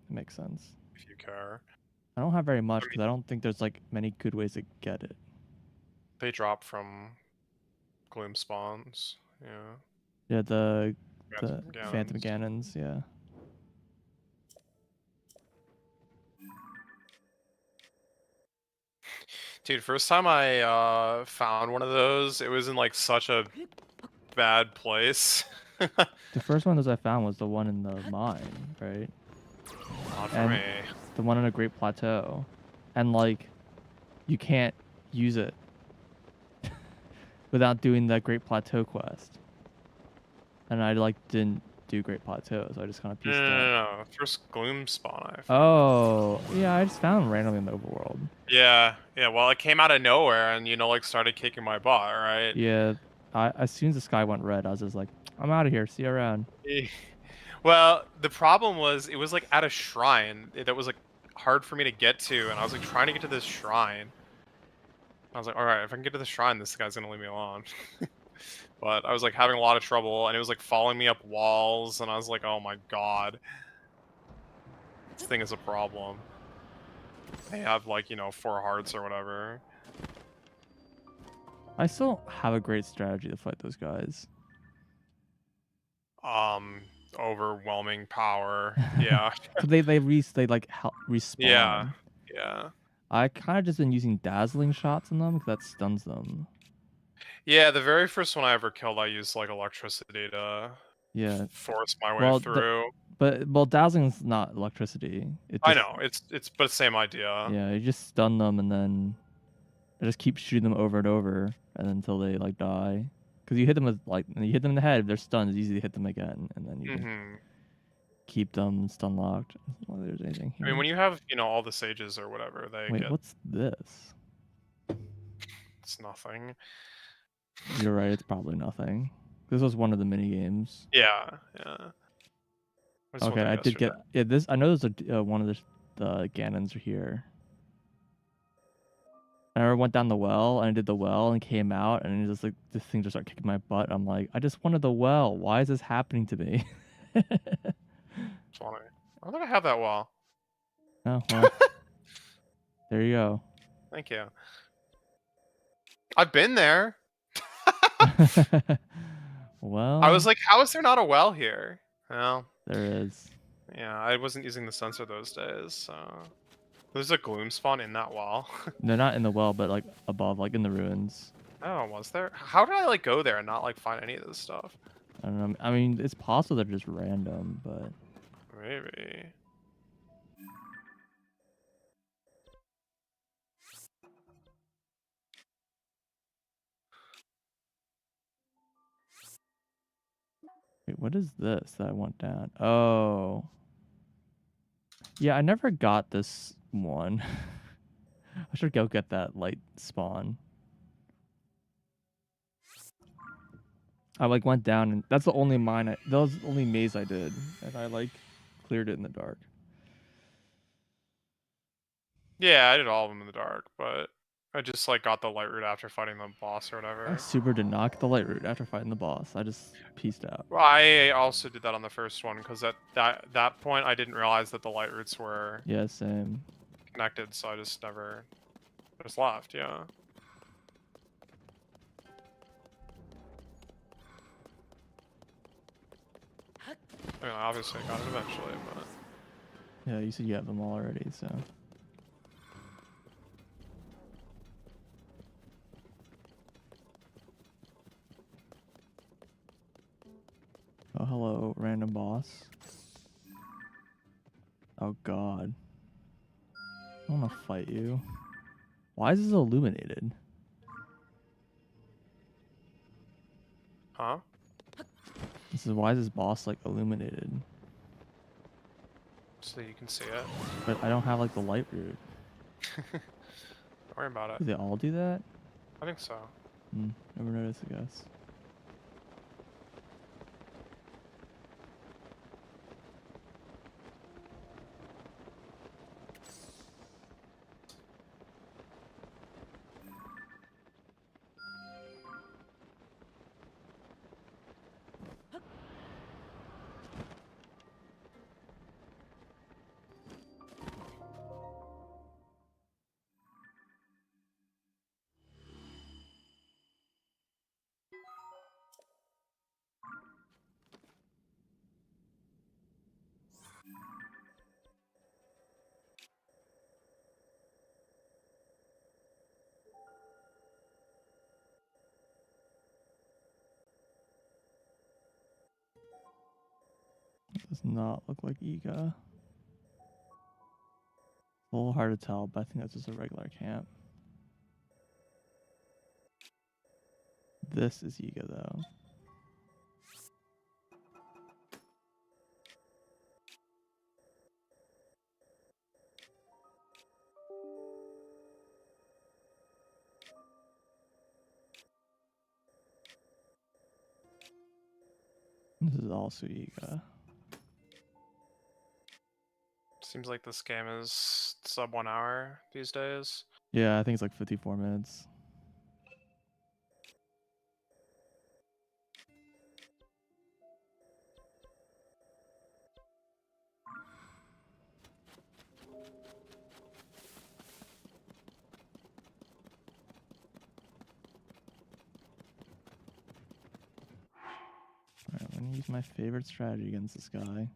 makes sense. If you care. I don't have very much because I don't think there's like many good ways to get it. They drop from gloom spawns, yeah. Yeah, the Phantom Phantom Gannons, yeah. Dude, first time I found one of those, it was in like such a bad place. The first one I found was the one in the mine, right? Not for and me. The one on a Great Plateau. And like, you can't use it without doing that Great Plateau quest. And I like didn't do Great Plateau, so I just kind of pieced it. No. First gloom spawn I found. Oh, yeah, I just found it randomly in the overworld. Yeah, well, it came out of nowhere and, you know, like, started kicking my butt, right? Yeah, as soon as the sky went red, I was just like, I'm out of here, see you around. Well, the problem was, it was, like, at a shrine that was, like, hard for me to get to, and I was, like, trying to get to this shrine. I was like, alright, if I can get to the shrine, this guy's gonna leave me alone. But I was, like, having a lot of trouble, and it was, like, following me up walls, and I was like, oh my god. This thing is a problem. They have, like, you know, 4 hearts or whatever. I still have a great strategy to fight those guys. Overwhelming power. Yeah. they like respawn. Yeah. I kind of just been using dazzling shots on them because that stuns them. Yeah, the very first one I ever killed, I used like electricity to force my way through. But dazzling's not electricity. I know it's but same idea. Yeah, you just stun them and then I just keep shooting them over and over and until they like die. Because you hit them with you hit them in the head, they're stunned. It's easy to hit them again, and then you can keep them stun locked. Whether there's anything here. I mean, when you have all the sages or whatever, they wait. What's this? It's nothing. You're right. It's probably nothing. This was one of the mini games. Yeah, yeah. I just went Okay, there I did yesterday. get this. I know there's a one of the Ganons are here. And I went down the well and I did the well and came out and just like this thing just started kicking my butt. I'm like, I just wanted the well. Why is this happening to me? Funny. I don't think I have that well. Oh well, there you go. Thank you. I've been there. I was Well, like, how is there not a well here? Well, there is. yeah, I wasn't using the sensor those days, so... There's a gloom spawn in that wall. No, not in the well, but like above, like in the ruins. Oh, was there? How did I, like, go there and not, like, find any of this stuff? I don't know. I mean, it's possible they're just random, but Maybe. wait, what is this that I went down? Oh, yeah, I never got this one. I should go get that light spawn. I like went down and that's the only that was the only maze I did, and I like cleared it in the dark. Yeah, I did all of them in the dark, but I just, like, got the light route after fighting the boss or I whatever. super did not get the light route after fighting the boss. I just pieced out. Well, I also did that on the first one, because at that point, I didn't realize that the light routes were Yeah, same. connected, so I just never... just left, yeah. I mean, obviously I got it eventually, but... Yeah, you said you have them all already, so. Oh, hello, random boss. Oh god. I wanna fight you. Why is this illuminated? Huh? Why is this boss like illuminated? So you can see it. But I don't have like the light route. Don't worry about it. Do they all do that? I think so. Never noticed, I guess. Does not look like Iga. A little hard to tell, but I think that's just a regular camp. This is Iga though. This is also Iga. Seems like this game is sub 1 hour these days. Yeah, I think it's like 54 minutes. Alright, I'm gonna use my favorite strategy against this guy.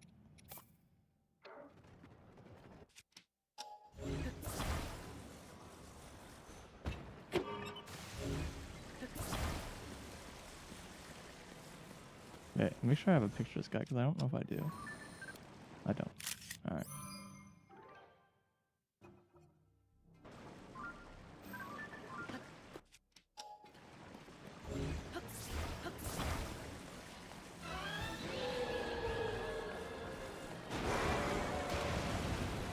Okay, make sure I have a picture of this guy, because I don't know if I do. I don't. Alright.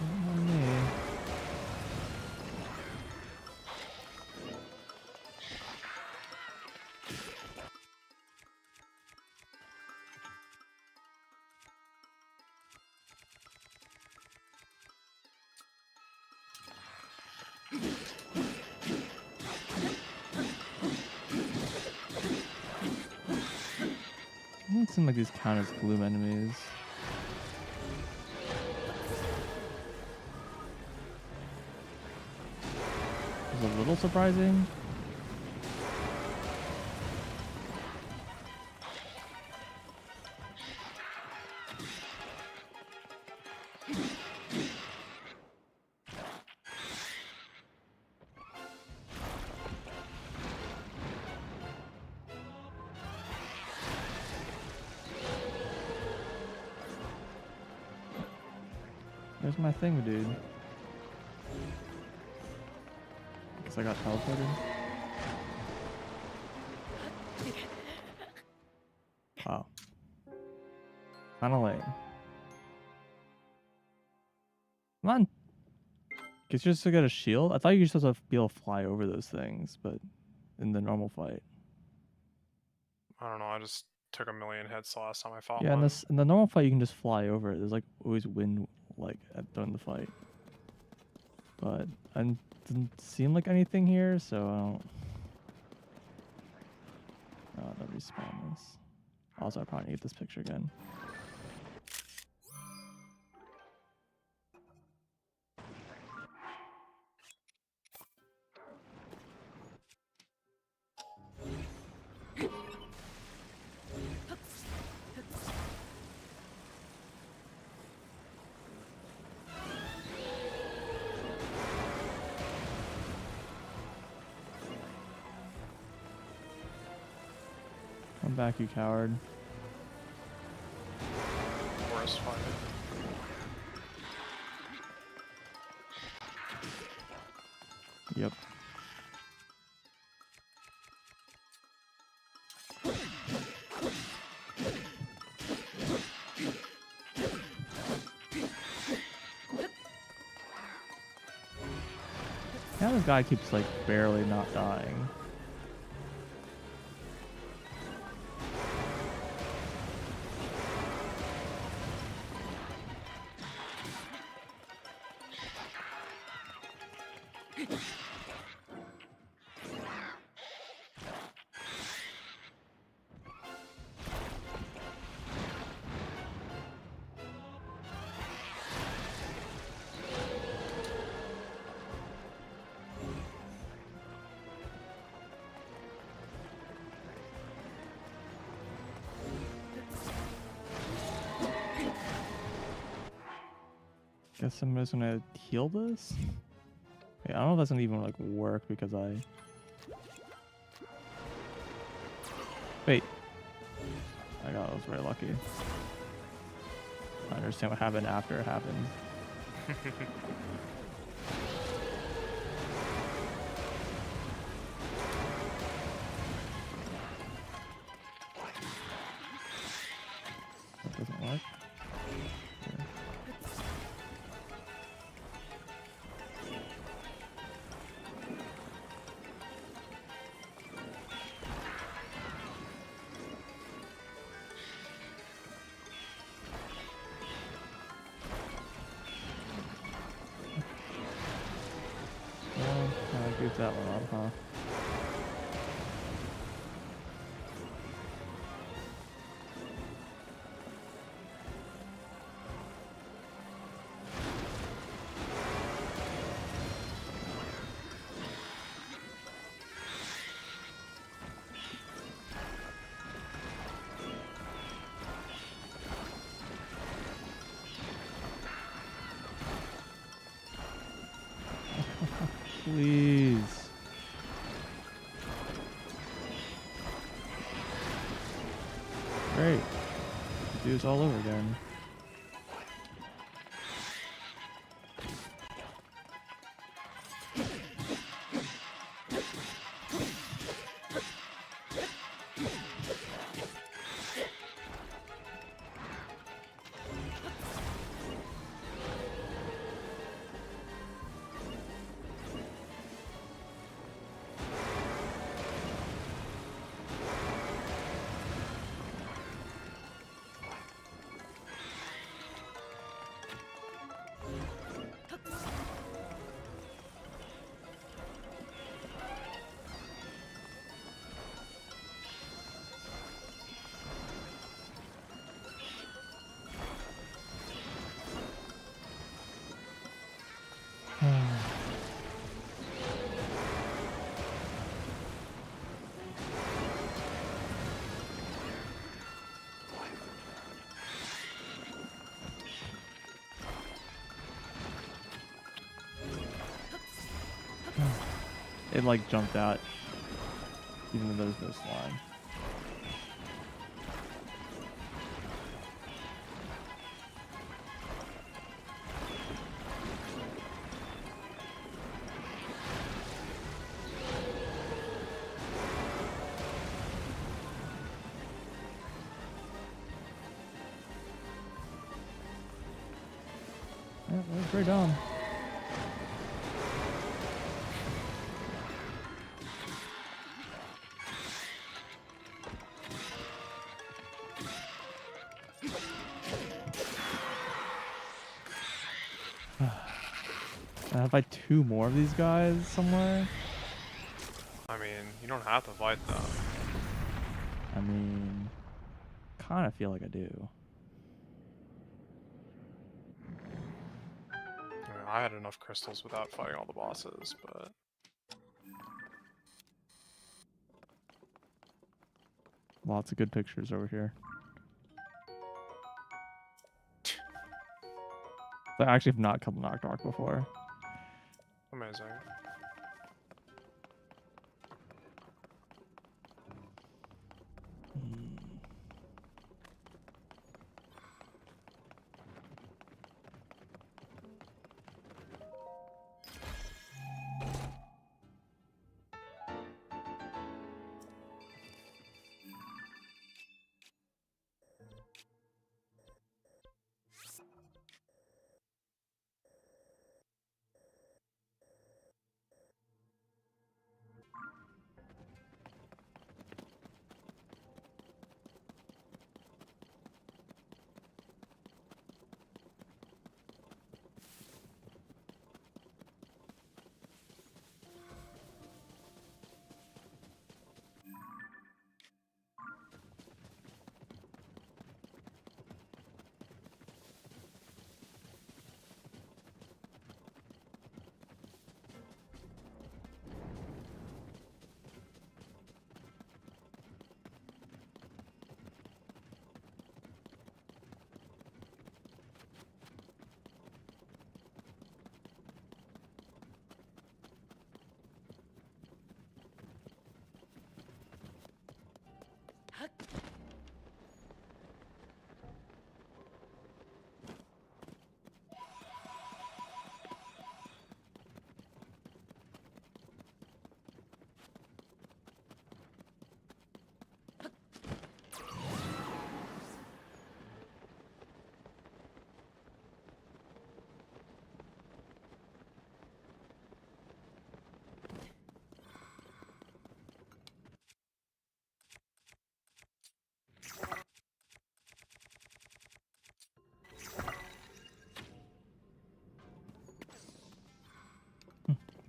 On me. seem like these count as gloom enemies. It's a little surprising. Where's my thing, dude? Guess I got teleported. Wow. Kinda lame. Come on. Guess you're just to get a shield? I thought you were supposed to be able to fly over those things, but in the normal fight. I don't know, I just took a million hits the last time I fought Yeah, one. in the normal fight you can just fly over it. There's like always wind like during the fight. But it didn't seem like anything here, so I don't. Oh, that respawn this. Also, I probably need this picture again. Come back, you coward. Forest fight. Yep. Now this guy keeps like barely not dying. Guess I'm just gonna heal this? Wait, I don't know if that's gonna even like work because I... Wait. I was very lucky. I understand what happened after it happened. That doesn't work. Here. Well, I goofed that one up, huh? Please. Great. Do this all over again. It like jumped out, even though there's no slime. Yeah, that was very dumb. I have like 2 more of these guys somewhere. I mean, you don't have to fight them. I mean, kind of feel like I do. I mean, I had enough crystals without fighting all the bosses, but... Lots of good pictures over here. I actually have not come to Knock Dark before. Amazing.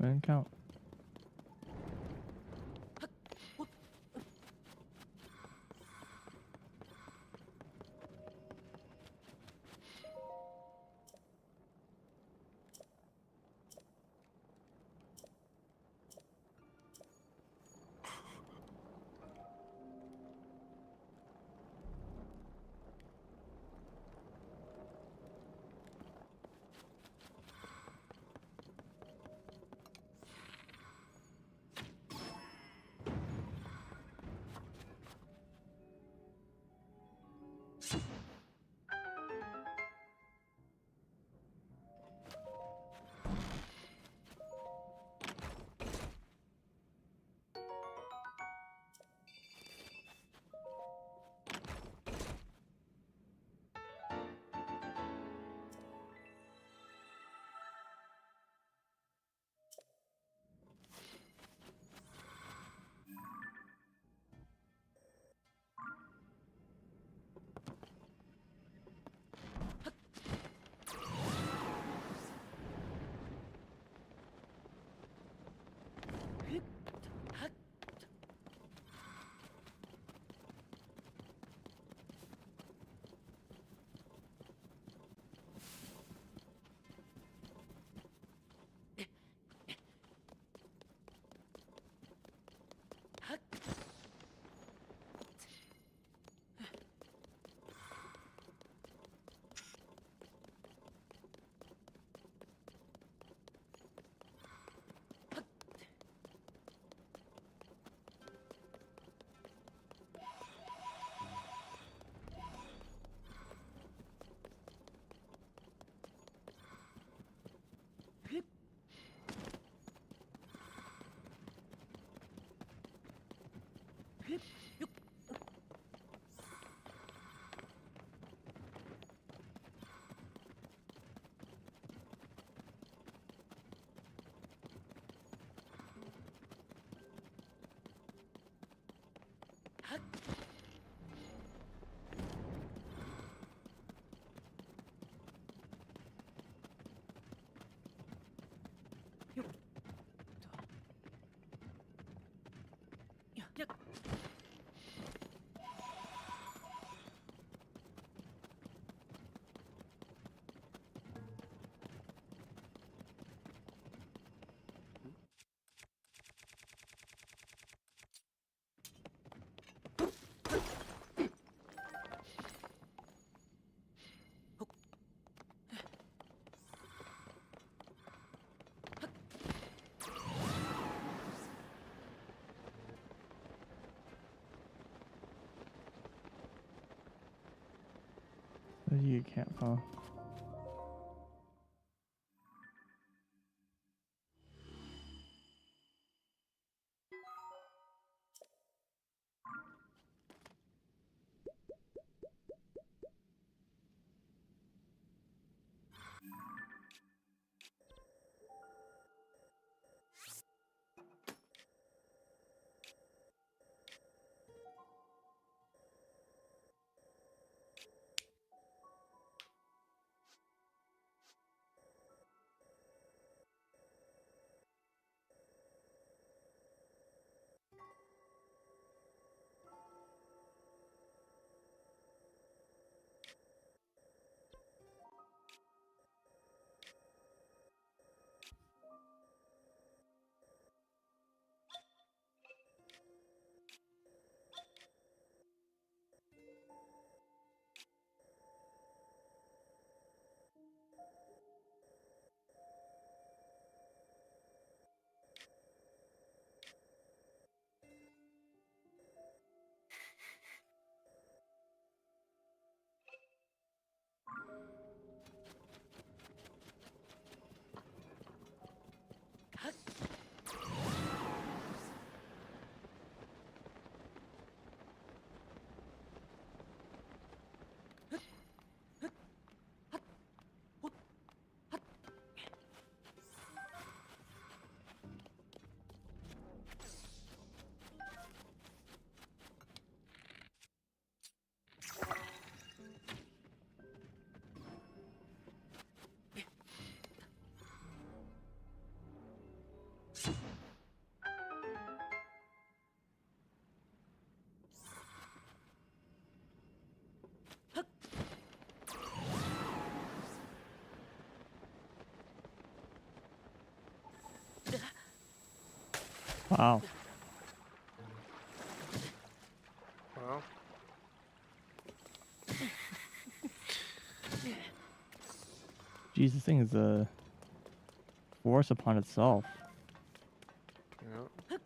I didn't count. You can't, huh? Wow. Well. Jeez, this thing is a force upon itself. Yeah.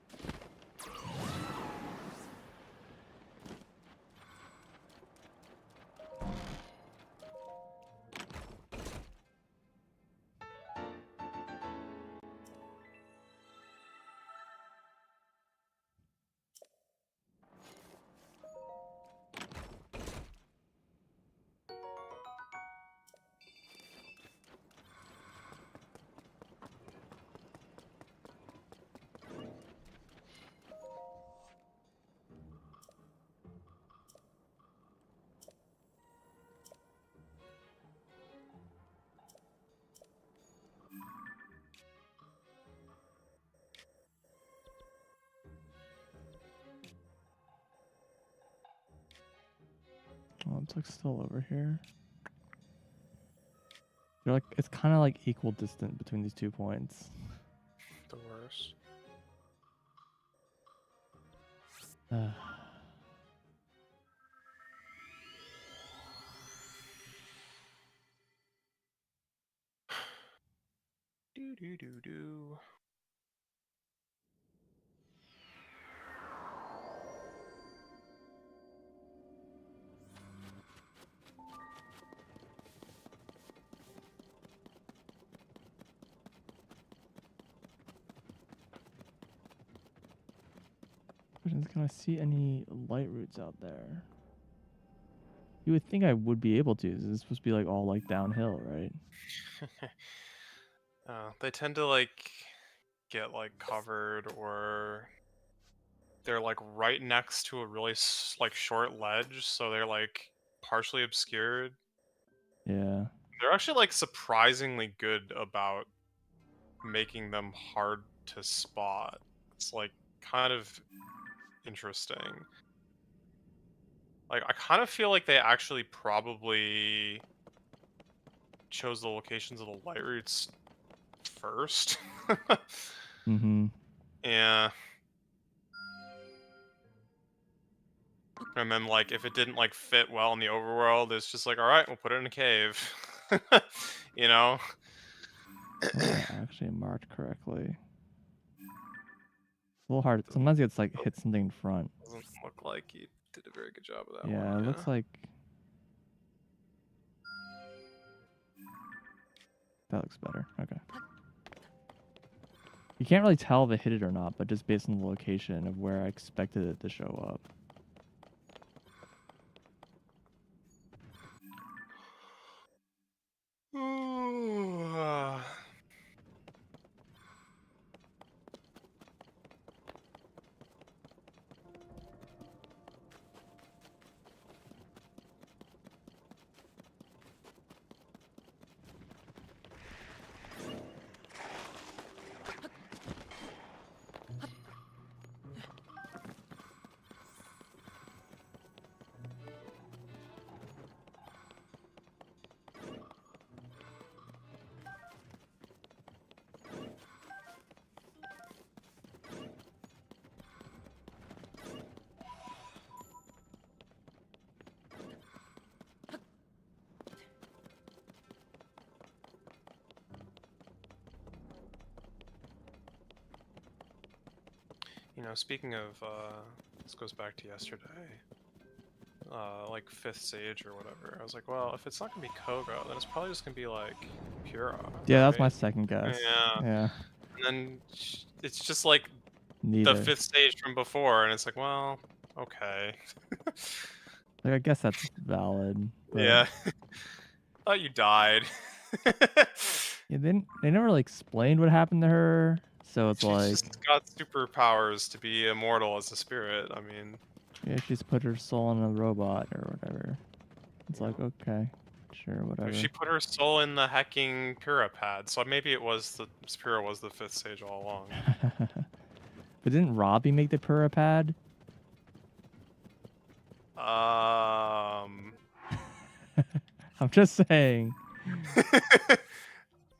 Oh, it's like still over here. They're like, it's kind of like equal distant between these 2 points. The worst. Do do do do. Can I see any light routes out there? You would think I would be able to. This is supposed to be like all like downhill, right? They tend to like get like covered or they're like right next to a really like short ledge, so they're like partially obscured. Yeah. They're actually like surprisingly good about making them hard to spot. It's like kind of interesting. Like I kind of feel like they actually probably chose the locations of the light roots first. Mm-hmm. Yeah. And then like if it didn't like fit well in the overworld, it's just like, all right, we'll put it in a cave. You know? Was that actually marked correctly? It's a little hard. Sometimes it's like hit something in front. Doesn't look like he did a very good job of that Yeah, one. it looks like that looks better. Okay. You can't really tell if it hit it or not, but just based on the location of where I expected it to show up. You know, speaking of, this goes back to yesterday, like 5th Sage or whatever. I was like, well, if it's not gonna be Kogo, then it's probably just gonna be like Pura. Yeah, Right? that's my second guess. Yeah. Yeah. And then it's just like Neither. the 5th Sage from before, and it's like, well, okay. Like, I guess that's valid. But Yeah. Thought you died. yeah, they never really explained what happened to her, so it's She's like just got superpowers to be immortal as a spirit. I mean, yeah, she's put her soul in a robot or whatever. It's like okay, sure, whatever. she put her soul in the hacking Pura pad, so maybe it was the Pura was the 5th Sage all along. But didn't Robbie make the Pura pad? I'm just saying.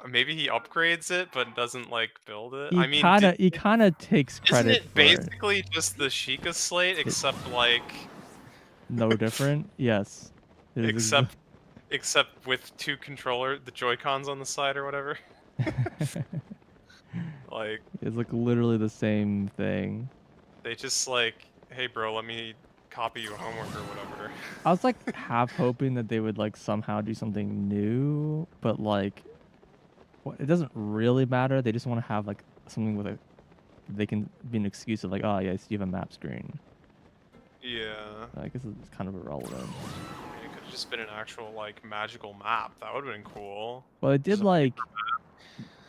Maybe he upgrades it, but doesn't like build it. He I mean, he kind of takes credit. Isn't it basically just the Sheikah slate, except like no different? Yes. Except with the Joy-Cons on the side or whatever. Like it's like literally the same thing. They just like, hey bro, let me copy you homework or whatever. I was like half hoping that they would like somehow do something new, but like it doesn't really matter. They just want to have like something with they can be an excuse of like, oh yes, you have a map screen. Yeah. I guess it's kind of irrelevant. It could have just been an actual like magical map. That would have been cool. Well, it did like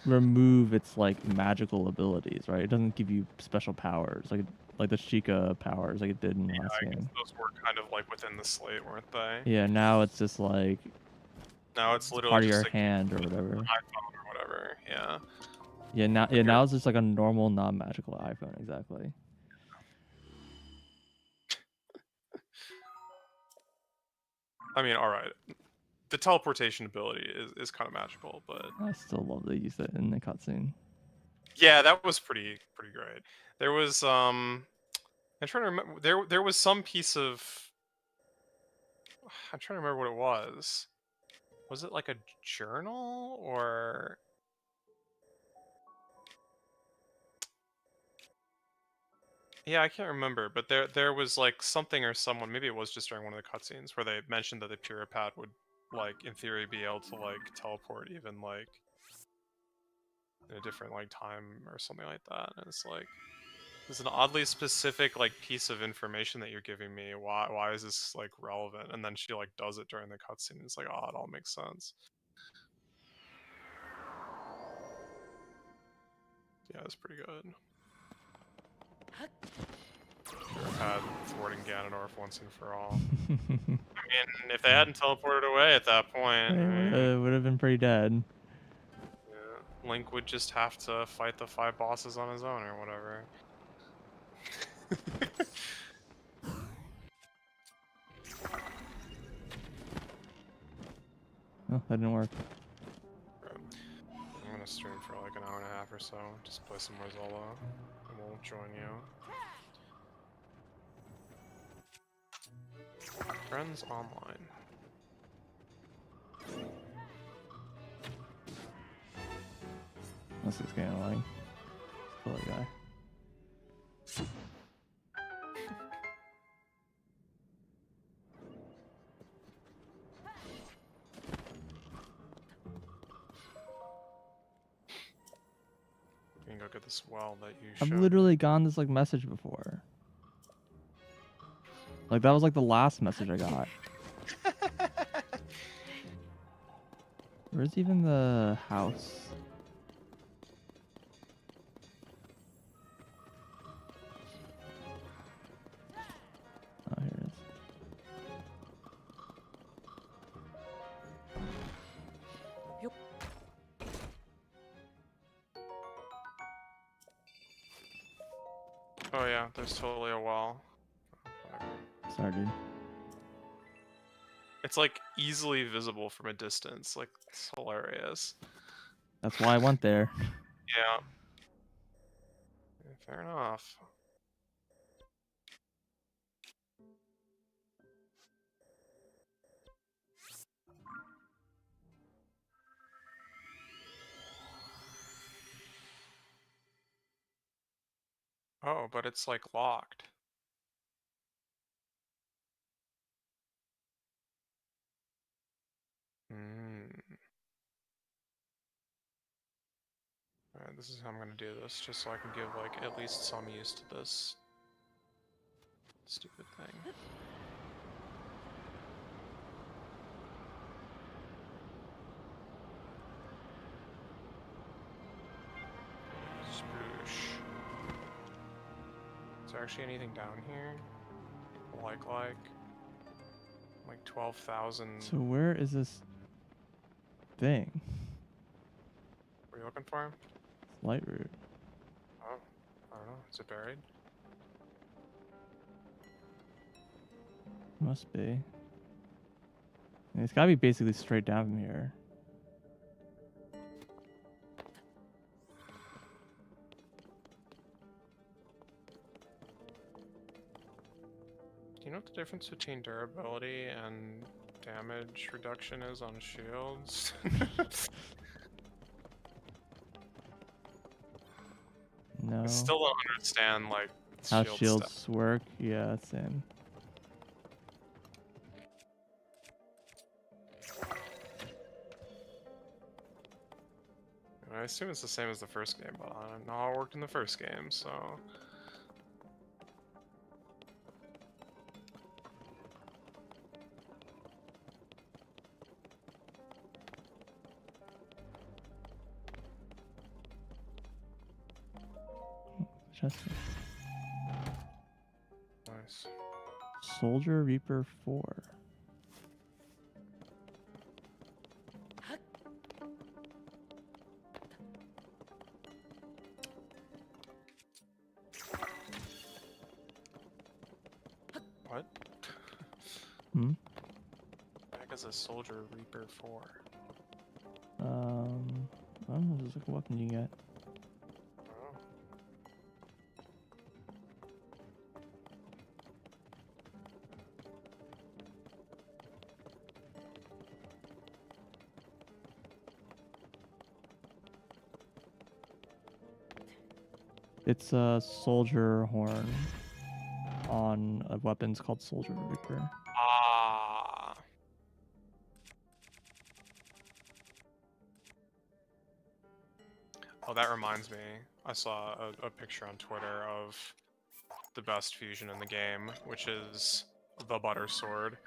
remove its like magical abilities, right? It doesn't give you special powers like the Sheikah powers like it did in the last game. Those were kind of like within the slate, weren't they? Yeah, now it's just like now it's literally part of just your like hand or whatever. iPhone or whatever. Yeah. Yeah, now it's just like a normal non-magical iPhone, exactly. I mean, all right. The teleportation ability is kind of magical, but I still love they use it in the cutscene. Yeah, that was pretty great. There was I'm trying to remember. There was some piece of. I'm trying to remember what it was. Was it like a journal or? Yeah, I can't remember, but there was like something or someone. Maybe it was just during one of the cutscenes where they mentioned that the Puripad would, like, in theory, be able to like teleport even like in a different like time or something like that. And it's like, this is an oddly specific like piece of information that you're giving me. Why is this like relevant? And then she like does it during the cutscene. It's like, oh, it all makes sense. Yeah, it's pretty good. had thwarting Ganondorf once and for all. I mean, if they hadn't teleported away at that point, It would have been pretty dead. Yeah, Link would just have to fight the 5 bosses on his own or whatever. Oh, that didn't work. I'm gonna stream for like an hour and a half or so. Just play some more Zelda, and we'll join you. Friends online. This is getting annoying. Poor guy. You can go get this well that you I've showed. literally gotten this like message before. Like that was like the last message I got. Where's even the house? Oh, here it is. Oh yeah, there's totally a well. Sorry, dude. It's like easily visible from a distance. Like, it's hilarious. That's why I went there. Yeah. Fair enough. Oh, but it's like locked. Alright, this is how I'm gonna do this, just so I can give like at least some use to this stupid thing. Spoosh. Is there actually anything down here? Like 12,000. So where is this thing? Were you looking for him? Light root. Oh, I don't know. Is it buried? Must be. It's gotta be basically straight down from here. Do you know what the difference between durability and damage reduction is on shields? No. I still don't understand, like, how shield shields stuff. work. Yeah, same. I assume it's the same as the first game, but I don't know how it worked in the first game, so... Chester. Nice. Soldier Reaper 4. What? Hmm? I think it's a Soldier Reaper 4. I don't know, there's like a weapon you get. Oh. It's a soldier horn on a weapon's called Soldier Reaper. Ah. Oh, that reminds me. I saw a picture on Twitter of the best fusion in the game, which is the Butter Sword.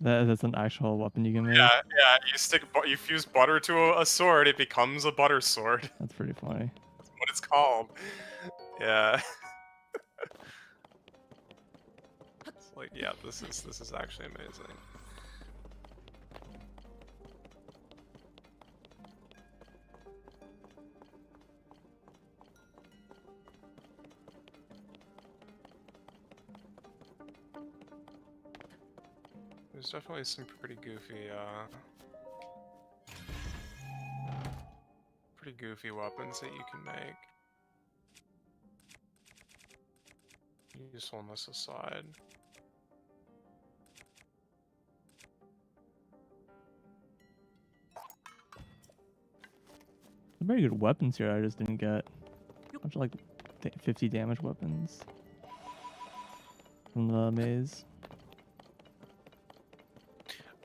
That's an actual weapon you can make? Yeah, you fuse butter to a sword, it becomes a butter sword. That's pretty funny. That's what it's called. Yeah. It's like, yeah, this is actually amazing. There's definitely some pretty goofy weapons that you can make. Usefulness aside. Some very good weapons here. I just didn't get. A bunch of like 50 damage weapons from the maze.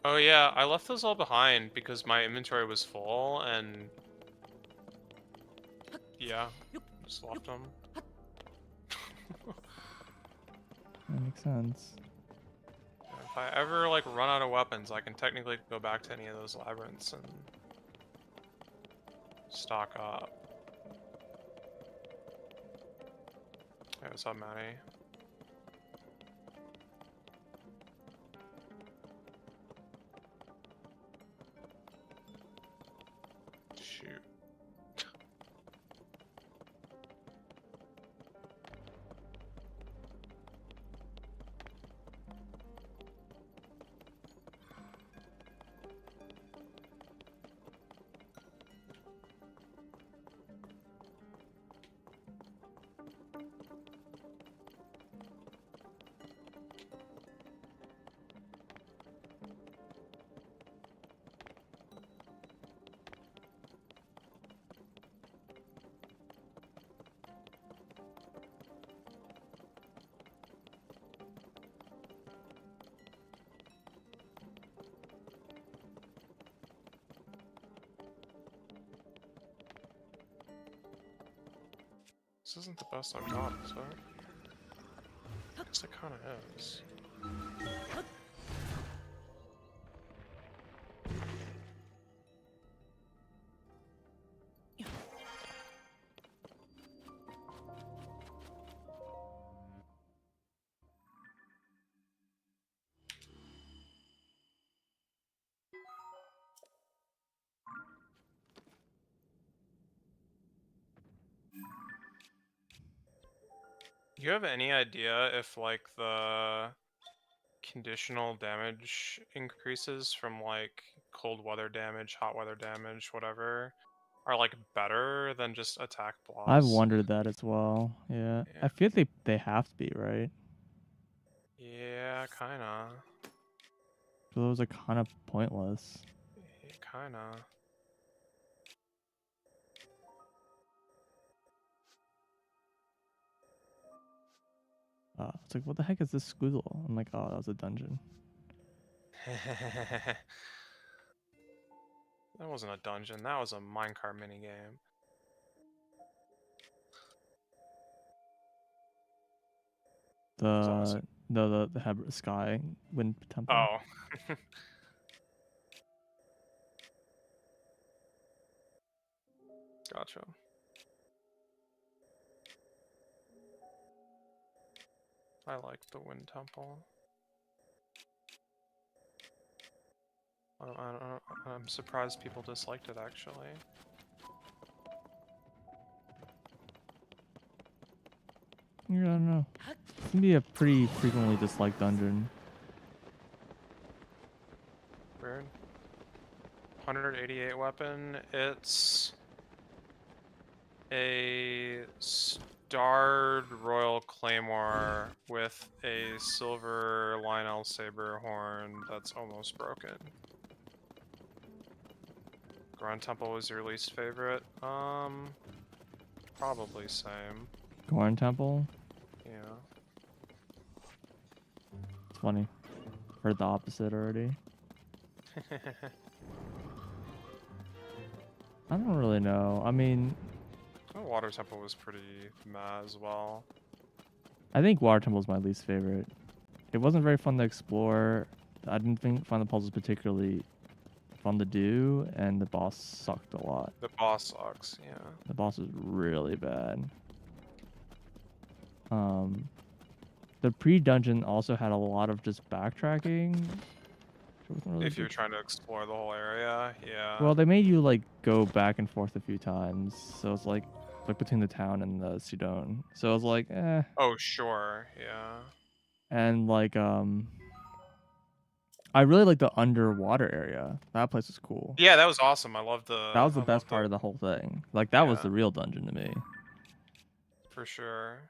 Oh yeah, I left those all behind because my inventory was full, and yeah, just left them. That makes sense. If I ever like run out of weapons, I can technically go back to any of those labyrinths and stock up. Hey, what's up, Maddie? Shoot. This isn't the best I've got, is it? I guess it kind of is. Do you have any idea if like the conditional damage increases from like cold weather damage, hot weather damage, whatever, are like better than just attack blocks? I've wondered that as well. Yeah. I feel they have to be, right? Yeah, kinda. Those are kind of pointless. Yeah, kinda. It's like, what the heck is this squiggle? I'm like, oh, that was a dungeon. That wasn't a dungeon, that was a minecart minigame. The sky wind temple. Oh. Gotcha. I like the wind temple. I'm surprised people disliked it, actually. Yeah, I don't know. It's gonna be a pretty frequently disliked dungeon. Weird. 188 weapon. It's a starred royal claymore with a silver Lionel saber horn that's almost broken. Grand Temple was your least favorite? Probably same. Gorn Temple? Yeah. It's funny. Heard the opposite already. I don't really know. I mean... The Water Temple was pretty meh as well. I think Water Temple is my least favorite. It wasn't very fun to explore. I didn't find the puzzles particularly fun to do, and the boss sucked a lot. The boss sucks, yeah. The boss is really bad. The pre-dungeon also had a lot of just backtracking. Really if you're trying to explore the whole area, yeah. Well, they made you like go back and forth a few times, so it's like between the town and the Sudon. So it was like, eh. Oh, sure, yeah. And like I really like the underwater area. That place is cool. Yeah, that was awesome. I love the. That was the best part of the whole thing. Like that was the real dungeon to me. For sure.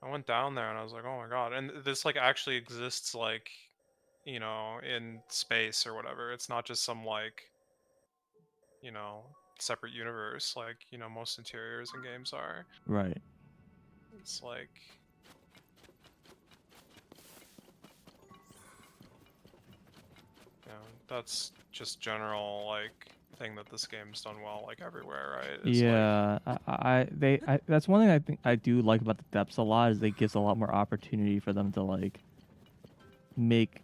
I went down there and I was like, oh my god. And this like actually exists like, you know, in space or whatever. It's not just some like, you know, separate universe like, you know, most interiors in games are. Right. It's like that's just general like thing that this game's done well like everywhere, right? It's yeah, that's one thing I think I do like about the depths a lot is it gives a lot more opportunity for them to like make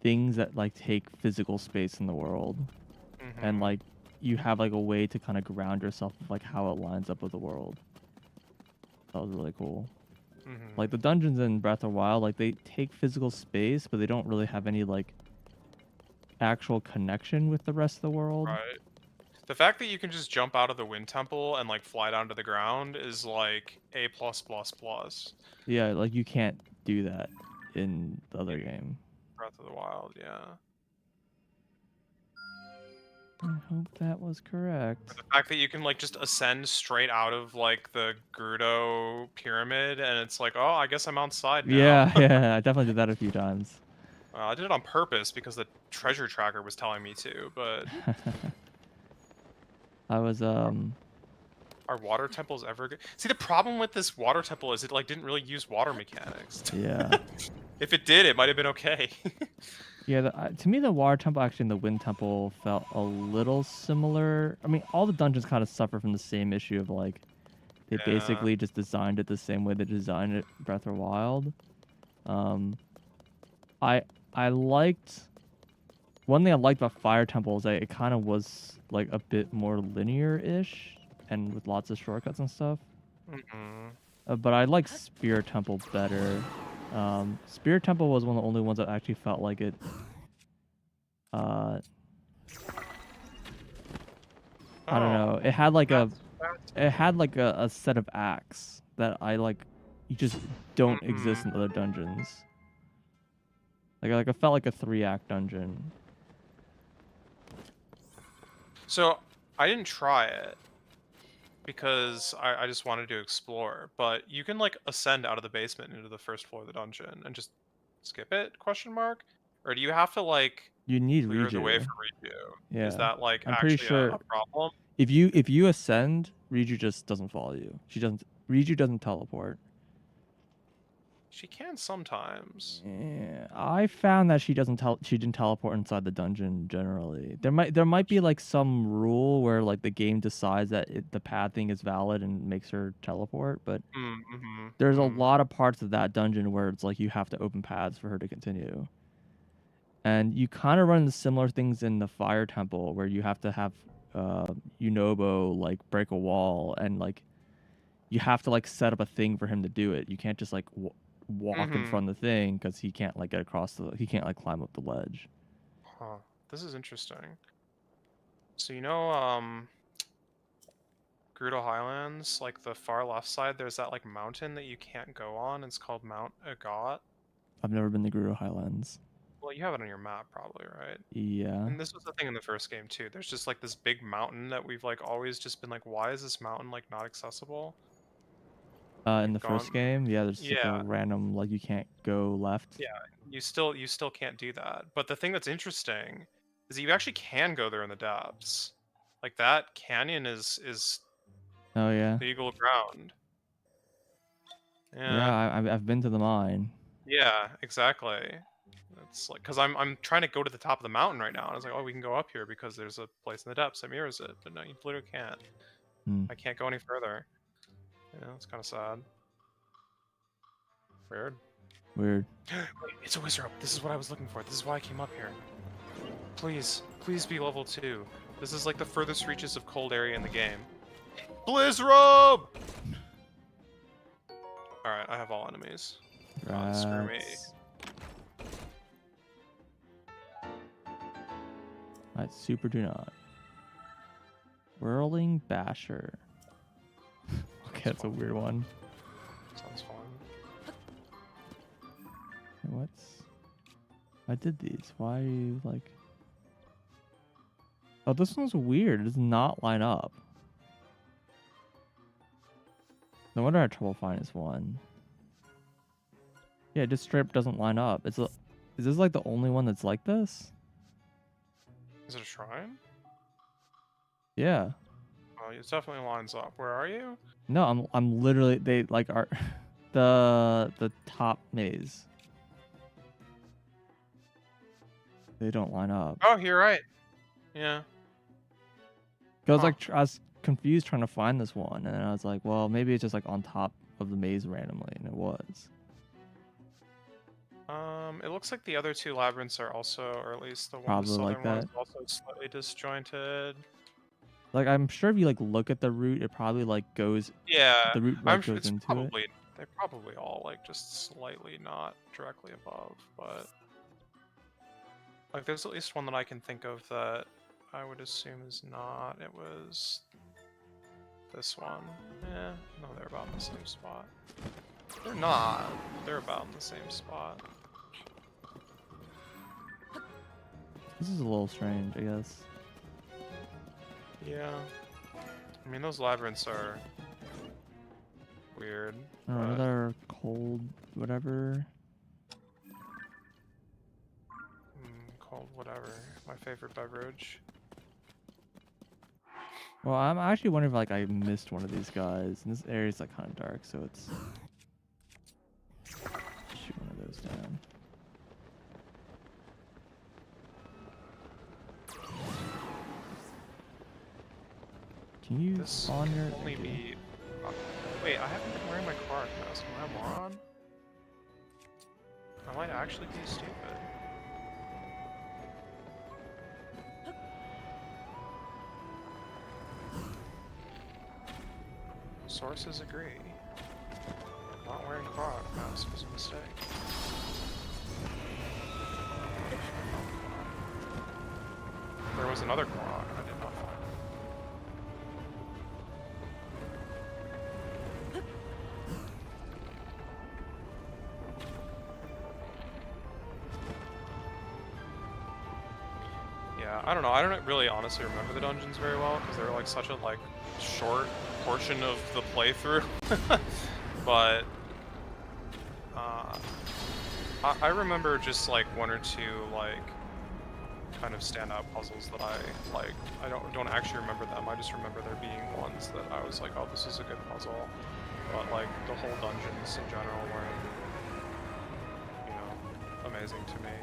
things that like take physical space in the world, and like you have like a way to kind of ground yourself with like how it lines up with the world. That was really cool. Like the dungeons in Breath of the Wild, like they take physical space, but they don't really have any like actual connection with the rest of the world. Right. The fact that you can just jump out of the wind temple and like fly down to the ground is like A+++. Yeah, like you can't do that in the other game. Breath of the Wild, yeah. I hope that was correct. The fact that you can like just ascend straight out of like the Gerudo pyramid and it's like, oh, I guess I'm outside now. Yeah, yeah, I definitely did that a few times. I did it on purpose because the treasure tracker was telling me to, but I was Are water temples ever good? See, the problem with this water temple is it like didn't really use water mechanics. Yeah. If it did, it might have been okay. Yeah, to me the water temple actually and the wind temple felt a little similar. I mean, all the dungeons kind of suffer from the same issue of like they basically just designed it the same way they designed it Breath of the Wild. I liked one thing I liked about Fire Temple is that it kind of was like a bit more linear-ish and with lots of shortcuts and stuff. But I like Spirit Temple better. Spirit Temple was one of the only ones that actually felt like it. I don't know. It had like a set of acts that I like. You just don't exist in other dungeons. Like it felt like a 3-act dungeon. So I didn't try it because I just wanted to explore, but you can like ascend out of the basement into the first floor of the dungeon and just skip it? Question mark? Or do you have to like you need clear Riju. the way for Riju? Yeah. Is that like I'm actually pretty sure a problem? If you ascend, Riju just doesn't follow you. Riju doesn't teleport. She can sometimes. Yeah, I found that she didn't teleport inside the dungeon generally. There might be like some rule where like the game decides that the pathing is valid and makes her teleport, but there's a lot of parts of that dungeon where it's like you have to open paths for her to continue. And you kind of run into similar things in the Fire Temple where you have to have Yunobo like break a wall and like you have to like set up a thing for him to do it. You can't just like walk in front of the thing because he can't like get across he can't like climb up the ledge. Huh. This is interesting. So you know Gerudo Highlands, like the far left side, there's that like mountain that you can't go on. It's called Mount Agat. I've never been to Gerudo Highlands. Well, you have it on your map probably, right? Yeah. And this was the thing in the first game too. There's just like this big mountain that we've like always just been like, why is this mountain like not accessible? In the first game, yeah, there's like a random like you can't go left. Yeah, you still can't do that. But the thing that's interesting is that you actually can go there in the depths. Like that canyon is oh yeah, legal ground. Yeah, I've been to the mine. Yeah, exactly. It's like because I'm trying to go to the top of the mountain right now, and I was like, oh, we can go up here because there's a place in the depths that mirrors it. But no, you literally can't. I can't go any further. Yeah, it's kind of sad. Weird. Weird. Wait, it's a wizard. This is what I was looking for. This is why I came up here. Please, please be level 2. This is like the furthest reaches of cold area in the game. Blizzrobe! Alright, I have all enemies. Oh, screw me. Alright, super do not. Whirling Basher. Okay, that's a weird one. Sounds fun. What's... I did these. Why are you like... Oh, this one's weird. It does not line up. No wonder I had trouble finding this one. Yeah, it just straight up doesn't line up. Is this like the only one that's like this? Is it a shrine? Yeah. Oh, it definitely lines up. Where are you? No, I'm literally they like are the top maze. They don't line up. Oh, you're right. Yeah. I was like, I was confused trying to find this one, and then I was like, well, maybe it's just like on top of the maze randomly, and it was. It looks like the other two labyrinths are also, or at least the one, Probably the southern like one that. is also slightly disjointed. Like, I'm sure if you like look at the route, it probably like goes. Yeah, The route I'm like sure goes it's into probably it. they're probably all like just slightly not directly above, but like there's at least one that I can think of that I would assume is not. It was this one. Yeah, no, they're about in the same spot. They're not. They're about in the same spot. This is a little strange, I guess. Yeah. I mean, those labyrinths are weird. I don't know, another cold whatever. Cold whatever. My favorite beverage. Well, I'm actually wondering if like I missed one of these guys. And this area's like kind of dark, so it's shoot one of those down. Can you spawn your? Only be. Wait, I haven't been wearing my Quark mask. Am I a moron? I might actually be stupid. Sources agree. Not wearing Quark mask was a mistake. There was another Quark. I did not find it. Yeah, I don't know. I don't really honestly remember the dungeons very well because they were like such a like short portion of the playthrough. But I remember just like one or two like kind of standout puzzles that I like. I don't actually remember them. I just remember there being ones that I was like, oh, this is a good puzzle. But like the whole dungeons in general weren't, you know, amazing to me.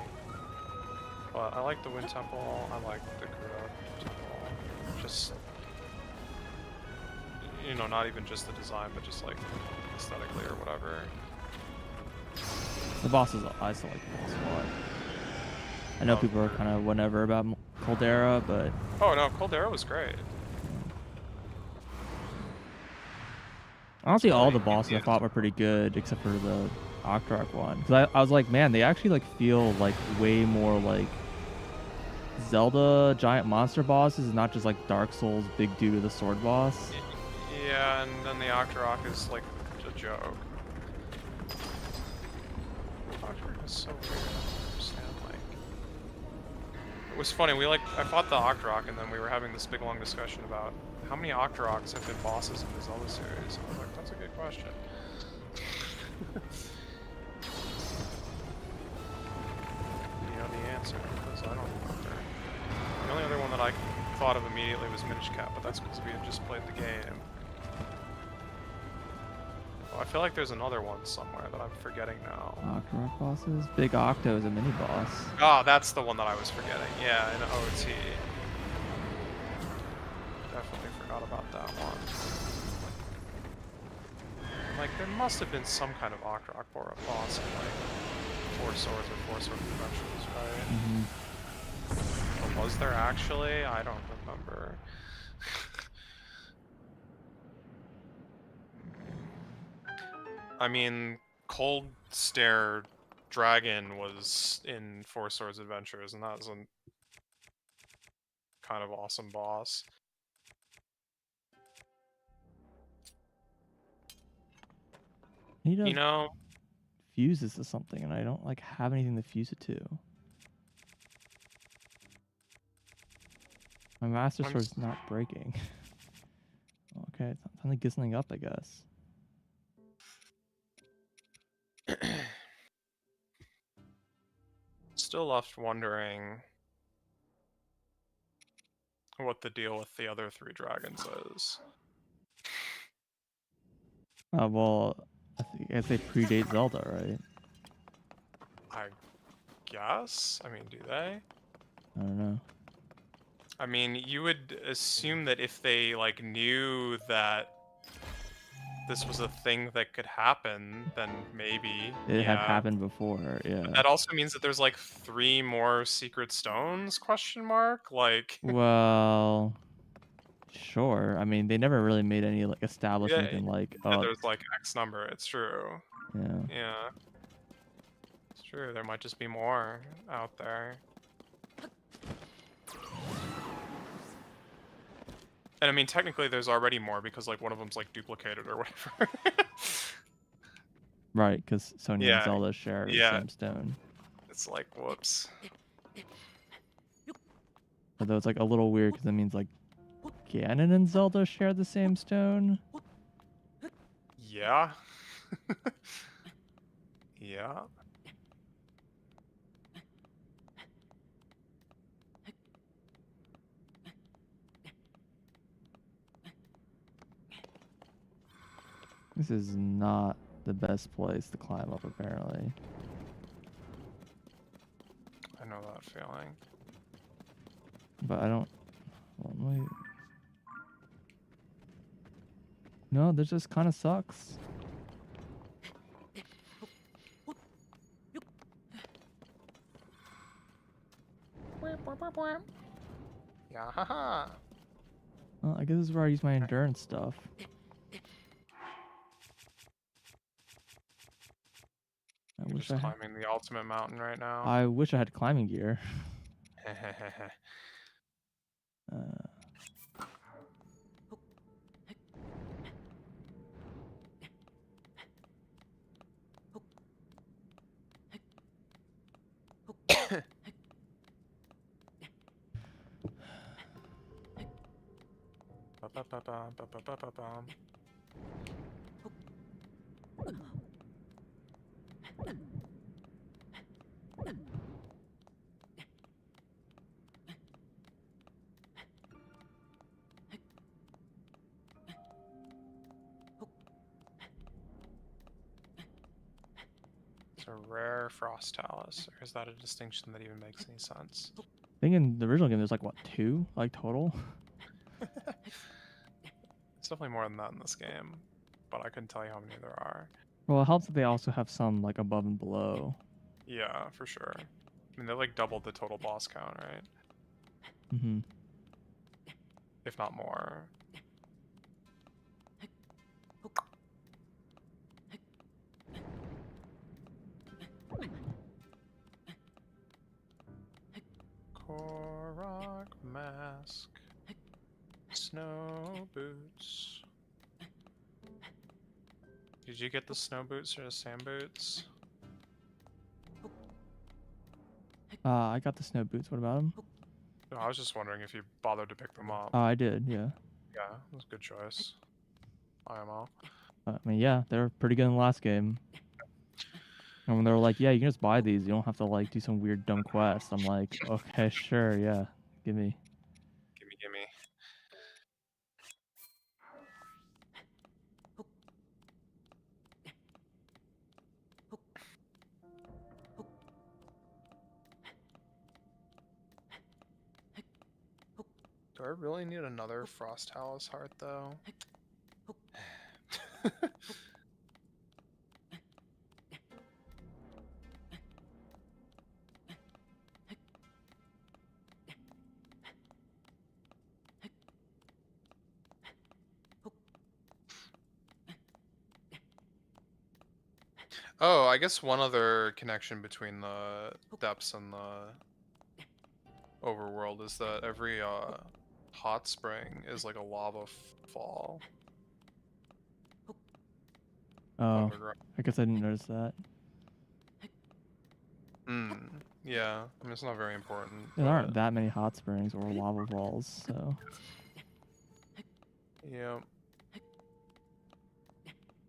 But I like the Wind Temple, I like the Birdup Temple. Just, you know, not even just the design, but just like aesthetically or whatever. The bosses, I still like the boss a lot. I know people are kind of whatever about Caldera, but... Oh no, Caldera was great. Honestly, all the bosses I thought were pretty good, except for the Octorok one. Because I was like, man, they actually like feel like way more like Zelda giant monster bosses, not just like Dark Souls big dude with a sword boss. Yeah, and then the Octorok is like a joke. Octorok is so weird. I don't understand. Like, it was funny. I fought the Octorok, and then we were having this big long discussion about how many Octoroks have been bosses in the Zelda series. I was like, that's a good question. You know the answer, because I don't remember. The only other one that I thought of immediately was Minish Cap, but that's because we had just played the game. Oh, I feel like there's another one somewhere that I'm forgetting now. Octorok bosses? Big Octo is a mini boss. Oh, that's the one that I was forgetting. Yeah, in OT. Definitely forgot about that one. Like, there must have been some kind of Octorok boss in, like, Four Swords or Four Sword Conventions, right? Or was there actually? I don't remember. I mean, Cold Stare Dragon was in Four Swords Adventures, and that was a kind of awesome boss. I need to You know, fuse this to something, and I don't like have anything to fuse it to. My Master Sword's not breaking. Okay, time to get something up, I guess. still left wondering what the deal with the other 3 dragons is. Well, I guess they predate Zelda, right? I guess? I mean, do they? I don't know. I mean, you would assume that if they, like, knew that this was a thing that could happen, then maybe, It had yeah. happened before, yeah. But that also means that there's, like, 3 more secret stones, question mark? Like... Well, sure. I mean, they never really made any like establish Yeah, anything like, yeah, there's, like, X number, it's true. yeah. Yeah. It's true, there might just be more out there. And I mean, technically there's already more because, like, one of them's, like, duplicated or whatever. Right, because Sony and Yeah, Zelda share the yeah. same stone. It's like, whoops. Although it's like a little weird because it means like Ganon and Zelda share the same stone. Yeah. Yeah. This is not the best place to climb up, apparently. I know that feeling. But I don't... Well, wait. No, this just kind of sucks. Yeah, haha. Well, I guess this is where I use my endurance stuff. I'm just climbing the ultimate mountain right now. I wish I had climbing gear. It's a rare frost talus, or is that a distinction that even makes any sense? I think in the original game there's like, what, 2? Like, total? It's definitely more than that in this game, but I couldn't tell you how many there are. Well, it helps that they also have some, like, above and below. Yeah, for sure. I mean, they like doubled the total boss count, right? Mm-hmm. If not more. Korok mask. Snow boots. Did you get the snow boots or the sand boots? I got the snow boots. What about them? No, I was just wondering if you bothered to pick them up. Oh, I did, yeah. Yeah, it was a good choice. IMO. I mean, yeah, they were pretty good in the last game. And when they were like, yeah, you can just buy these. You don't have to, like, do some weird dumb quest. I'm like, okay, sure, yeah. Give me. Gimme. Do I really need another Frost Talus heart, though? Oh, I guess one other connection between the depths and the overworld is that every hot spring is like a lava fall Oh, underground. I guess I didn't notice that. Yeah, I mean, it's not very important, There but aren't that many hot springs or lava falls, so. yeah.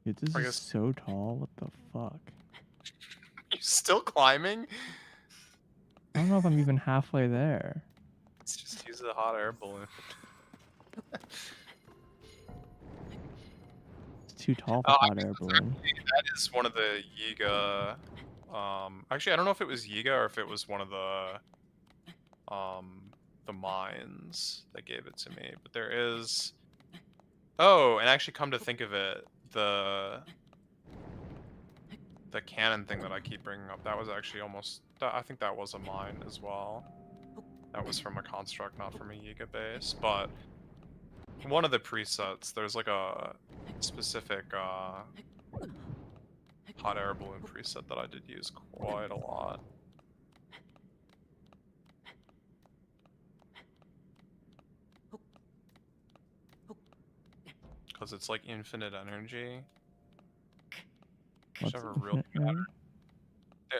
Dude, this I is guess so tall. What the fuck? you're still climbing? I don't know if I'm even halfway there. Let's just use a hot air balloon. It's too tall for I hot guess air that's balloon. that is one of the Yiga. Actually, I don't know if it was Yiga or if it was one of the mines that gave it to me. But there is. Oh, and actually, come to think of it, the cannon thing that I keep bringing up, that was actually almost. I think that was a mine as well. That was from a construct, not from a Yiga base, but one of the presets, there's like a specific hot air balloon preset that I did use quite a lot. Because it's like infinite energy. What's Whichever real infinite energy?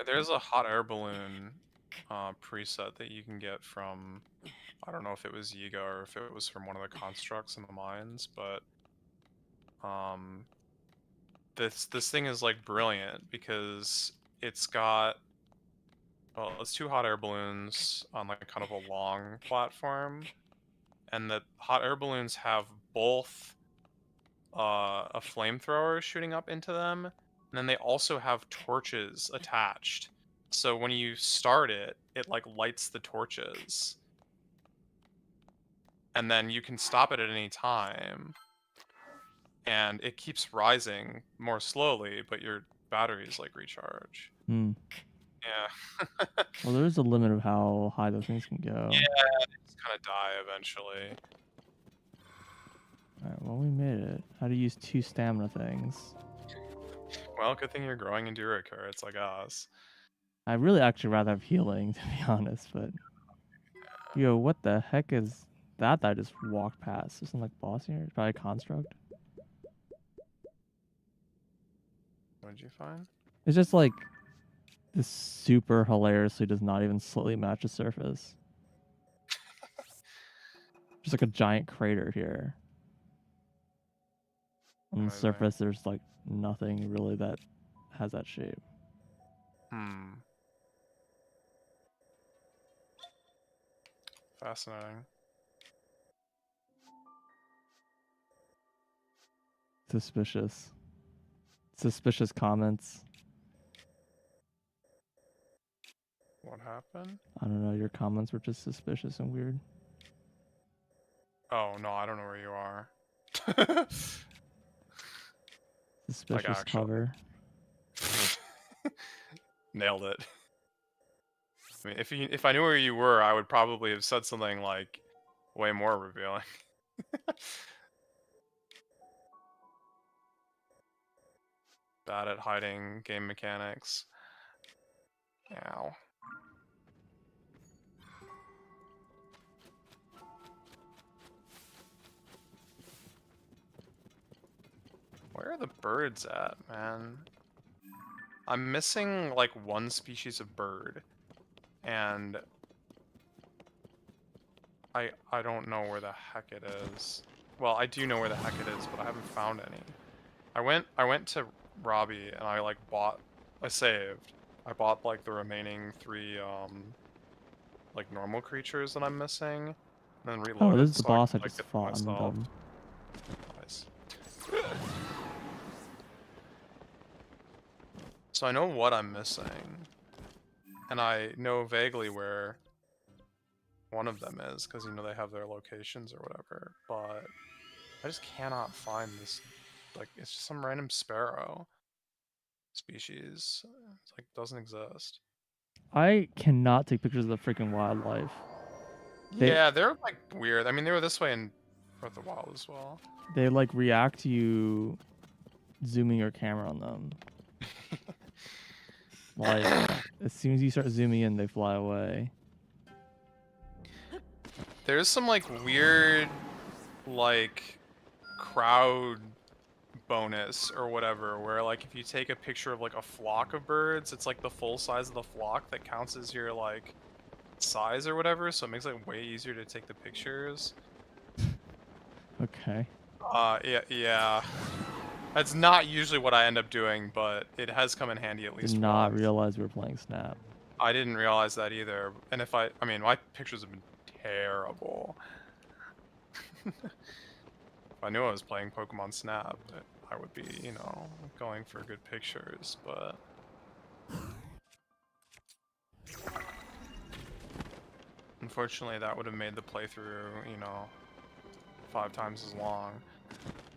there's a hot air balloon preset that you can get from, I don't know if it was Yiga or if it was from one of the constructs in the mines, but this thing is like brilliant because it's got, well, it's 2 hot air balloons on like kind of a long platform, and the hot air balloons have both a flamethrower shooting up into them, and then they also have torches attached. So when you start it, it like lights the torches. And then you can stop it at any time. And it keeps rising more slowly, but your batteries like recharge. Hmm. Yeah. Well, there is a limit of how high those things can go. Yeah, they just kind of die eventually. Alright, well, we made it. How to use 2 stamina things. Well, good thing you're growing Enduro carrots like us. I'd really actually rather have healing, to be honest, but... Yo, what the heck is that I just walked past? Isn't like boss here? It's probably a construct. What did you find? It's just like... This super hilariously does not even slightly match the surface. Just like a giant crater here. On the surface, there's like nothing really that has that shape. Fascinating. Suspicious. Suspicious comments. What happened? I don't know, your comments were just suspicious and weird. Oh, no, I don't know where you are. Suspicious like, cover. Nailed it. I mean, if I knew where you were, I would probably have said something like way more revealing. Bad at hiding game mechanics. Ow. Where are the birds at, man? I'm missing like one species of bird, and I don't know where the heck it is. Well, I do know where the heck it is, but I haven't found any. I went to Robbie and I like I saved. I bought like the remaining 3 like normal creatures that I'm missing, and then reloaded. Oh, this is the so I boss could, I like, just get fought. I'm myself. dumb. Nice. So I know what I'm missing, and I know vaguely where one of them is, because you know they have their locations or whatever, but I just cannot find this. Like, it's just some random sparrow species. It's like, doesn't exist. I cannot take pictures of the freaking wildlife. Yeah, they're like weird. I mean, they were this way in Breath of the Wild as well. They like react to you zooming your camera on them. Like, as soon as you start zooming in, they fly away. There's some like weird, like crowd bonus or whatever, where like if you take a picture of like a flock of birds, it's like the full size of the flock that counts as your like size or whatever, so it makes it way easier to take the pictures. Okay. Yeah. That's not usually what I end up doing, but it has come in handy at least Did not once. realize we were playing Snap. I didn't realize that either. And if I mean, my pictures have been terrible. If I knew I was playing Pokemon Snap, I would be, you know, going for good pictures, but... Unfortunately, that would have made the playthrough, you know, 5 times as long.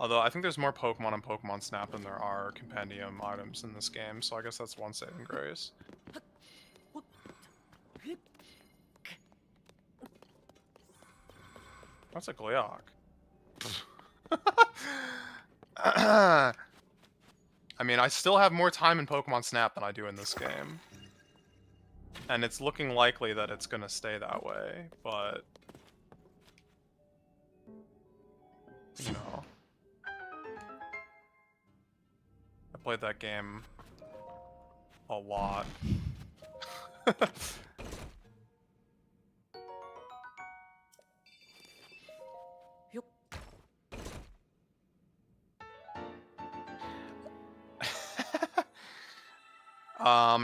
Although, I think there's more Pokemon in Pokemon Snap than there are compendium items in this game, so I guess that's one saving grace. That's a Gleok. I mean, I still have more time in Pokemon Snap than I do in this game. And it's looking likely that it's gonna stay that way, but... You know... I played that game... a lot.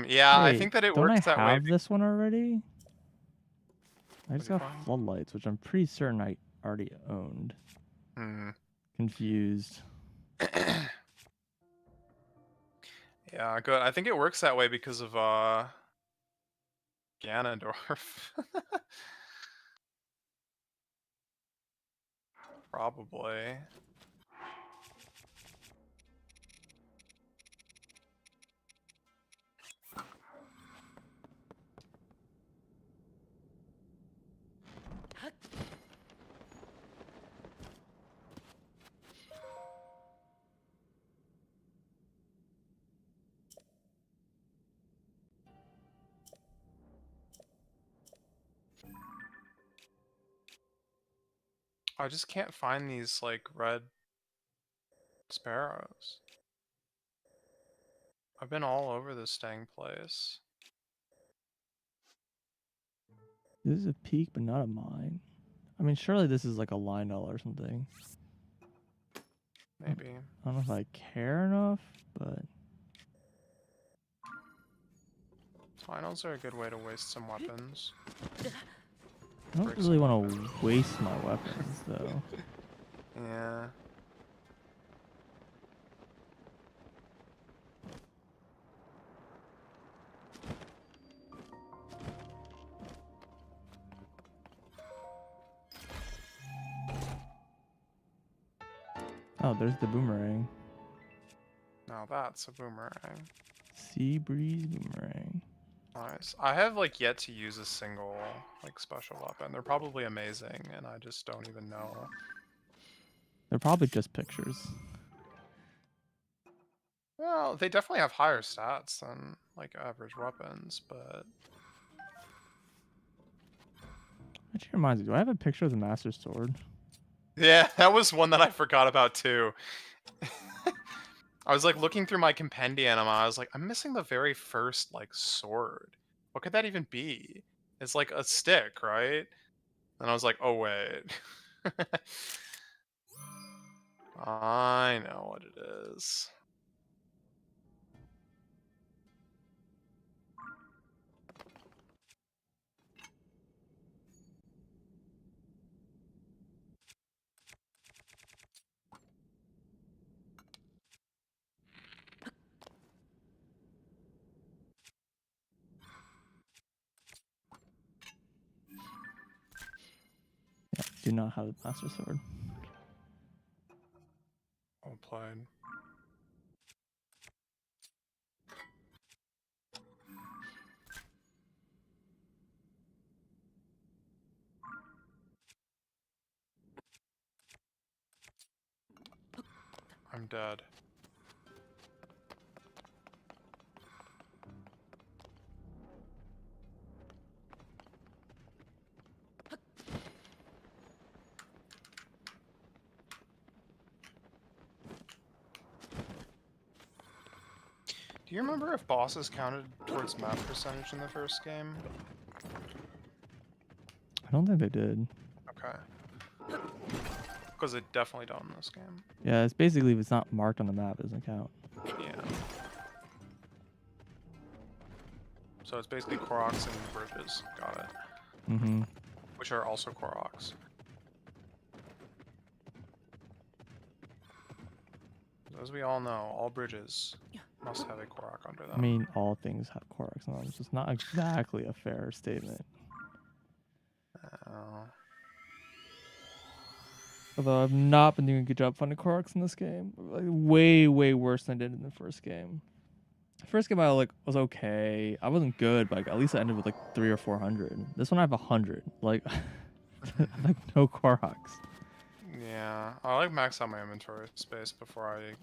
Yeah, I Wait, think that it don't I works that way. have this one already? I just got Fine? floodlights, which I'm pretty certain I already owned. Hmm. Confused. Yeah, good. I think it works that way because of, Ganondorf. Probably. I just can't find these, like, red sparrows. I've been all over this dang place. This is a peak, but not a mine. I mean, surely this is like a Lionel or something. Maybe. I don't know if I care enough, but... Finals are a good way to waste some weapons. I don't really want to waste my weapons, though. Yeah. Oh, there's the boomerang. Now that's a boomerang. Sea breeze boomerang. Nice. I have, like, yet to use a single, like, special weapon. They're probably amazing, and I just don't even know. They're probably just pictures. Well, they definitely have higher stats than, like, average weapons, but... Actually reminds me, do I have a picture of the Master Sword? Yeah, that was one that I forgot about, too. I was, like, looking through my compendium, and I was like, I'm missing the very first, like, sword. What could that even be? It's like a stick, right? And I was like, oh, wait. I know what it is. Yeah, do not have the Master Sword. Well played. I'm dead. Do you remember if bosses counted towards map percentage in the first game? I don't think they did. Okay. Because they definitely don't in this game. Yeah, it's basically if it's not marked on the map, it doesn't count. Yeah. So it's basically Koroks and bridges. Got it. Mm-hmm. Which are also Koroks. As we all know, all bridges must have a Korok under them. I mean, all things have Koroks on them. It's just not exactly a fair statement. Although I've not been doing a good job finding Koroks in this game. Like, way, way worse than I did in the first game. The first game I was okay. I wasn't good, but at least I ended with like 300 or 400. This one I have 100. Like, like no Koroks. Yeah, I like max out my inventory space before I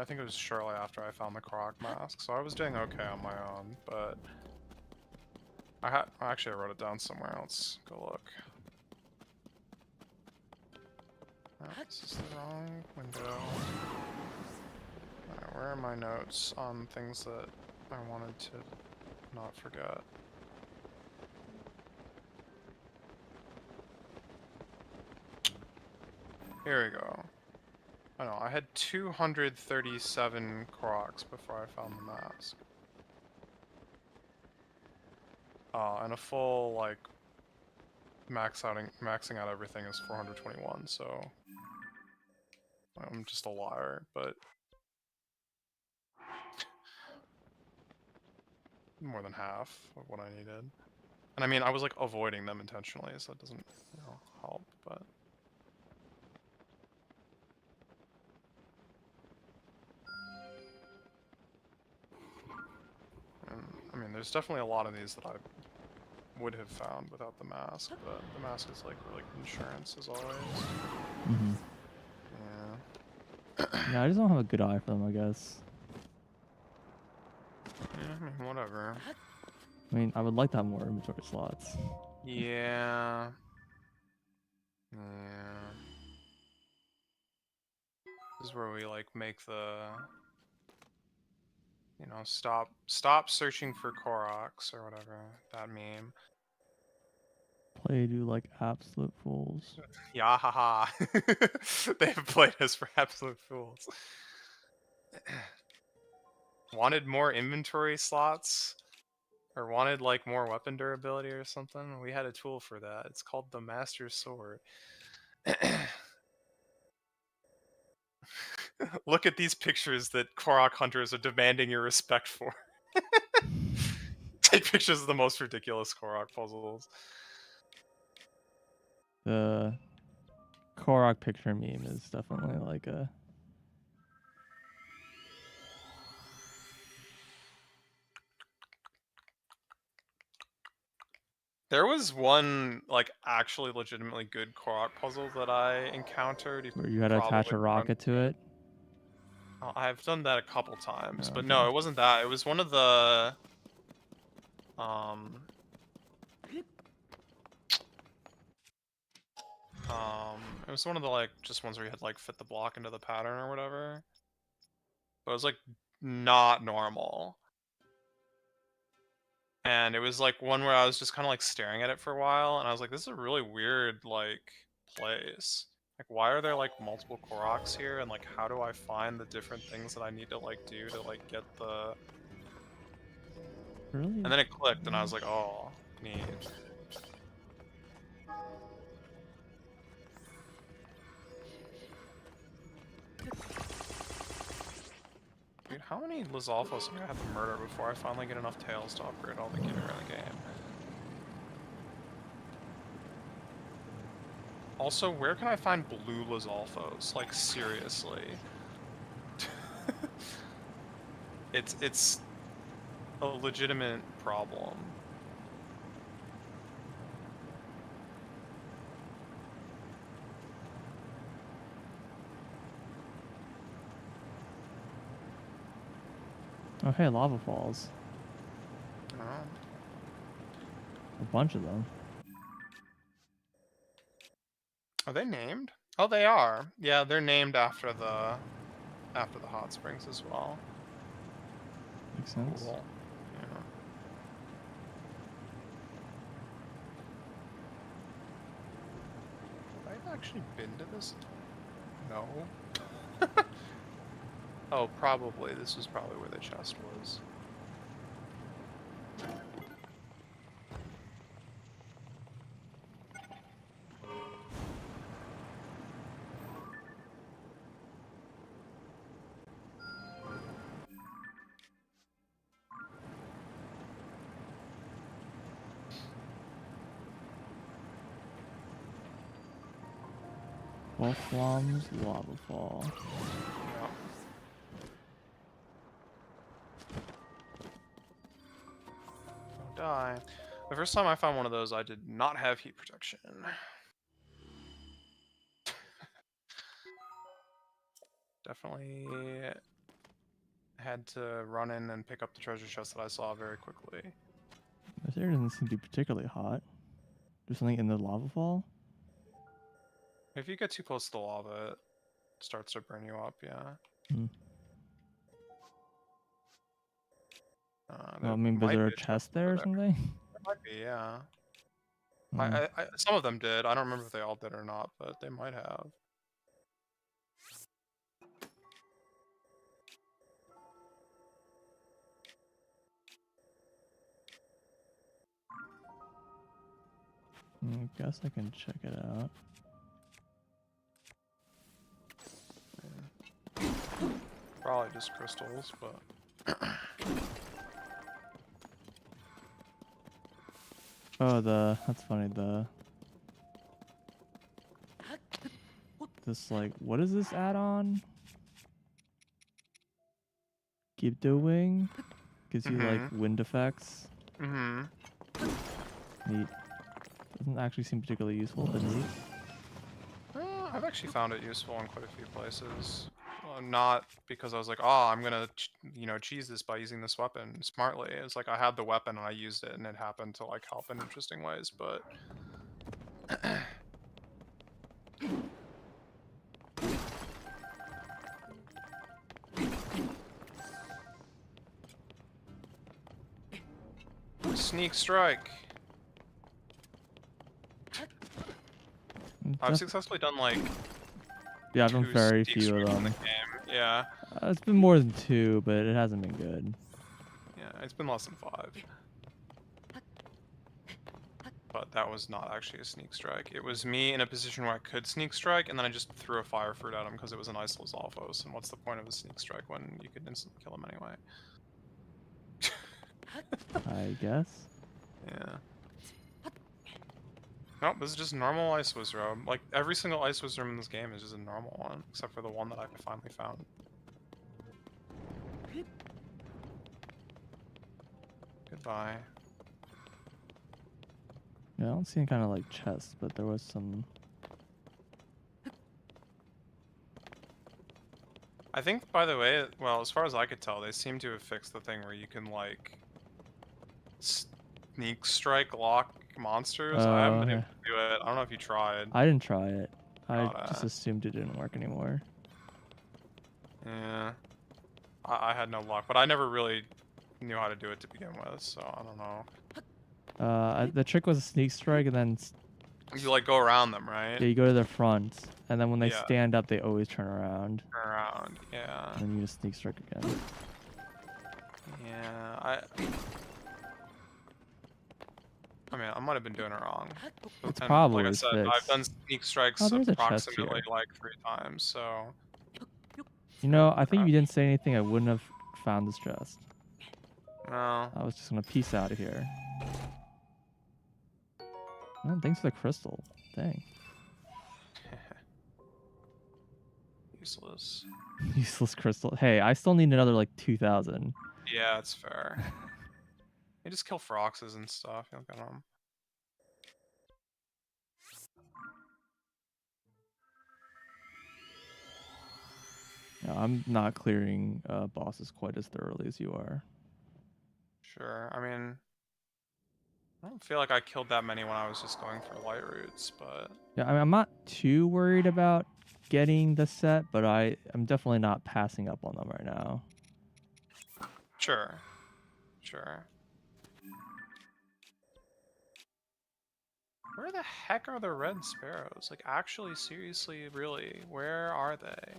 think it was shortly after I found the Korok mask, so I was doing okay on my own, but actually I wrote it down somewhere. Let's go look. Oh, this is the wrong window. Alright, where are my notes on things that I wanted to not forget? Here we go. I know, I had 237 Koroks before I found the mask. And a full, like, maxing out everything is 421, so... I'm just a liar, but... more than half of what I needed. And I mean, I was, like, avoiding them intentionally, so it doesn't, you know, help, but... I mean, there's definitely a lot of these that I would have found without the mask, but the mask is like really insurance as always. Mm-hmm. Yeah. Yeah, I just don't have a good eye for them, I guess. Yeah, I mean, whatever. I mean, I would like to have more inventory slots. Yeah. Yeah. This is where we like make the... You know, stop searching for Koroks or whatever, that meme. Play do like absolute fools. Yeah, haha. They have played us for absolute fools. Wanted more inventory slots? Or wanted like more weapon durability or something? We had a tool for that. It's called the Master Sword. Look at these pictures that Korok hunters are demanding your respect for. Take pictures of the most ridiculous Korok puzzles. The Korok picture meme is definitely like a... There was one, like, actually legitimately good Korok puzzle that I encountered. Where you had to attach a rocket to it? I've done that a couple times, Oh, but okay. no, it wasn't that. It was one of the... it was one of the, like, just ones where you had, like, fit the block into the pattern or whatever. But it was, like, not normal. And it was, like, one where I was just kind of, like, staring at it for a while, and I was like, this is a really weird, like, place. Like, why are there, like, multiple Koroks here, and, like, how do I find the different things that I need to, like, do to, like, get the... Really? And then it clicked, and I was like, oh, neat. Dude, how many Lizalfos am I gonna have to murder before I finally get enough tails to upgrade all the gear in the game? Also, where can I find blue Lizalfos? Like, seriously. It's a legitimate problem. Oh, hey, lava falls. Oh. A bunch of them. Are they named? Oh, they are. Yeah, they're named after the after the hot springs as well. Makes sense. Cool. Yeah. I've actually been to this. No. Oh, probably. This was probably where the chest was. Wolflam's Lava Fall. Yeah. Don't die. The first time I found one of those, I did not have heat protection. Definitely had to run in and pick up the treasure chest that I saw very quickly. This area doesn't seem to be particularly hot. There's something in the lava fall? If you get too close to the lava, it starts to burn you up, yeah. Hmm. Well, I mean, was there a chest there or something? There might be, yeah. Hmm. Some of them did. I don't remember if they all did or not, but they might have. I guess I can check it out. Yeah. Probably just crystals, but... Oh, that's funny, this, like, what is this add-on? Keep doing? Gives you, like, wind effects. Mm-hmm. Neat. Doesn't actually seem particularly useful, but neat. I've actually found it useful in quite a few places. Not because I was like, oh, I'm gonna, cheese this by using this weapon smartly. It's like I had the weapon and I used it, and it happened to like help in interesting ways. But sneak strike. I've successfully done like I've done very few of them. In the game. Yeah. It's been more than 2, but it hasn't been good. Yeah, it's been less than 5. But that was not actually a sneak strike. It was me in a position where I could sneak strike, and then I just threw a fire fruit at him because it was an Iceless Alphos. And what's the point of a sneak strike when you could instantly kill him anyway? I guess. Yeah. Nope, this is just normal Ice Wizard. Like, every single Ice Wizard in this game is just a normal one, except for the one that I finally found. Goodbye. Yeah, I don't see any kind of, like, chest, but there was some... I think, by the way, well, as far as I could tell, they seem to have fixed the thing where you can, like, sneak strike lock monsters. I haven't been able to do it. I don't know if you tried. I didn't try it. I just assumed it didn't work anymore. Yeah. I had no luck, but I never really knew how to do it to begin with, so I don't know. The trick was a sneak strike, and then... You, like, go around them, right? Yeah, you go to the front, and then when they stand up, they always turn around. Turn around, yeah. And then you just sneak strike again. Yeah, I mean, I might have been doing it wrong. It's probably like I said, fixed. I've done sneak strikes approximately like 3 times, so... You know, I think if you didn't say anything, I wouldn't have found this chest. No. I was just gonna peace out of here. Oh, thanks for the crystal. Dang. Useless. Useless crystal. Hey, I still need another, like, 2,000. Yeah, it's fair. You just kill Froxes and stuff. You'll get them. No, I'm not clearing bosses quite as thoroughly as you are. Sure. I mean, I don't feel like I killed that many when I was just going for light roots, but... Yeah, I mean, I'm not too worried about getting the set, but I'm definitely not passing up on them right now. Sure. Sure. Where the heck are the red sparrows? Like, actually, seriously, really, where are they?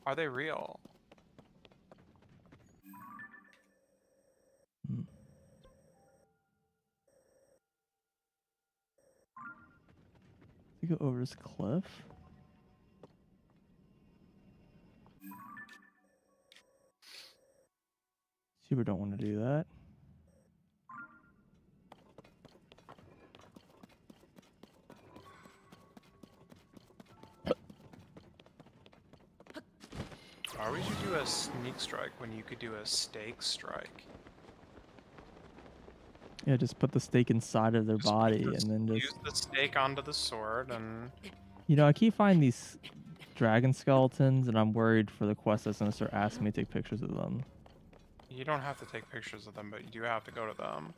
Are they real? Hmm. We go over this cliff. Super don't want to do that. Why would you do a sneak strike when you could do a stake strike? Yeah, just put the stake inside of their body and then use the stake onto the sword and... You know, I keep finding these dragon skeletons, and I'm worried for the quest that's gonna start asking me to take pictures of them. You don't have to take pictures of them, but you do have to go to them.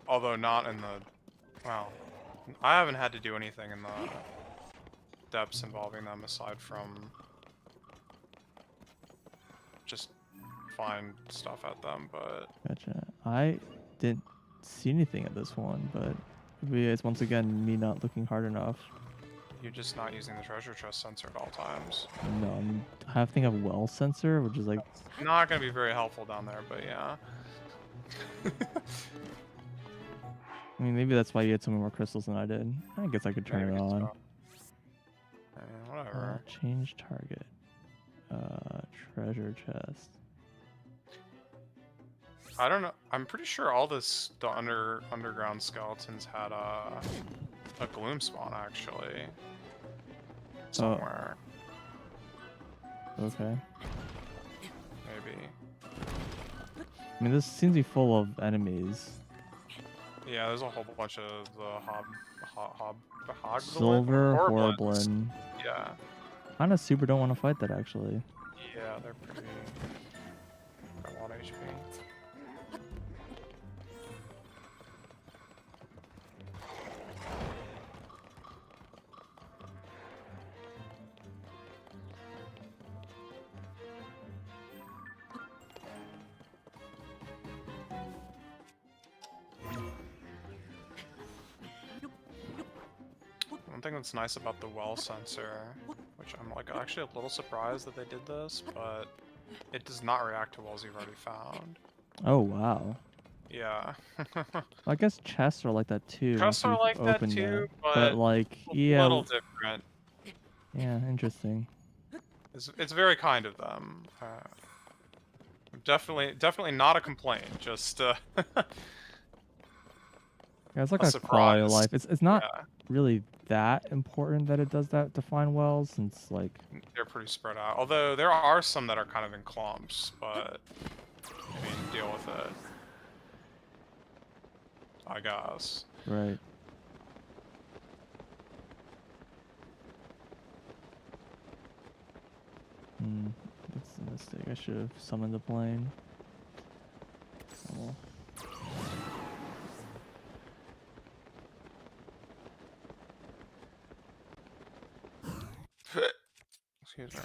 Although not in the... Well, I haven't had to do anything in the depths involving them aside from just find stuff at them, but... Gotcha. I didn't see anything at this one, but maybe it's once again me not looking hard enough. You're just not using the treasure chest sensor at all times. No, I have thing of well sensor, which is like... It's not going to be very helpful down there, but yeah. I mean, maybe that's why you had so many more crystals than I did. I guess I could turn it on. Whatever. Change target. Treasure chest. I don't know. I'm pretty sure all the underground skeletons had a gloom spawn actually. Somewhere. Oh. Okay. Maybe. I mean, this seems to be full of enemies. Yeah, there's a whole bunch of the Silver Horriblin. Yeah. I kinda super don't want to fight that actually. Yeah, they're pretty... got a lot of HP. One thing that's nice about the well sensor, which I'm like actually a little surprised that they did this, but it does not react to wells you've already found. Oh wow. Yeah. Well, I guess chests are like that too. Chests are like that too, but like a little different. Yeah, interesting. It's very kind of them. Definitely not a complaint. Just yeah, it's like a quality of life. It's not really that important that it does that to find wells, since like they're pretty spread out. Although there are some that are kind of in clumps, but I mean, deal with it, I guess. Right. That's a mistake. I should have summoned the plane. Oh. Excuse me.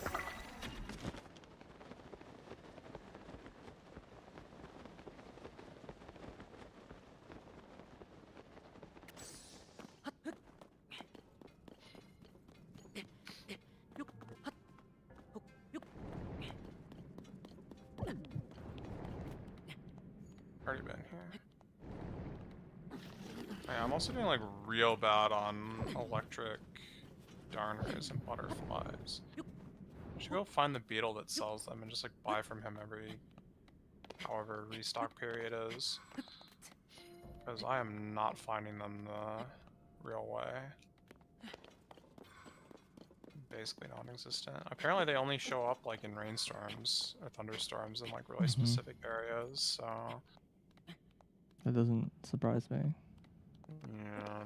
Already been here. Yeah, I'm also doing like real bad on electric darners and butterflies. I should go find the beetle that sells them and just like buy from him every however restock period is. Because I am not finding them the real way. Basically non-existent. Apparently they only show up like in rainstorms or thunderstorms in like really specific areas, so... That doesn't surprise me. Yeah.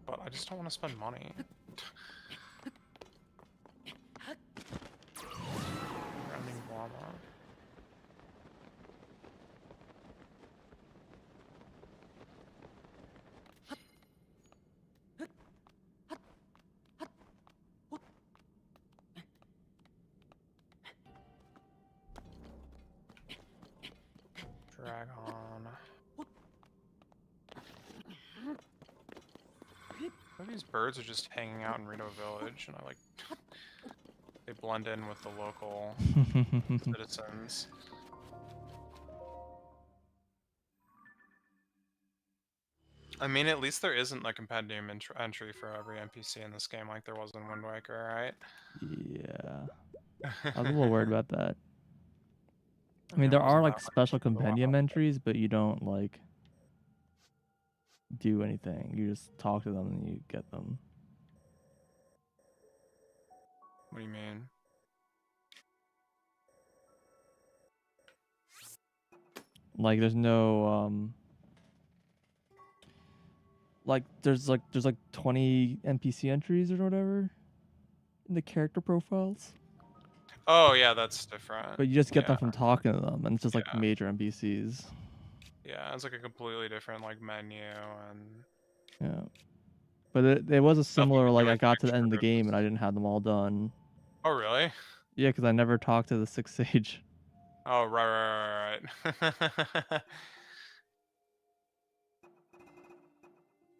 But I just don't want to spend money. Grinding llama. Dragon. These birds are just hanging out in Reno Village, and they blend in with the local citizens. I mean, at least there isn't a compendium entry for every NPC in this game like there was in Wind Waker, right? Yeah. I was a little worried about that. I mean, there are special compendium entries, but you don't do anything. You just talk to them and you get them. What do you mean? There's no there's 20 NPC entries or whatever in the character profiles. Oh yeah, that's different. But you just get them from talking to them, and it's just major NPCs. Yeah, it's a completely different menu and. Yeah, but it was a similar I got to the end of the game and I didn't have them all done. Oh really? Yeah, because I never talked to the 6th sage. Oh right.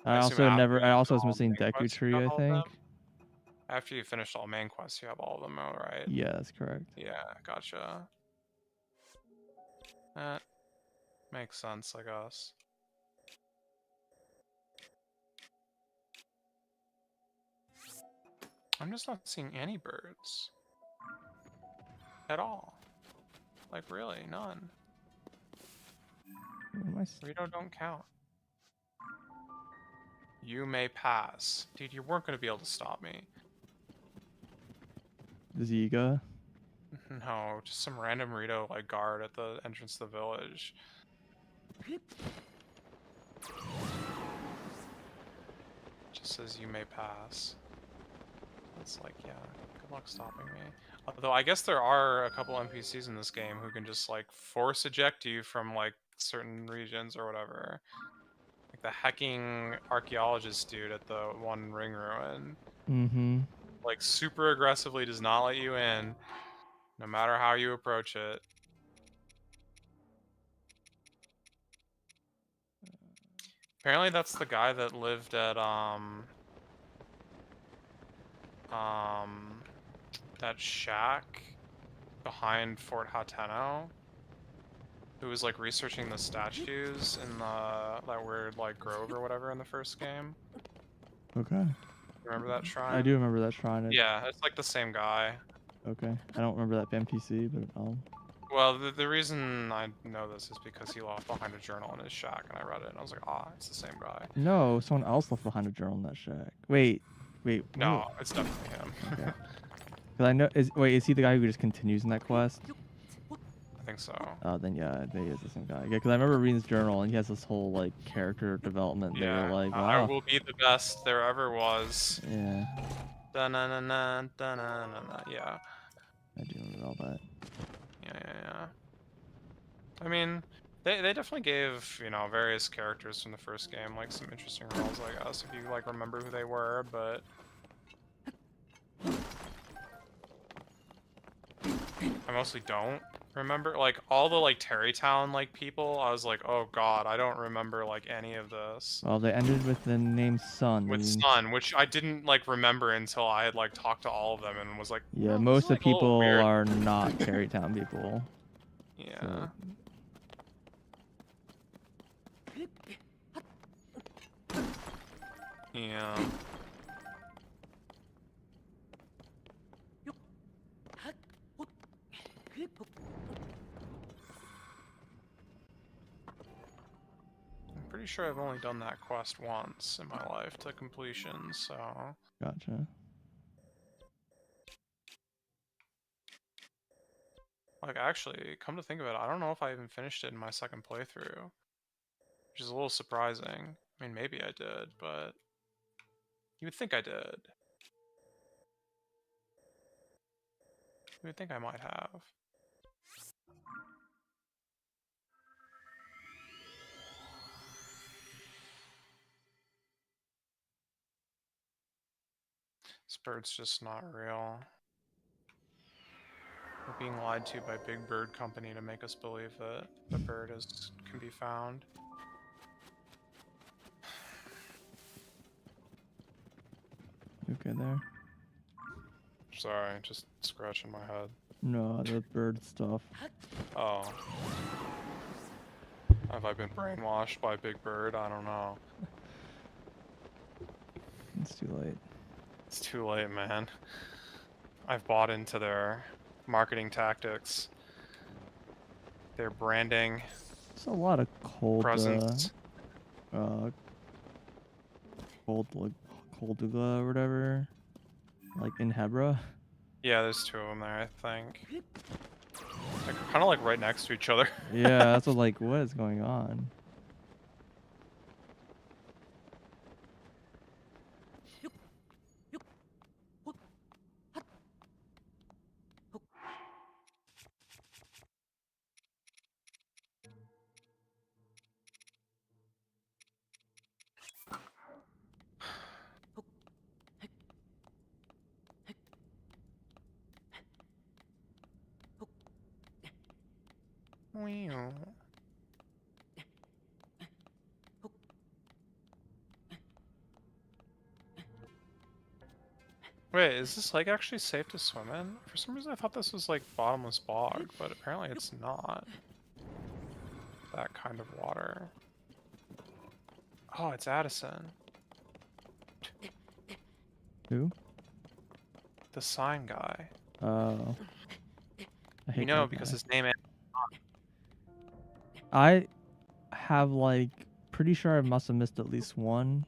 I also was missing Deku Tree, I think. After you finished all main quests, you have all of them, right? Yeah, that's correct. Yeah, gotcha. That makes sense, I guess. I'm just not seeing any birds. At all. Really, none. Rito don't count. You may pass. Dude, you weren't going to be able to stop me. Ziga? No, just some random Rito guard at the entrance to the village. Just says you may pass. It's yeah, good luck stopping me. Although I guess there are a couple NPCs in this game who can just force eject you from certain regions or whatever. The hacking archaeologist dude at the one ring ruin. Mm-hmm. Super aggressively does not let you in, no matter how you approach it. Apparently that's the guy that lived at that shack behind Fort Hateno, who was researching the statues in that weird grove or whatever in the first game. Okay. Remember that shrine? I do remember that shrine. Yeah, it's the same guy. Okay. I don't remember that NPC, but I'll... Well, the reason I know this is because he left behind a journal in his shack, and I read it, and I was like, ah, it's the same guy. No, someone else left behind a journal in that shack. Wait. No, it's definitely him. Okay. Because I know... Is he the guy who just continues in that quest? I think so. Oh, then yeah, he is the same guy. Yeah, because I remember reading his journal, and he has this whole, character development. Yeah. They were wow. I will be the best there ever was. Yeah. Da-na-na-na, da-na-na-na, yeah. I do remember all that. Yeah. I mean, they definitely gave, various characters from the first game, some interesting roles, I guess, if you, remember who they were, but... I mostly don't remember. All the, Terrytown, people, I was like, oh god, I don't remember, any of this. Well, they ended with the name Sun. With Sun, which I didn't, remember until I had, talked to all of them and was like... Yeah, most of the people are not Terrytown people. Yeah. So. Yeah. I'm pretty sure I've only done that quest once in my life to completion, so... Gotcha. Actually, come to think of it, I don't know if I even finished it in my second playthrough. Which is a little surprising. I mean, maybe I did, but... You would think I did. You would think I might have. This bird's just not real. We're being lied to by Big Bird Company to make us believe that the bird can be found. You okay there? Sorry, just scratching my head. No, the bird stuff. Oh. Have I been brainwashed by Big Bird? I don't know. It's too late. It's too late, man. I've bought into their marketing tactics. Their branding. There's a lot of cold, presence. Coldugla or whatever, like in Hebra. Yeah, there's 2 of them there, I think. They're kind of like right next to each other. Yeah, that's what is going on? Wait, is this lake actually safe to swim in? For some reason I thought this was like bottomless bog, but apparently it's not. That kind of water. Oh, it's Addison. Who? The sign guy. Oh. I hate You know, that because guy. his name. I have pretty sure I must have missed at least one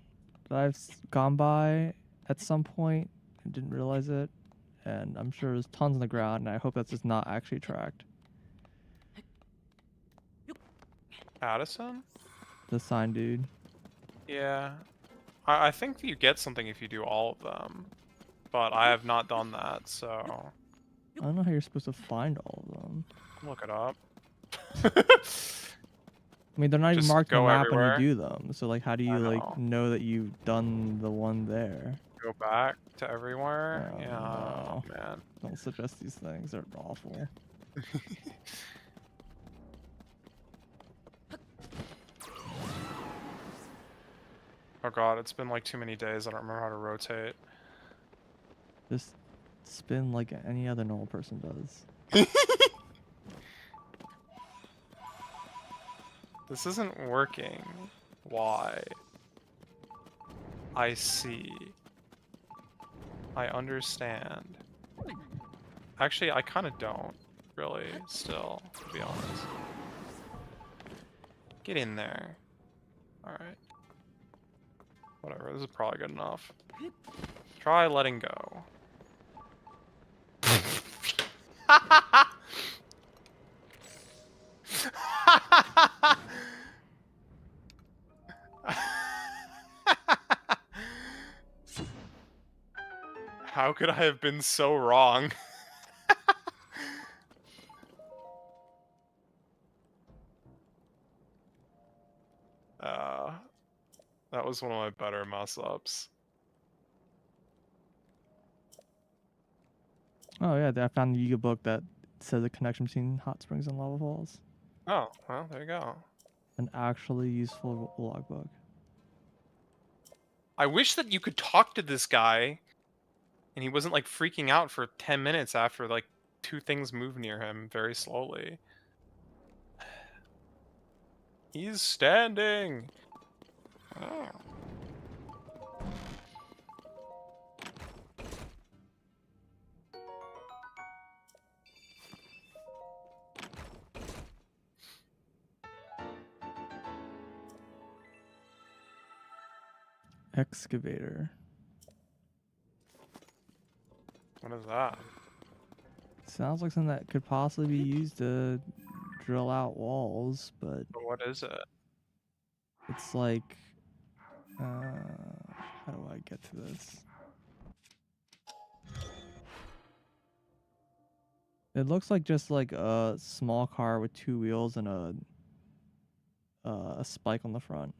that I've gone by at some point and didn't realize it. And I'm sure there's tons on the ground, and I hope that's just not actually tracked. Addison? The sign dude. Yeah. I think that you get something if you do all of them. But I have not done that, so... I don't know how you're supposed to find all of them. Look it up. I mean, they're not even Just marked on the go map everywhere. when you do them. So, how do you, know that you've done the one there? Go back to everywhere? Oh, Yeah, no. man. Don't suggest these things. They're awful. Oh god, it's been like too many days. I don't remember how to rotate. Just spin like any other normal person does. This isn't working. Why? I see. I understand. Actually, I kind of don't, really, still, to be honest. Get in there. Alright. Whatever, this is probably good enough. Try letting go. How could I have been so wrong? That was one of my better mess-ups. Oh yeah, I found the Yuga book that says a connection between hot springs and lava falls. Oh, well, there you go. An actually useful logbook. I wish that you could talk to this guy and he wasn't like freaking out for 10 minutes after like 2 things move near him very slowly. He's standing. Oh. Excavator. What is that? Sounds like something that could possibly be used to drill out walls, but What is it? it's like, how do I get to this? It looks like just like a small car with 2 wheels and a spike on the front.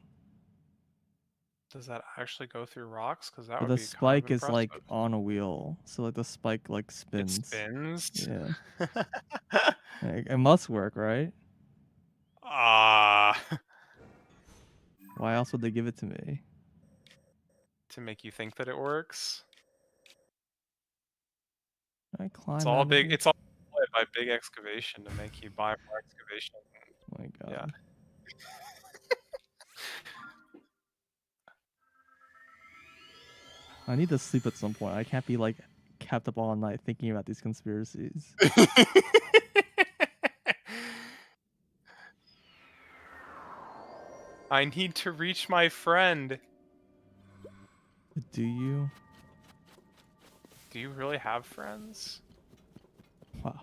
Does that actually go through rocks? Because that But would the be kind of spike is like impressive. on a wheel, so like the spike like It spins. spins? Yeah, it must work, right? Ah, Why else would they give it to me? to make you think that it works. Can I It's climb all out of big. this? It's all employed by big excavation to make you buy more excavation. Oh my Yeah. god. I need to sleep at some point. I can't be like kept up all night thinking about these conspiracies. I need to reach my friend. Do you? Do you really have friends? Wow.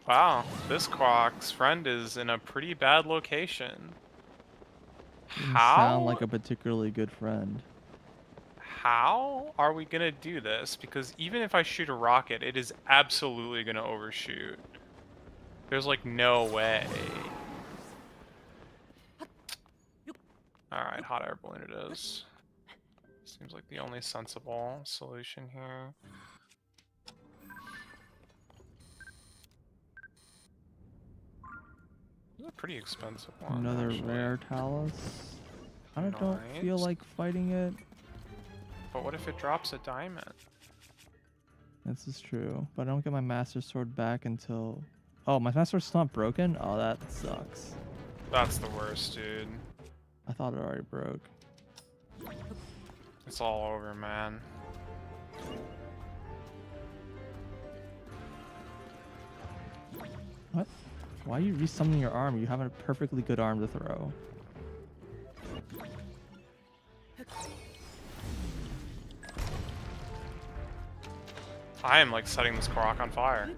Wow, this Quack's friend is in a pretty bad location. Didn't sound How? like a particularly good friend. How are we gonna do this? Because even if I shoot a rocket, it is absolutely gonna overshoot. There's like no way. Alright, hot air balloon it is. Seems like the only sensible solution here. These are pretty expensive one, Another actually. rare talus. Kinda don't feel Nice. like fighting it. But what if it drops a diamond? This is true. But I don't get my master sword back until... Oh, my master sword's not broken? Oh, that sucks. That's the worst, dude. I thought it already broke. It's all over, man. What? Why are you resummoning your arm? You have a perfectly good arm to throw. I am like setting this Korok on fire.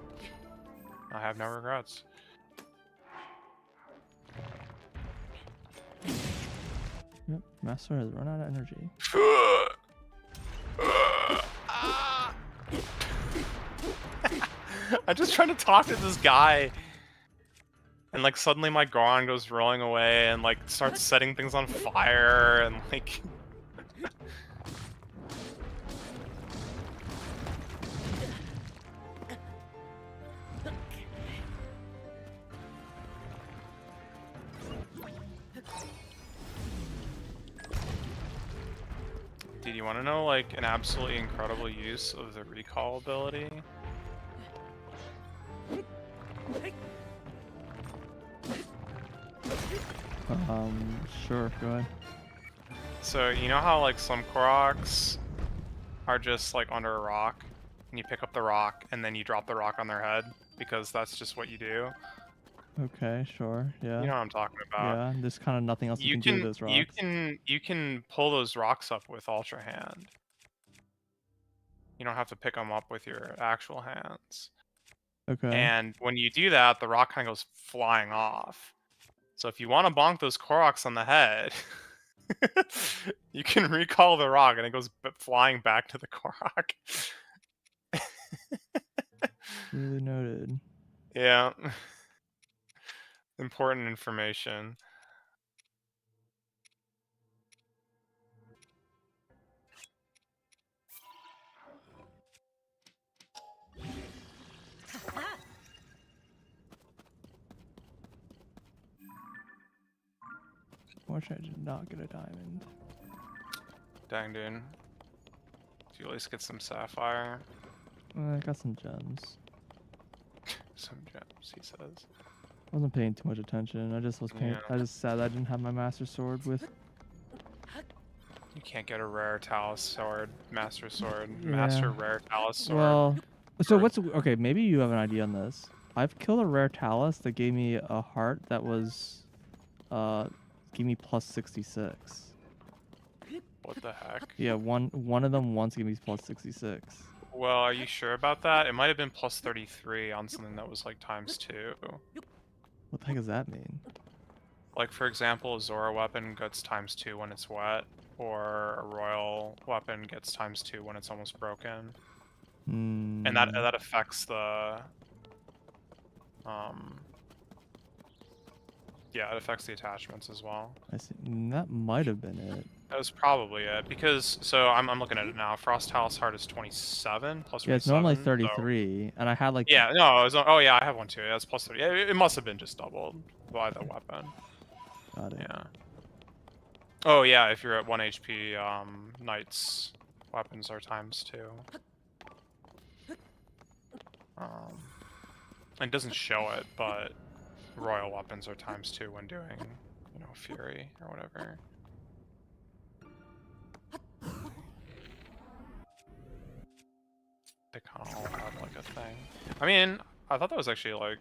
I have no regrets. Yep, master has run out of energy. I'm just trying to talk to this guy. And like suddenly my Goron goes rolling away and like starts setting things on fire and like... Dude, you want to know like an absolutely incredible use of the recall ability? Sure, go ahead. So you know how like some Koroks are just like under a rock and you pick up the rock and then you drop the rock on their head because that's just what you do? Okay, sure, yeah. You know what I'm talking about. Yeah, there's kind of nothing else you can do with those rocks. You can pull those rocks up with Ultra Hand. You don't have to pick them up with your actual hands. Okay. And when you do that, the rock kind of goes flying off. So if you want to bonk those Koroks on the head, you can recall the rock and it goes flying back to the Korok. Really noted. Yeah. Important information. Wish I did not get a diamond. Dang, dude. Do you at least get some sapphire? I got some gems. Some gems, he says. I wasn't paying too much attention. I just was paying. Yeah. I just sad I didn't have my master sword with. You can't get a rare Talus sword, master sword, Yeah. master rare Talus sword. Well, so what's okay? Maybe you have an idea on this. I've killed a rare talus that gave me a heart that was, gave me plus 66. What the heck? Yeah, one of them once gave me plus 66. Well, are you sure about that? It might have been plus 33 on something that was like ×2. What the heck does that mean? Like for example, a Zora weapon gets ×2 when it's wet, or a royal weapon gets ×2 when it's almost broken. Hmm. And that affects the Yeah, it affects the attachments as well. I see. That might have been it. That was probably it, because, so I'm looking at it now, Frost House Heart is 27, plus Yeah, it's normally 27, 33, and I had like... Yeah, no, it was, oh yeah, I have one too, yeah, it's plus 30, yeah, it must have been just doubled by the weapon. Got it. Yeah. Oh yeah, if you're at 1 HP, Knight's weapons are ×2. It doesn't show it, but Royal weapons are ×2 when doing, you know, Fury or whatever. They kind of all have like a thing. I mean, I thought that was actually like,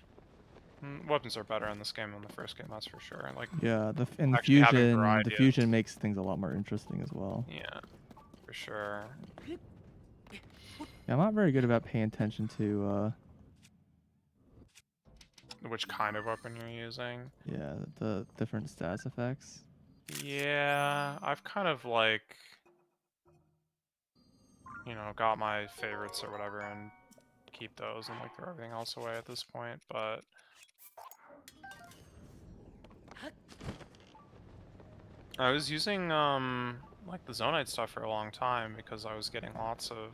weapons are better in this game than the first game, that's for sure. Like, yeah, the variety fusion makes things a lot more interesting as well. Yeah, for sure. Yeah, I'm not very good about paying attention to which kind of weapon you're using. Yeah, the different status effects. Yeah, I've kind of like, you know, got my favorites or whatever and keep those and like throw everything else away at this point, but I was using like the Zonite stuff for a long time because I was getting lots of,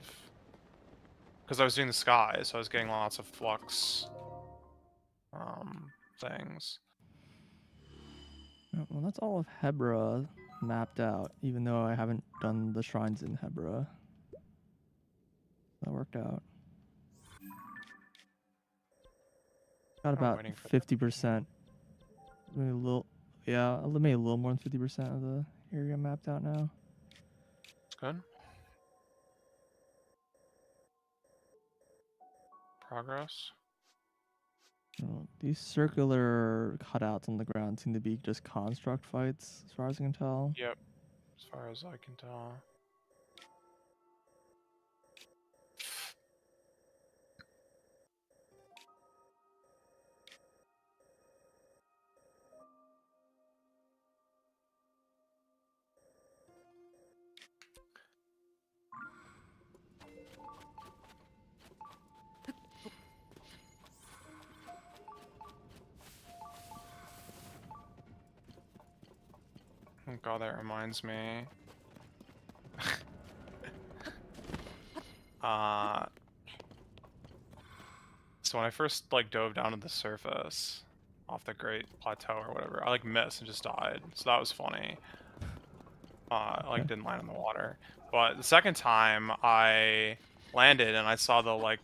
because I was doing the sky, so I was getting lots of flux things. Well, that's all of Hebra mapped out, even though I haven't done the shrines in Hebra. That worked out. Got about 50%. Maybe a little, yeah, maybe a little more than 50% of the area mapped out now. That's good. Progress. These circular cutouts on the ground seem to be just construct fights, as far as I can tell. Yep, as far as I can tell. Oh god, that reminds me. So when I first like dove down to the surface off the Great Plateau or whatever, I like missed and just died. So that was funny. I like didn't land in the water. But the second time I landed and I saw the like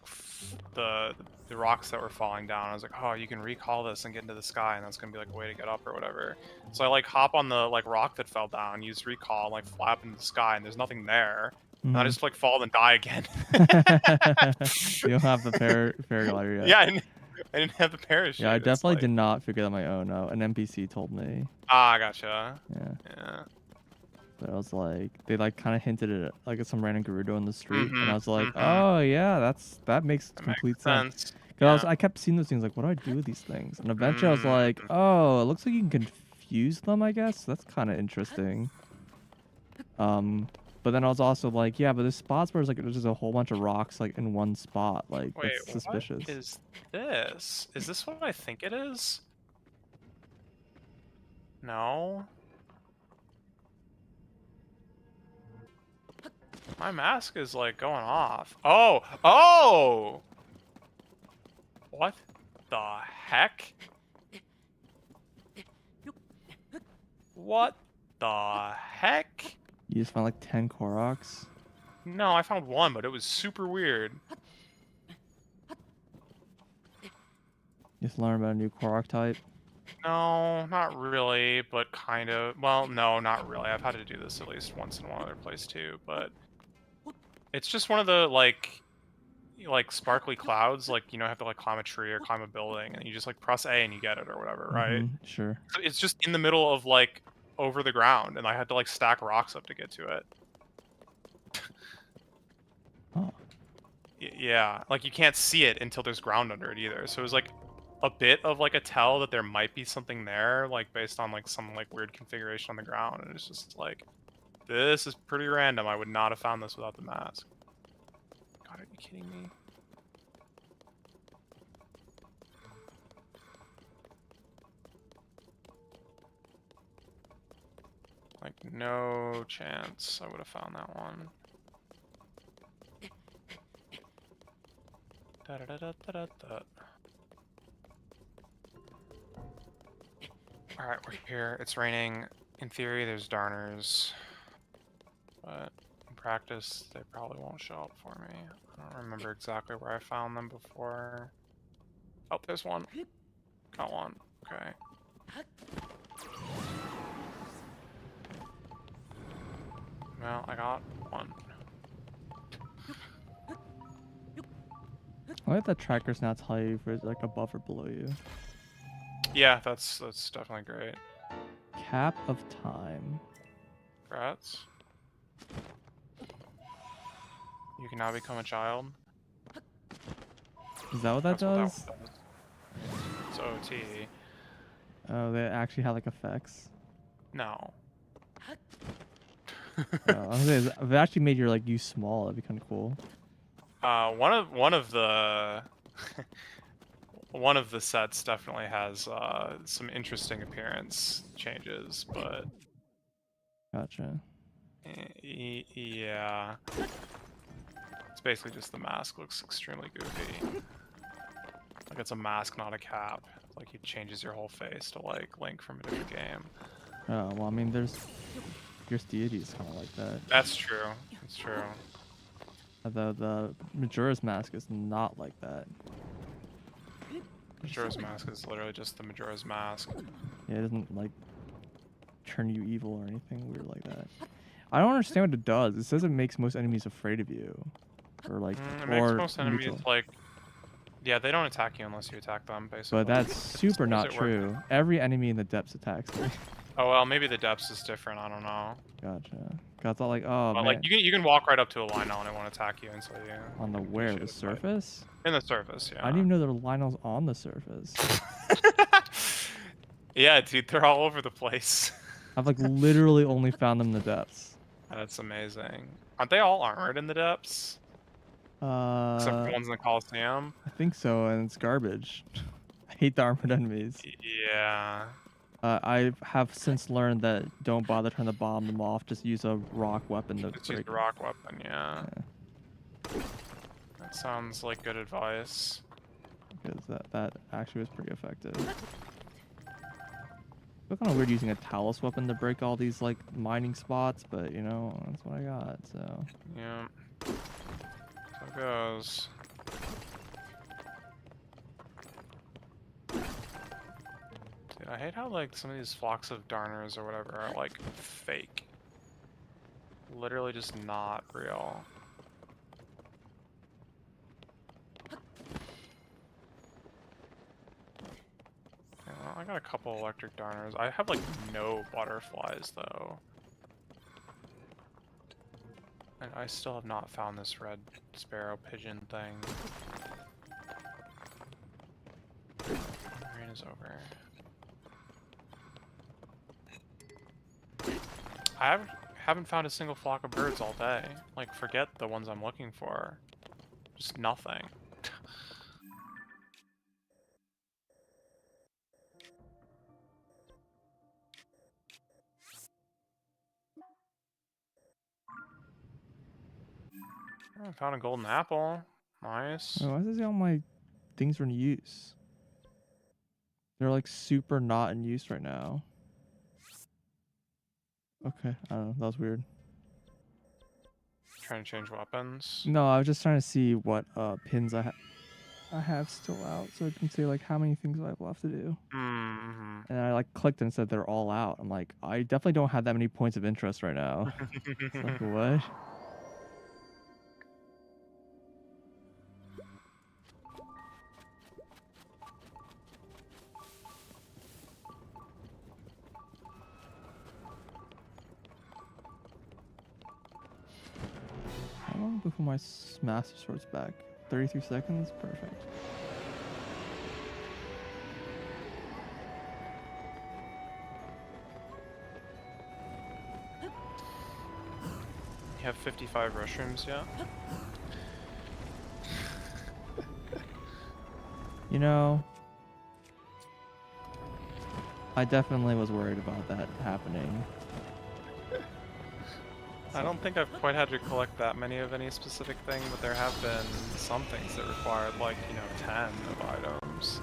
the rocks that were falling down. I was like, oh, you can recall this and get into the sky, and that's gonna be like a way to get up or whatever. So I like hop on the like rock that fell down, use recall, and like flap into the sky, and there's nothing there. And I just like fall and die again. You don't have the paraglider yet. Yeah, I didn't have the parachute. Yeah, I definitely did not figure that on my own. No, an NPC told me. Ah, gotcha. Yeah. Yeah. But I was like, they like kind of hinted at it, like at some random Gerudo in the street, and I was like, oh yeah, that makes complete sense. Because I kept seeing those things, like, what do I do with these things? And eventually I was like, oh, it looks like you can confuse them, I guess. That's kind of interesting. But then I was also like, yeah, but there's spots where it's like there's just a whole bunch of rocks like in one spot. Like, wait, that's suspicious. What is this? Is this what I think it is? No. My mask is like going off. Oh! Oh! What the heck? What the heck? You just found like 10 Koroks? No, I found one, but it was super weird. You just learned about a new Korok type? No, not really, but kind of. Well, no, not really. I've had to do this at least once in one other place too, but it's just one of the like sparkly clouds, like, you know, have to like climb a tree or climb a building, and you just like press A and you get it or whatever, right? Sure. So it's just in the middle of like over the ground, and I had to like stack rocks up to get to it. Oh. Yeah, like you can't see it until there's ground under it either. So it was like a bit of like a tell that there might be something there, like based on like some like weird configuration on the ground, and it's just like, this is pretty random. I would not have found this without the mask. God, are you kidding me? Like, no chance I would have found that one. Da da da da da da. Alright, we're here. It's raining. In theory, there's darners. But in practice, they probably won't show up for me. I don't remember exactly where I found them before. Oh, there's one. Got one. Okay. Well, I got one. I like that trackers now tell you if there's like above or below you. Yeah, that's definitely great. Cap of time. Congrats. You can now become a child. Is that what that does? What that does. It's OT. Oh, they actually have like effects. No. I was gonna say, if it actually made your like you small, that'd be kind of cool. One of the one of the sets definitely has some interesting appearance changes, but Gotcha. yeah, it's basically just the mask looks extremely goofy. Like it's a mask, not a cap. Like he changes your whole face to like Link from a different game. Oh well, I mean, there's deities kind of like that. That's true. That's true. The Majora's Mask is not like that. Majora's Mask is literally just the Majora's Mask. Yeah, it doesn't like turn you evil or anything weird like that. I don't understand what it does. It says it makes most enemies afraid of you, or like it makes or most enemies neutral. like, yeah, they don't attack you unless you attack them, basically. But that's super not true. Every enemy in the depths attacks me. Oh well, maybe the depths is different. I don't know. Gotcha. Cause it's all like, oh But man. like you can walk right up to a Lionel and it won't attack you until you. On the where? The surface? In the surface, yeah. I didn't even know there were Lionels on the surface. Yeah, dude, they're all over the place. I've like literally only found them in the depths. That's amazing. Aren't they all armored in the depths? Except for the ones in the Coliseum? I think so, and it's garbage. I hate the armored enemies. Yeah. I have since learned that don't bother trying to bomb them off. Just use a rock weapon to Just use break the rock weapon, yeah. That sounds like good advice. Because that actually was pretty effective. It's kind of weird using a Talus weapon to break all these like mining spots, but you know, that's what I got, so. Yeah. So it goes. Dude, I hate how like some of these flocks of darners or whatever are like fake. Literally just not real. I got a couple electric darners. I have like no butterflies though. And I still have not found this red sparrow pigeon thing. Rain is over. I haven't found a single flock of birds all day. Like, forget the ones I'm looking for. Just nothing. I found a golden apple. Nice. Oh, why does it say all my things are in use? They're like super not in use right now. Okay, I don't know. That was weird. Trying to change weapons. No, I was just trying to see what pins I have still out, so I can see like how many things I have left to do. Mm-hmm. And I like clicked and said they're all out. I'm like, I definitely don't have that many points of interest right now. Like what? How long before my Master Sword's back? 33 seconds? Perfect. You have 55 restrooms yet? You know, I definitely was worried about that happening. I don't think I've quite had to collect that many of any specific thing, but there have been some things that required like, 10 of items.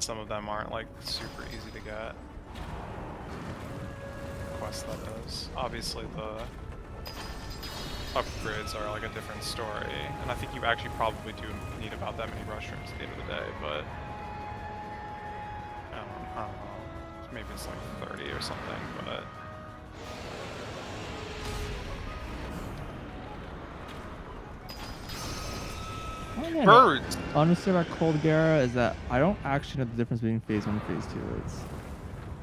Some of them aren't like super easy to get. Quest that is. Obviously the upgrades are like a different story, and I think you actually probably do need about that many mushrooms at the end of the day, but I don't know. Maybe it's like 30 or something, but birds! Honestly, about Cold Gara is that I don't actually know the difference between Phase 1 and Phase 2 is.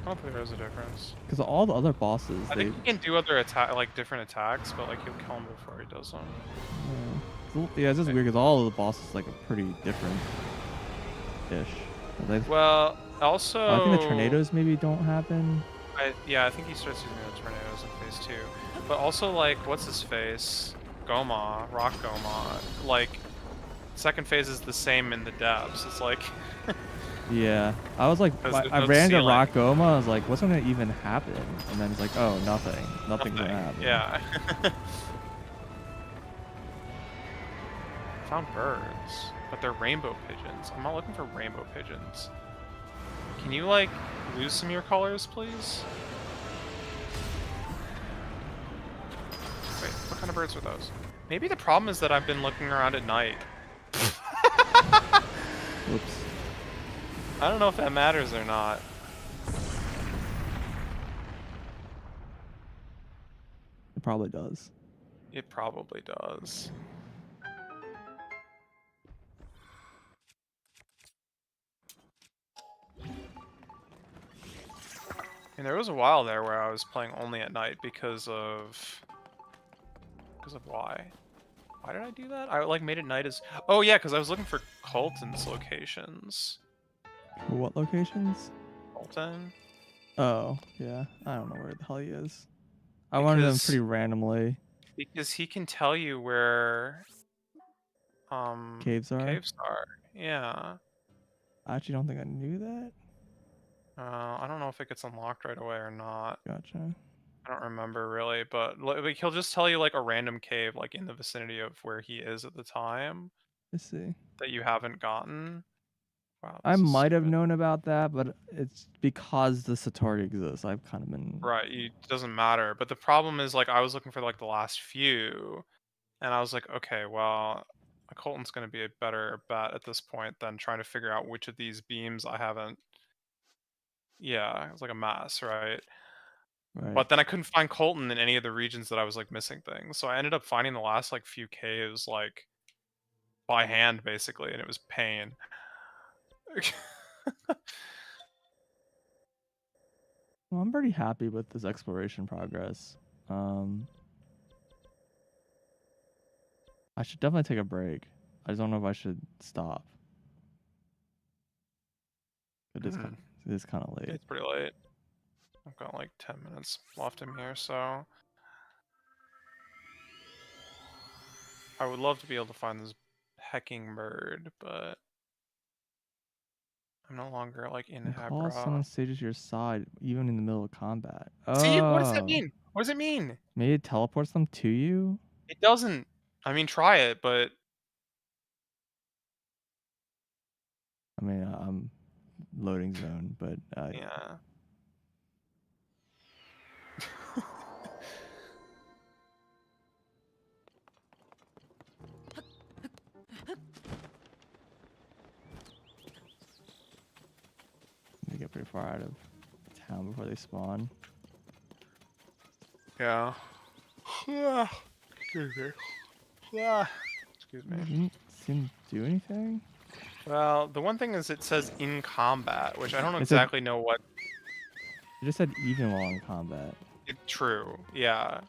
I don't think there is a difference. Because all the other bosses, I think he can do other different attacks, but like he'll kill him before he does them. Yeah, it's just weird because all of the bosses like are pretty different-ish. Well, also I think the tornadoes maybe don't happen. I think he starts using the tornadoes in Phase 2. But also like, what's his face? Goma, Rock Goma, like second phase is the same in the depths. It's like yeah, I was like, I ran into Rock Goma, I was like, what's gonna even happen? And then it's like, oh, nothing's gonna happen. Yeah. Found birds, but they're rainbow pigeons. I'm not looking for rainbow pigeons. Can you like lose some of your colors, please? Wait, what kind of birds are those? Maybe the problem is that I've been looking around at night. Oops. I don't know if that matters or not. It probably does. It probably does. And there was a while there where I was playing only at night because of why? Why did I do that? I like made it night as... Oh yeah, because I was looking for Colton's locations. What locations? Colton? Oh, yeah. I don't know where the hell he is. I wanted him pretty randomly. Because he can tell you where... Caves are? Caves are, yeah. I actually don't think I knew that. I don't know if it gets unlocked right away or not. Gotcha. I don't remember really, but like he'll just tell you like a random cave like in the vicinity of where he is at the time. Let's see. That you haven't gotten. Wow, I might have known about that, but it's because the Satori exists. I've kind of been... Right, it doesn't matter. But the problem is like I was looking for like the last few, and I was like, okay, well, Colton's going to be a better bet at this point than trying to figure out which of these beams I haven't. Yeah, it was like a mess, right? But then I couldn't find Colton in any of the regions that I was like missing things. So I ended up finding the last like few caves like by hand basically, and it was pain. Well, I'm pretty happy with this exploration progress. I should definitely take a break. I just don't know if I should stop. It is kind of late. It's pretty late. I've got like 10 minutes left in here, so I would love to be able to find this hecking bird, but I'm no longer like in Habra. Call someone stages to your side, even in the middle of combat. See, what does that mean? What does it mean? Maybe it teleports them to you? It doesn't. I mean, try it, but... I mean, I'm loading zone, but... yeah. They get pretty far out of town before they spawn. Yeah. Excuse me. Excuse me. Didn't seem to do anything? Well, the one thing is it says in combat, which I don't exactly know what... It just said even while in combat. True, yeah.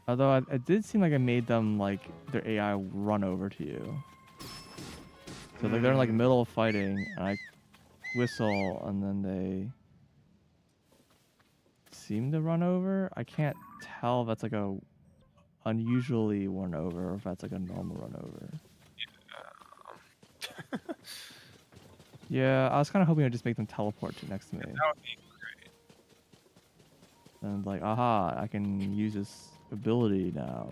Although it did seem like it made them, like, their AI run over to you. So like they're in like the middle of fighting, and I whistle, and then they seem to run over. I can't tell if that's like a unusually run over or if that's like a normal run over. Yeah, I was kind of hoping I'd just make them teleport to next to me. That would be great. And like, aha, I can use this ability now.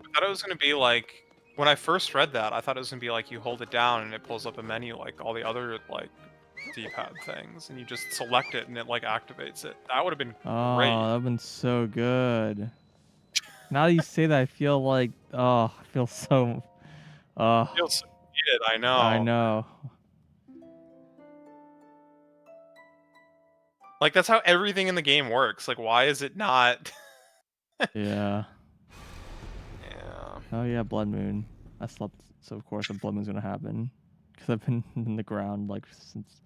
I thought it was gonna be like when I first read that. I thought it was gonna be like you hold it down and it pulls up a menu like all the other like D-pad things, and you just select it and it like activates it. That would have been great. Oh, that would've been so good. Now that you say that, I feel like, oh, I feel so, Feels so needed, I I know. know. Like that's how everything in the game works. Like why is it not? Yeah. Yeah. Oh yeah, Blood Moon. I slept, so of course a Blood Moon's gonna happen. Because I've been in the ground like since.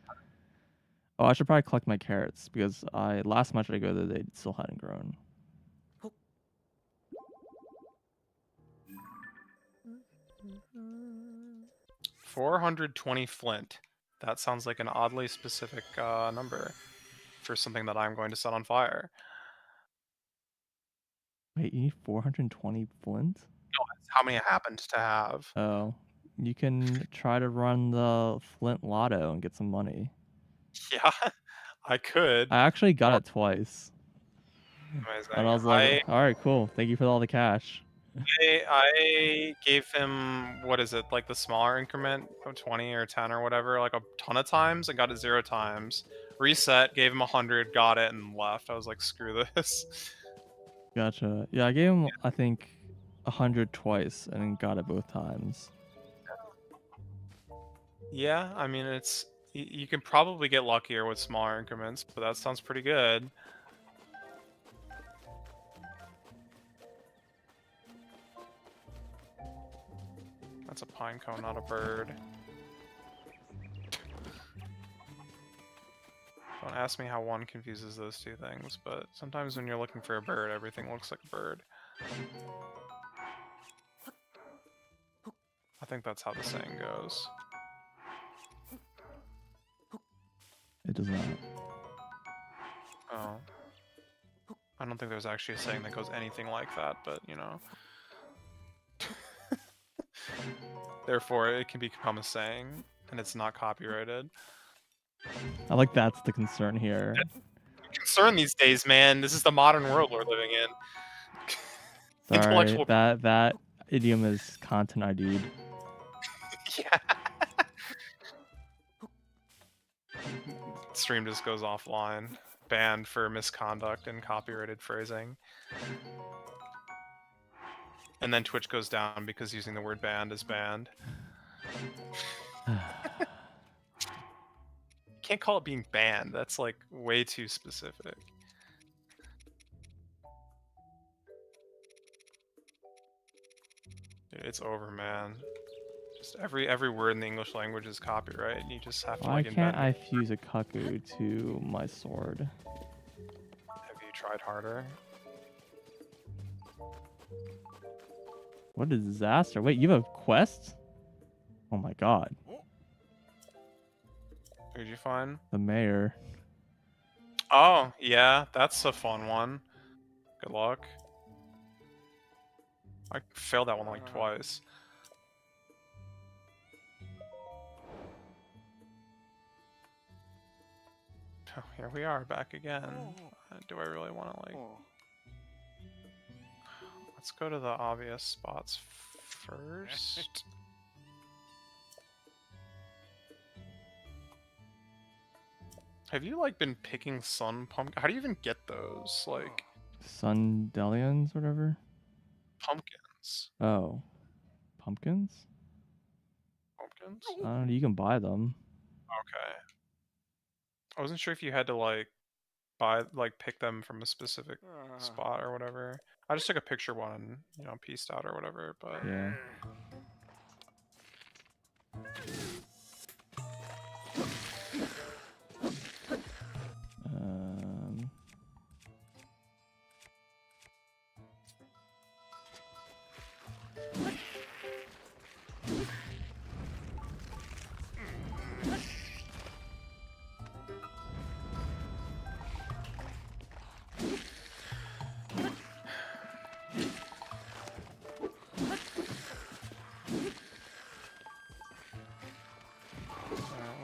Oh, I should probably collect my carrots because last match I go there they still hadn't grown. 420 flint. That sounds like an oddly specific number for something that I'm going to set on fire. Wait, you need 420 flint? No, that's how many I happened to have. Oh, you can try to run the Flint Lotto and get some money. Yeah, I could. I actually got it twice. Amazing. And I was like, alright, cool. Thank you for all the cash. I gave him, what is it, like the smaller increment of 20 or 10 or whatever, like a ton of times and got it 0 times. Reset, gave him 100, got it, and left. I was like, screw this. Gotcha. Yeah, I gave him, I think, 100 twice and got it both times. Yeah, I mean, it's you can probably get luckier with smaller increments, but that sounds pretty good. That's a pine cone, not a bird. Don't ask me how one confuses those two things, but sometimes when you're looking for a bird, everything looks like a bird. I think that's how the saying goes. It does not. Oh. I don't think there's actually a saying that goes anything like that, but you know. Therefore, it can become a saying, and it's not copyrighted. I like that's the concern here. Concern these days, man. This is the modern world we're living in. Sorry, that idiom is content ID'd. Yeah. Stream just goes offline. Banned for misconduct and copyrighted phrasing. And then Twitch goes down because using the word banned is banned. Can't call it being banned. That's like way too specific. Dude, it's over, man. Just every word in the English language is copyright, and you just have to Why like invent. can't I fuse a cuckoo to my sword? Have you tried harder? What a disaster. Wait, you have a quest? Oh my god. Who'd you find? The mayor. Oh, yeah, that's a fun one. Good luck. I failed that one like twice. Oh, here we are, back again. Do I really want to, like... Let's go to the obvious spots first. Have you, like, been picking sun pumpkin? How do you even get those? Like... Sundelians, whatever? Pumpkins. Oh. Pumpkins? Pumpkins? I don't know, you can buy them. Okay. I wasn't sure if you had to, like, pick them from a specific spot or whatever. I just took a picture one, you know, pieced out or whatever, but... Yeah.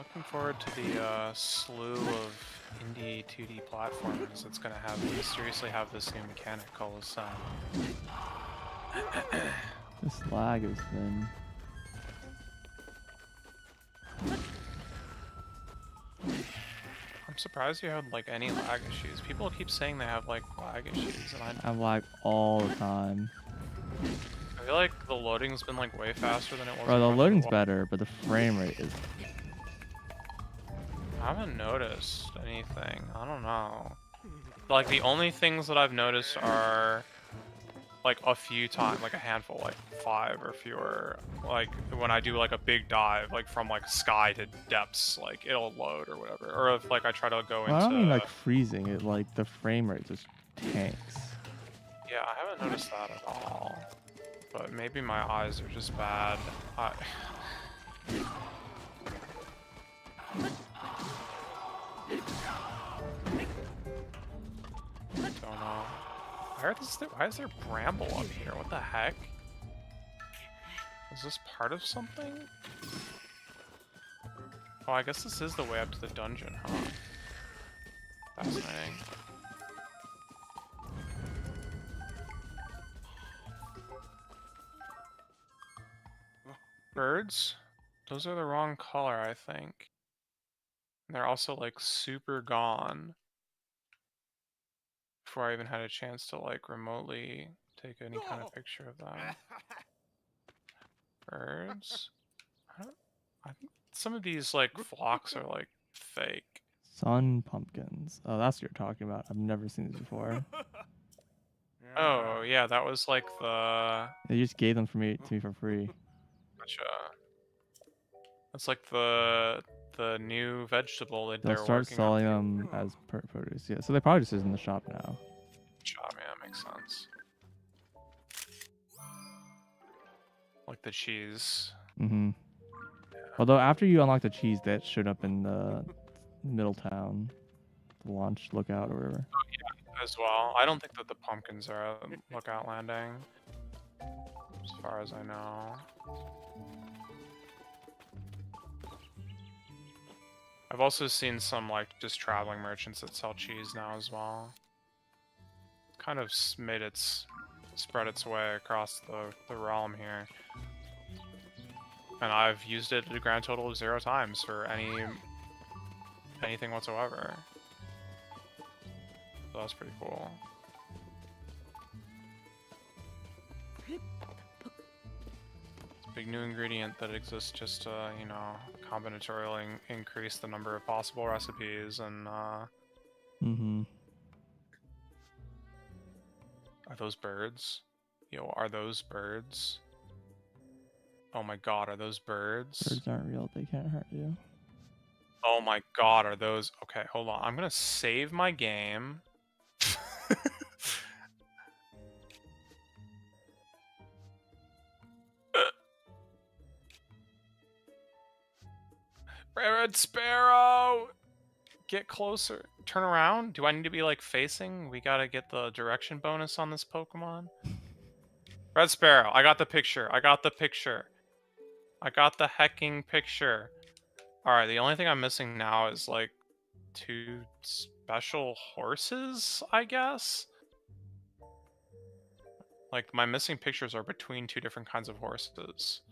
looking forward to the slew of indie 2D platforms that's gonna mysteriously have this new mechanic called This lag has been. I'm surprised you had like any lag issues. People keep saying they have like lag issues, and I have lag all the time. I feel like the loading's been like way faster than it was. Bro, the loading's better, but the frame rate is. I haven't noticed anything. I don't know. Like the only things that I've noticed are like a few times, like a handful, like 5 or fewer. Like when I do like a big dive, like from like sky to depths, like it'll load or whatever. Or if like I try to go into. I don't mean like freezing. It like the frame rate just tanks. Yeah, I haven't noticed that at all. But maybe my eyes are just bad. Don't know. Why is there bramble up here? What the heck? Is this part of something? Oh, I guess this is the way up to the dungeon, huh? Fascinating. Birds? Those are the wrong color, I think. And they're also like super gone. Before I even had a chance to like remotely take any kind of picture of them. Birds? I think some of these like flocks are like fake. Sun pumpkins. Oh, that's what you're talking about. I've never seen these before. Oh yeah, that was like the. They just gave them to me for free. Gotcha. That's like the new vegetable that They'll they're start working selling on. them as produce. Yeah, so they probably just is in the shop now. Shop, yeah, makes sense. Like the cheese. Mm-hmm. Although after you unlock the cheese, that showed up in the Middletown, the launch lookout or whatever. Oh yeah, as well. I don't think that the pumpkins are at Lookout Landing, as far as I know. I've also seen some like just traveling merchants that sell cheese now as well. Kind of spread its way across the realm here. And I've used it a grand total of 0 times for anything whatsoever. So that's pretty cool. It's a big new ingredient that exists just to, you know, combinatorially increase the number of possible recipes and Mm-hmm. Are those birds? Yo, are those birds? Oh my god, are those birds? Birds aren't real. They can't hurt you. Oh my god, are those... Okay, hold on. I'm gonna save my game. Red Sparrow! Get closer. Turn around? Do I need to be, like, facing? We gotta get the direction bonus on this Pokemon. Red Sparrow, I got the picture. I got the picture. I got the hecking picture. Alright, the only thing I'm missing now is, like, 2 special horses, I guess? Like, my missing pictures are between 2 different kinds of horses.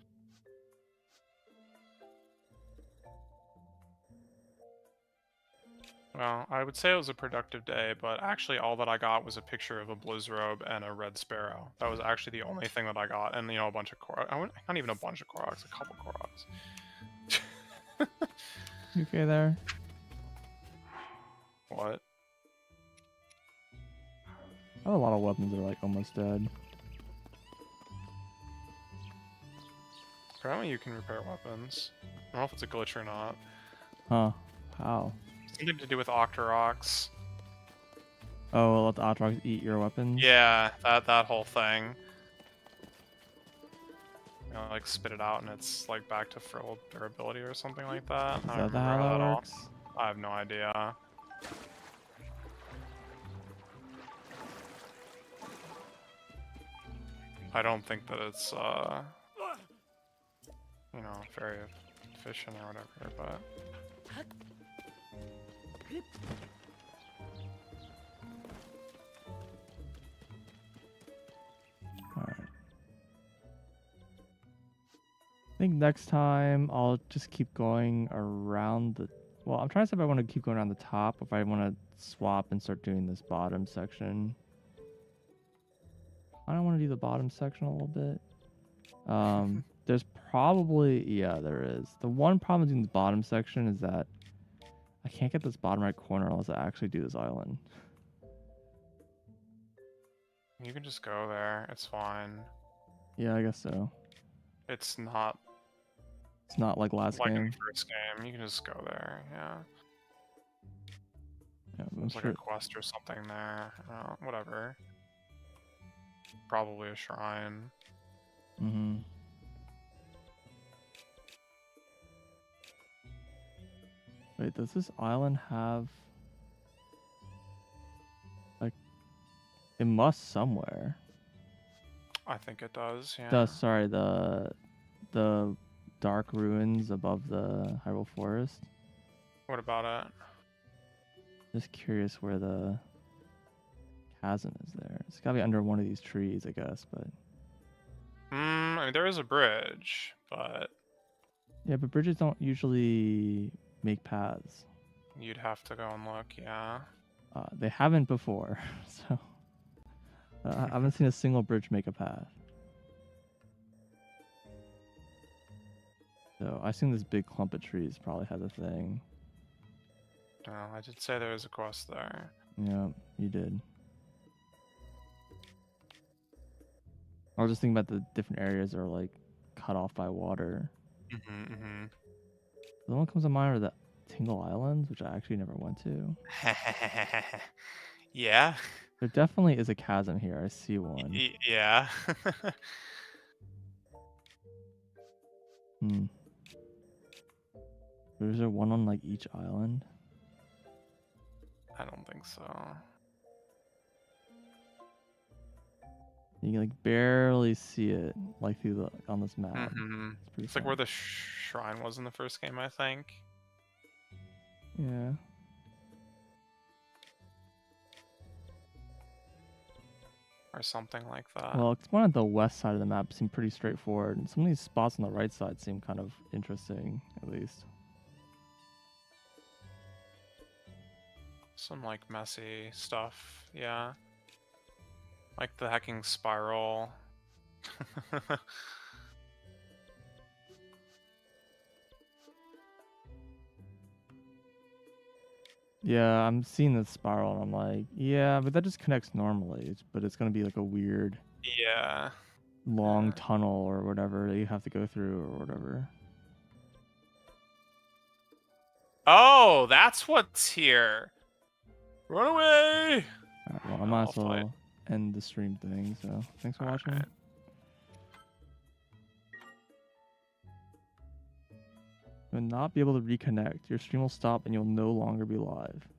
Well, I would say it was a productive day, but actually all that I got was a picture of a Blizzrobe and a Red Sparrow. That was actually the only thing that I got, and, you know, a bunch of Koroks. Not even a bunch of Koroks, a couple Koroks. You okay there? What? I have a lot of weapons that are like almost dead. Apparently you can repair weapons. I don't know if it's a glitch or not. Huh? How? Something to do with Octoroks. Oh, let the Octoroks eat your weapons? Yeah, that whole thing. You know, like spit it out and it's like back to full durability or something like that. Is I that don't how remember that at all. works? I have no idea. I don't think that it's you know, very efficient or whatever, but... Alright. I think next time I'll just keep going around the... Well, I'm trying to see if I want to keep going around the top, or if I want to swap and start doing this bottom section. I don't want to do the bottom section a little bit. There's probably... Yeah, there is. The one problem doing the bottom section is that I can't get this bottom right corner unless I actually do this island. You can just go there. It's fine. Yeah, I guess so. It's not... It's not like last like game. in the first game. You can just go there, yeah. Yeah, There's like a quest or something there. Whatever. Probably a shrine. Mm-hmm. Wait, does this island have... Like... It must somewhere. I think it does, yeah. Sorry, the dark ruins above the Hyrule Forest. What about it? Just curious where the chasm is there. It's gotta be under one of these trees, I guess, but... I mean, there is a bridge, but... Yeah, but bridges don't usually make paths. You'd have to go and look, yeah. They haven't before, so... I haven't seen a single bridge make a path. So, I assume this big clump of trees probably has a thing. No, I did say there was a quest there. Yeah, you did. I was just thinking about the different areas that are like cut off by water. The one that comes to mind are the Tingle Islands, which I actually never went to. Yeah. There definitely is a chasm here. I see one. Yeah. Is there one on like each island? I don't think so. You can like barely see it like through the on this map. It's like where the shrine was in the first game, I think. Yeah. Or something like that. Well, it's one at the west side of the map seemed pretty straightforward, and some of these spots on the right side seem kind of interesting, at least. Some like messy stuff, yeah. Like the hacking spiral. Yeah, I'm seeing the spiral and I'm like, yeah, but that just connects normally. But it's going to be like a weird long tunnel or whatever that you have to go through or whatever. Oh, that's what's here. Run away! Alright, well, I might as well end the stream thing, so thanks for watching. Right. You'll not be able to reconnect. Your stream will stop and you'll no longer be live.